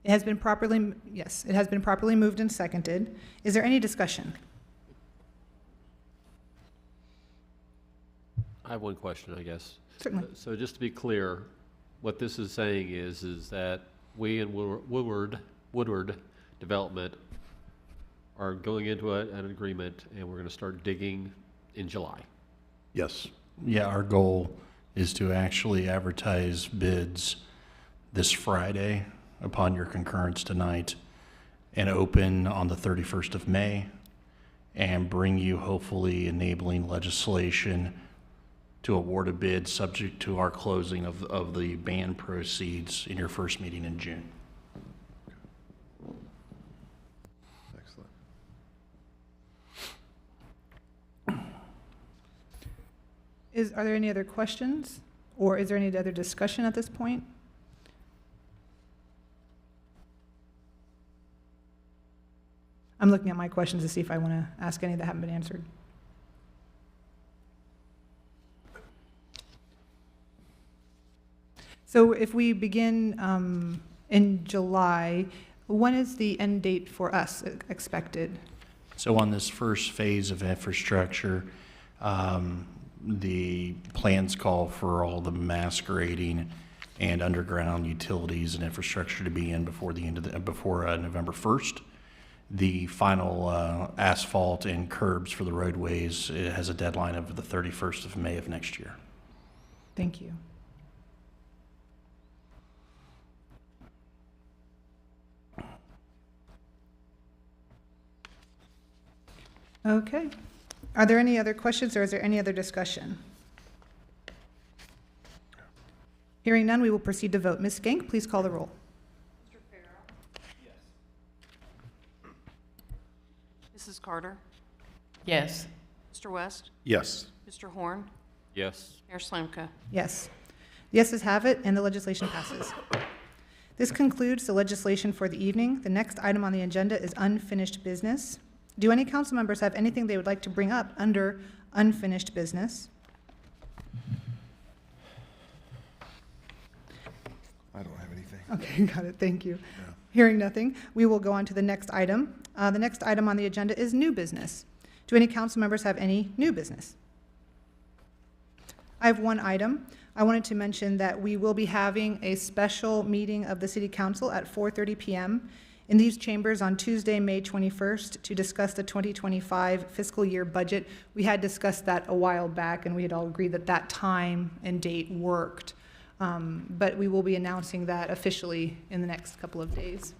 It has been properly, yes, it has been properly moved and seconded. Is there any discussion? I have one question, I guess. Certainly. So just to be clear, what this is saying is that we in Woodward Development are going into an agreement, and we're going to start digging in July. Yes. Yeah, our goal is to actually advertise bids this Friday upon your concurrence tonight and open on the 31st of May and bring you hopefully enabling legislation to award a bid subject to our closing of the band proceeds in your first meeting in June. Excellent. Are there any other questions, or is there any other discussion at this point? I'm looking at my questions to see if I want to ask any that haven't been answered. So if we begin in July, when is the end date for us expected? So on this first phase of infrastructure, the plans call for all the mass grading and underground utilities and infrastructure to be in before the end of before November 1st. The final asphalt and curbs for the roadways, it has a deadline of the 31st of May of next year. Thank you. Okay. Are there any other questions, or is there any other discussion? Hearing none, we will proceed to vote. Ms. Skank, please call the roll. Mr. Farrell? Yes. Mrs. Carter? Yes. Mr. West? Yes. Mr. Horn? Yes. Mayor Slanka? Yes. The yeses have it, and the legislation passes. This concludes the legislation for the evening. The next item on the agenda is unfinished business. Do any council members have anything they would like to bring up under unfinished business? I don't have anything. Okay, got it. Thank you. Hearing nothing, we will go on to the next item. The next item on the agenda is new business. Do any council members have any new business? I have one item. I wanted to mention that we will be having a special meeting of the City Council at 4:30 p.m. in these chambers on Tuesday, May 21st, to discuss the 2025 fiscal year budget. We had discussed that a while back, and we had all agreed that that time and date worked. But we will be announcing that officially in the next couple of days.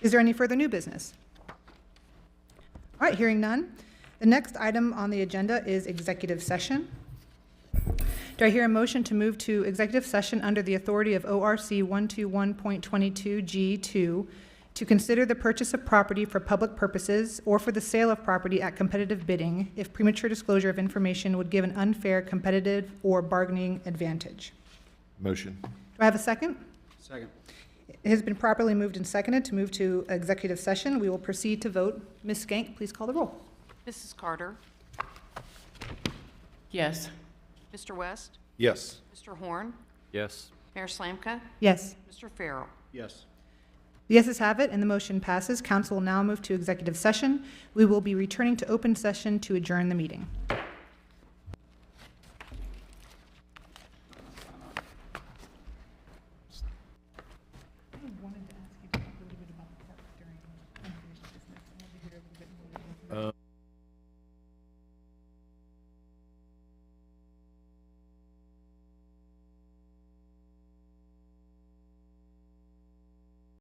Is there any further new business? All right, hearing none. The next item on the agenda is executive session. Do I hear a motion to move to executive session under the authority of ORC 121.22G2 to consider the purchase of property for public purposes or for the sale of property at competitive bidding if premature disclosure of information would give an unfair competitive or bargaining advantage? Motion. Do I have a second? Second. It has been properly moved and seconded to move to executive session. We will proceed to vote. Ms. Skank, please call the roll. Mrs. Carter? Yes. Mr. West? Yes. Mr. Horn? Yes. Mayor Slanka? Yes. Mr. Farrell? Yes. The yeses have it, and the motion passes. Council will now move to executive session. We will be returning to open session to adjourn the meeting.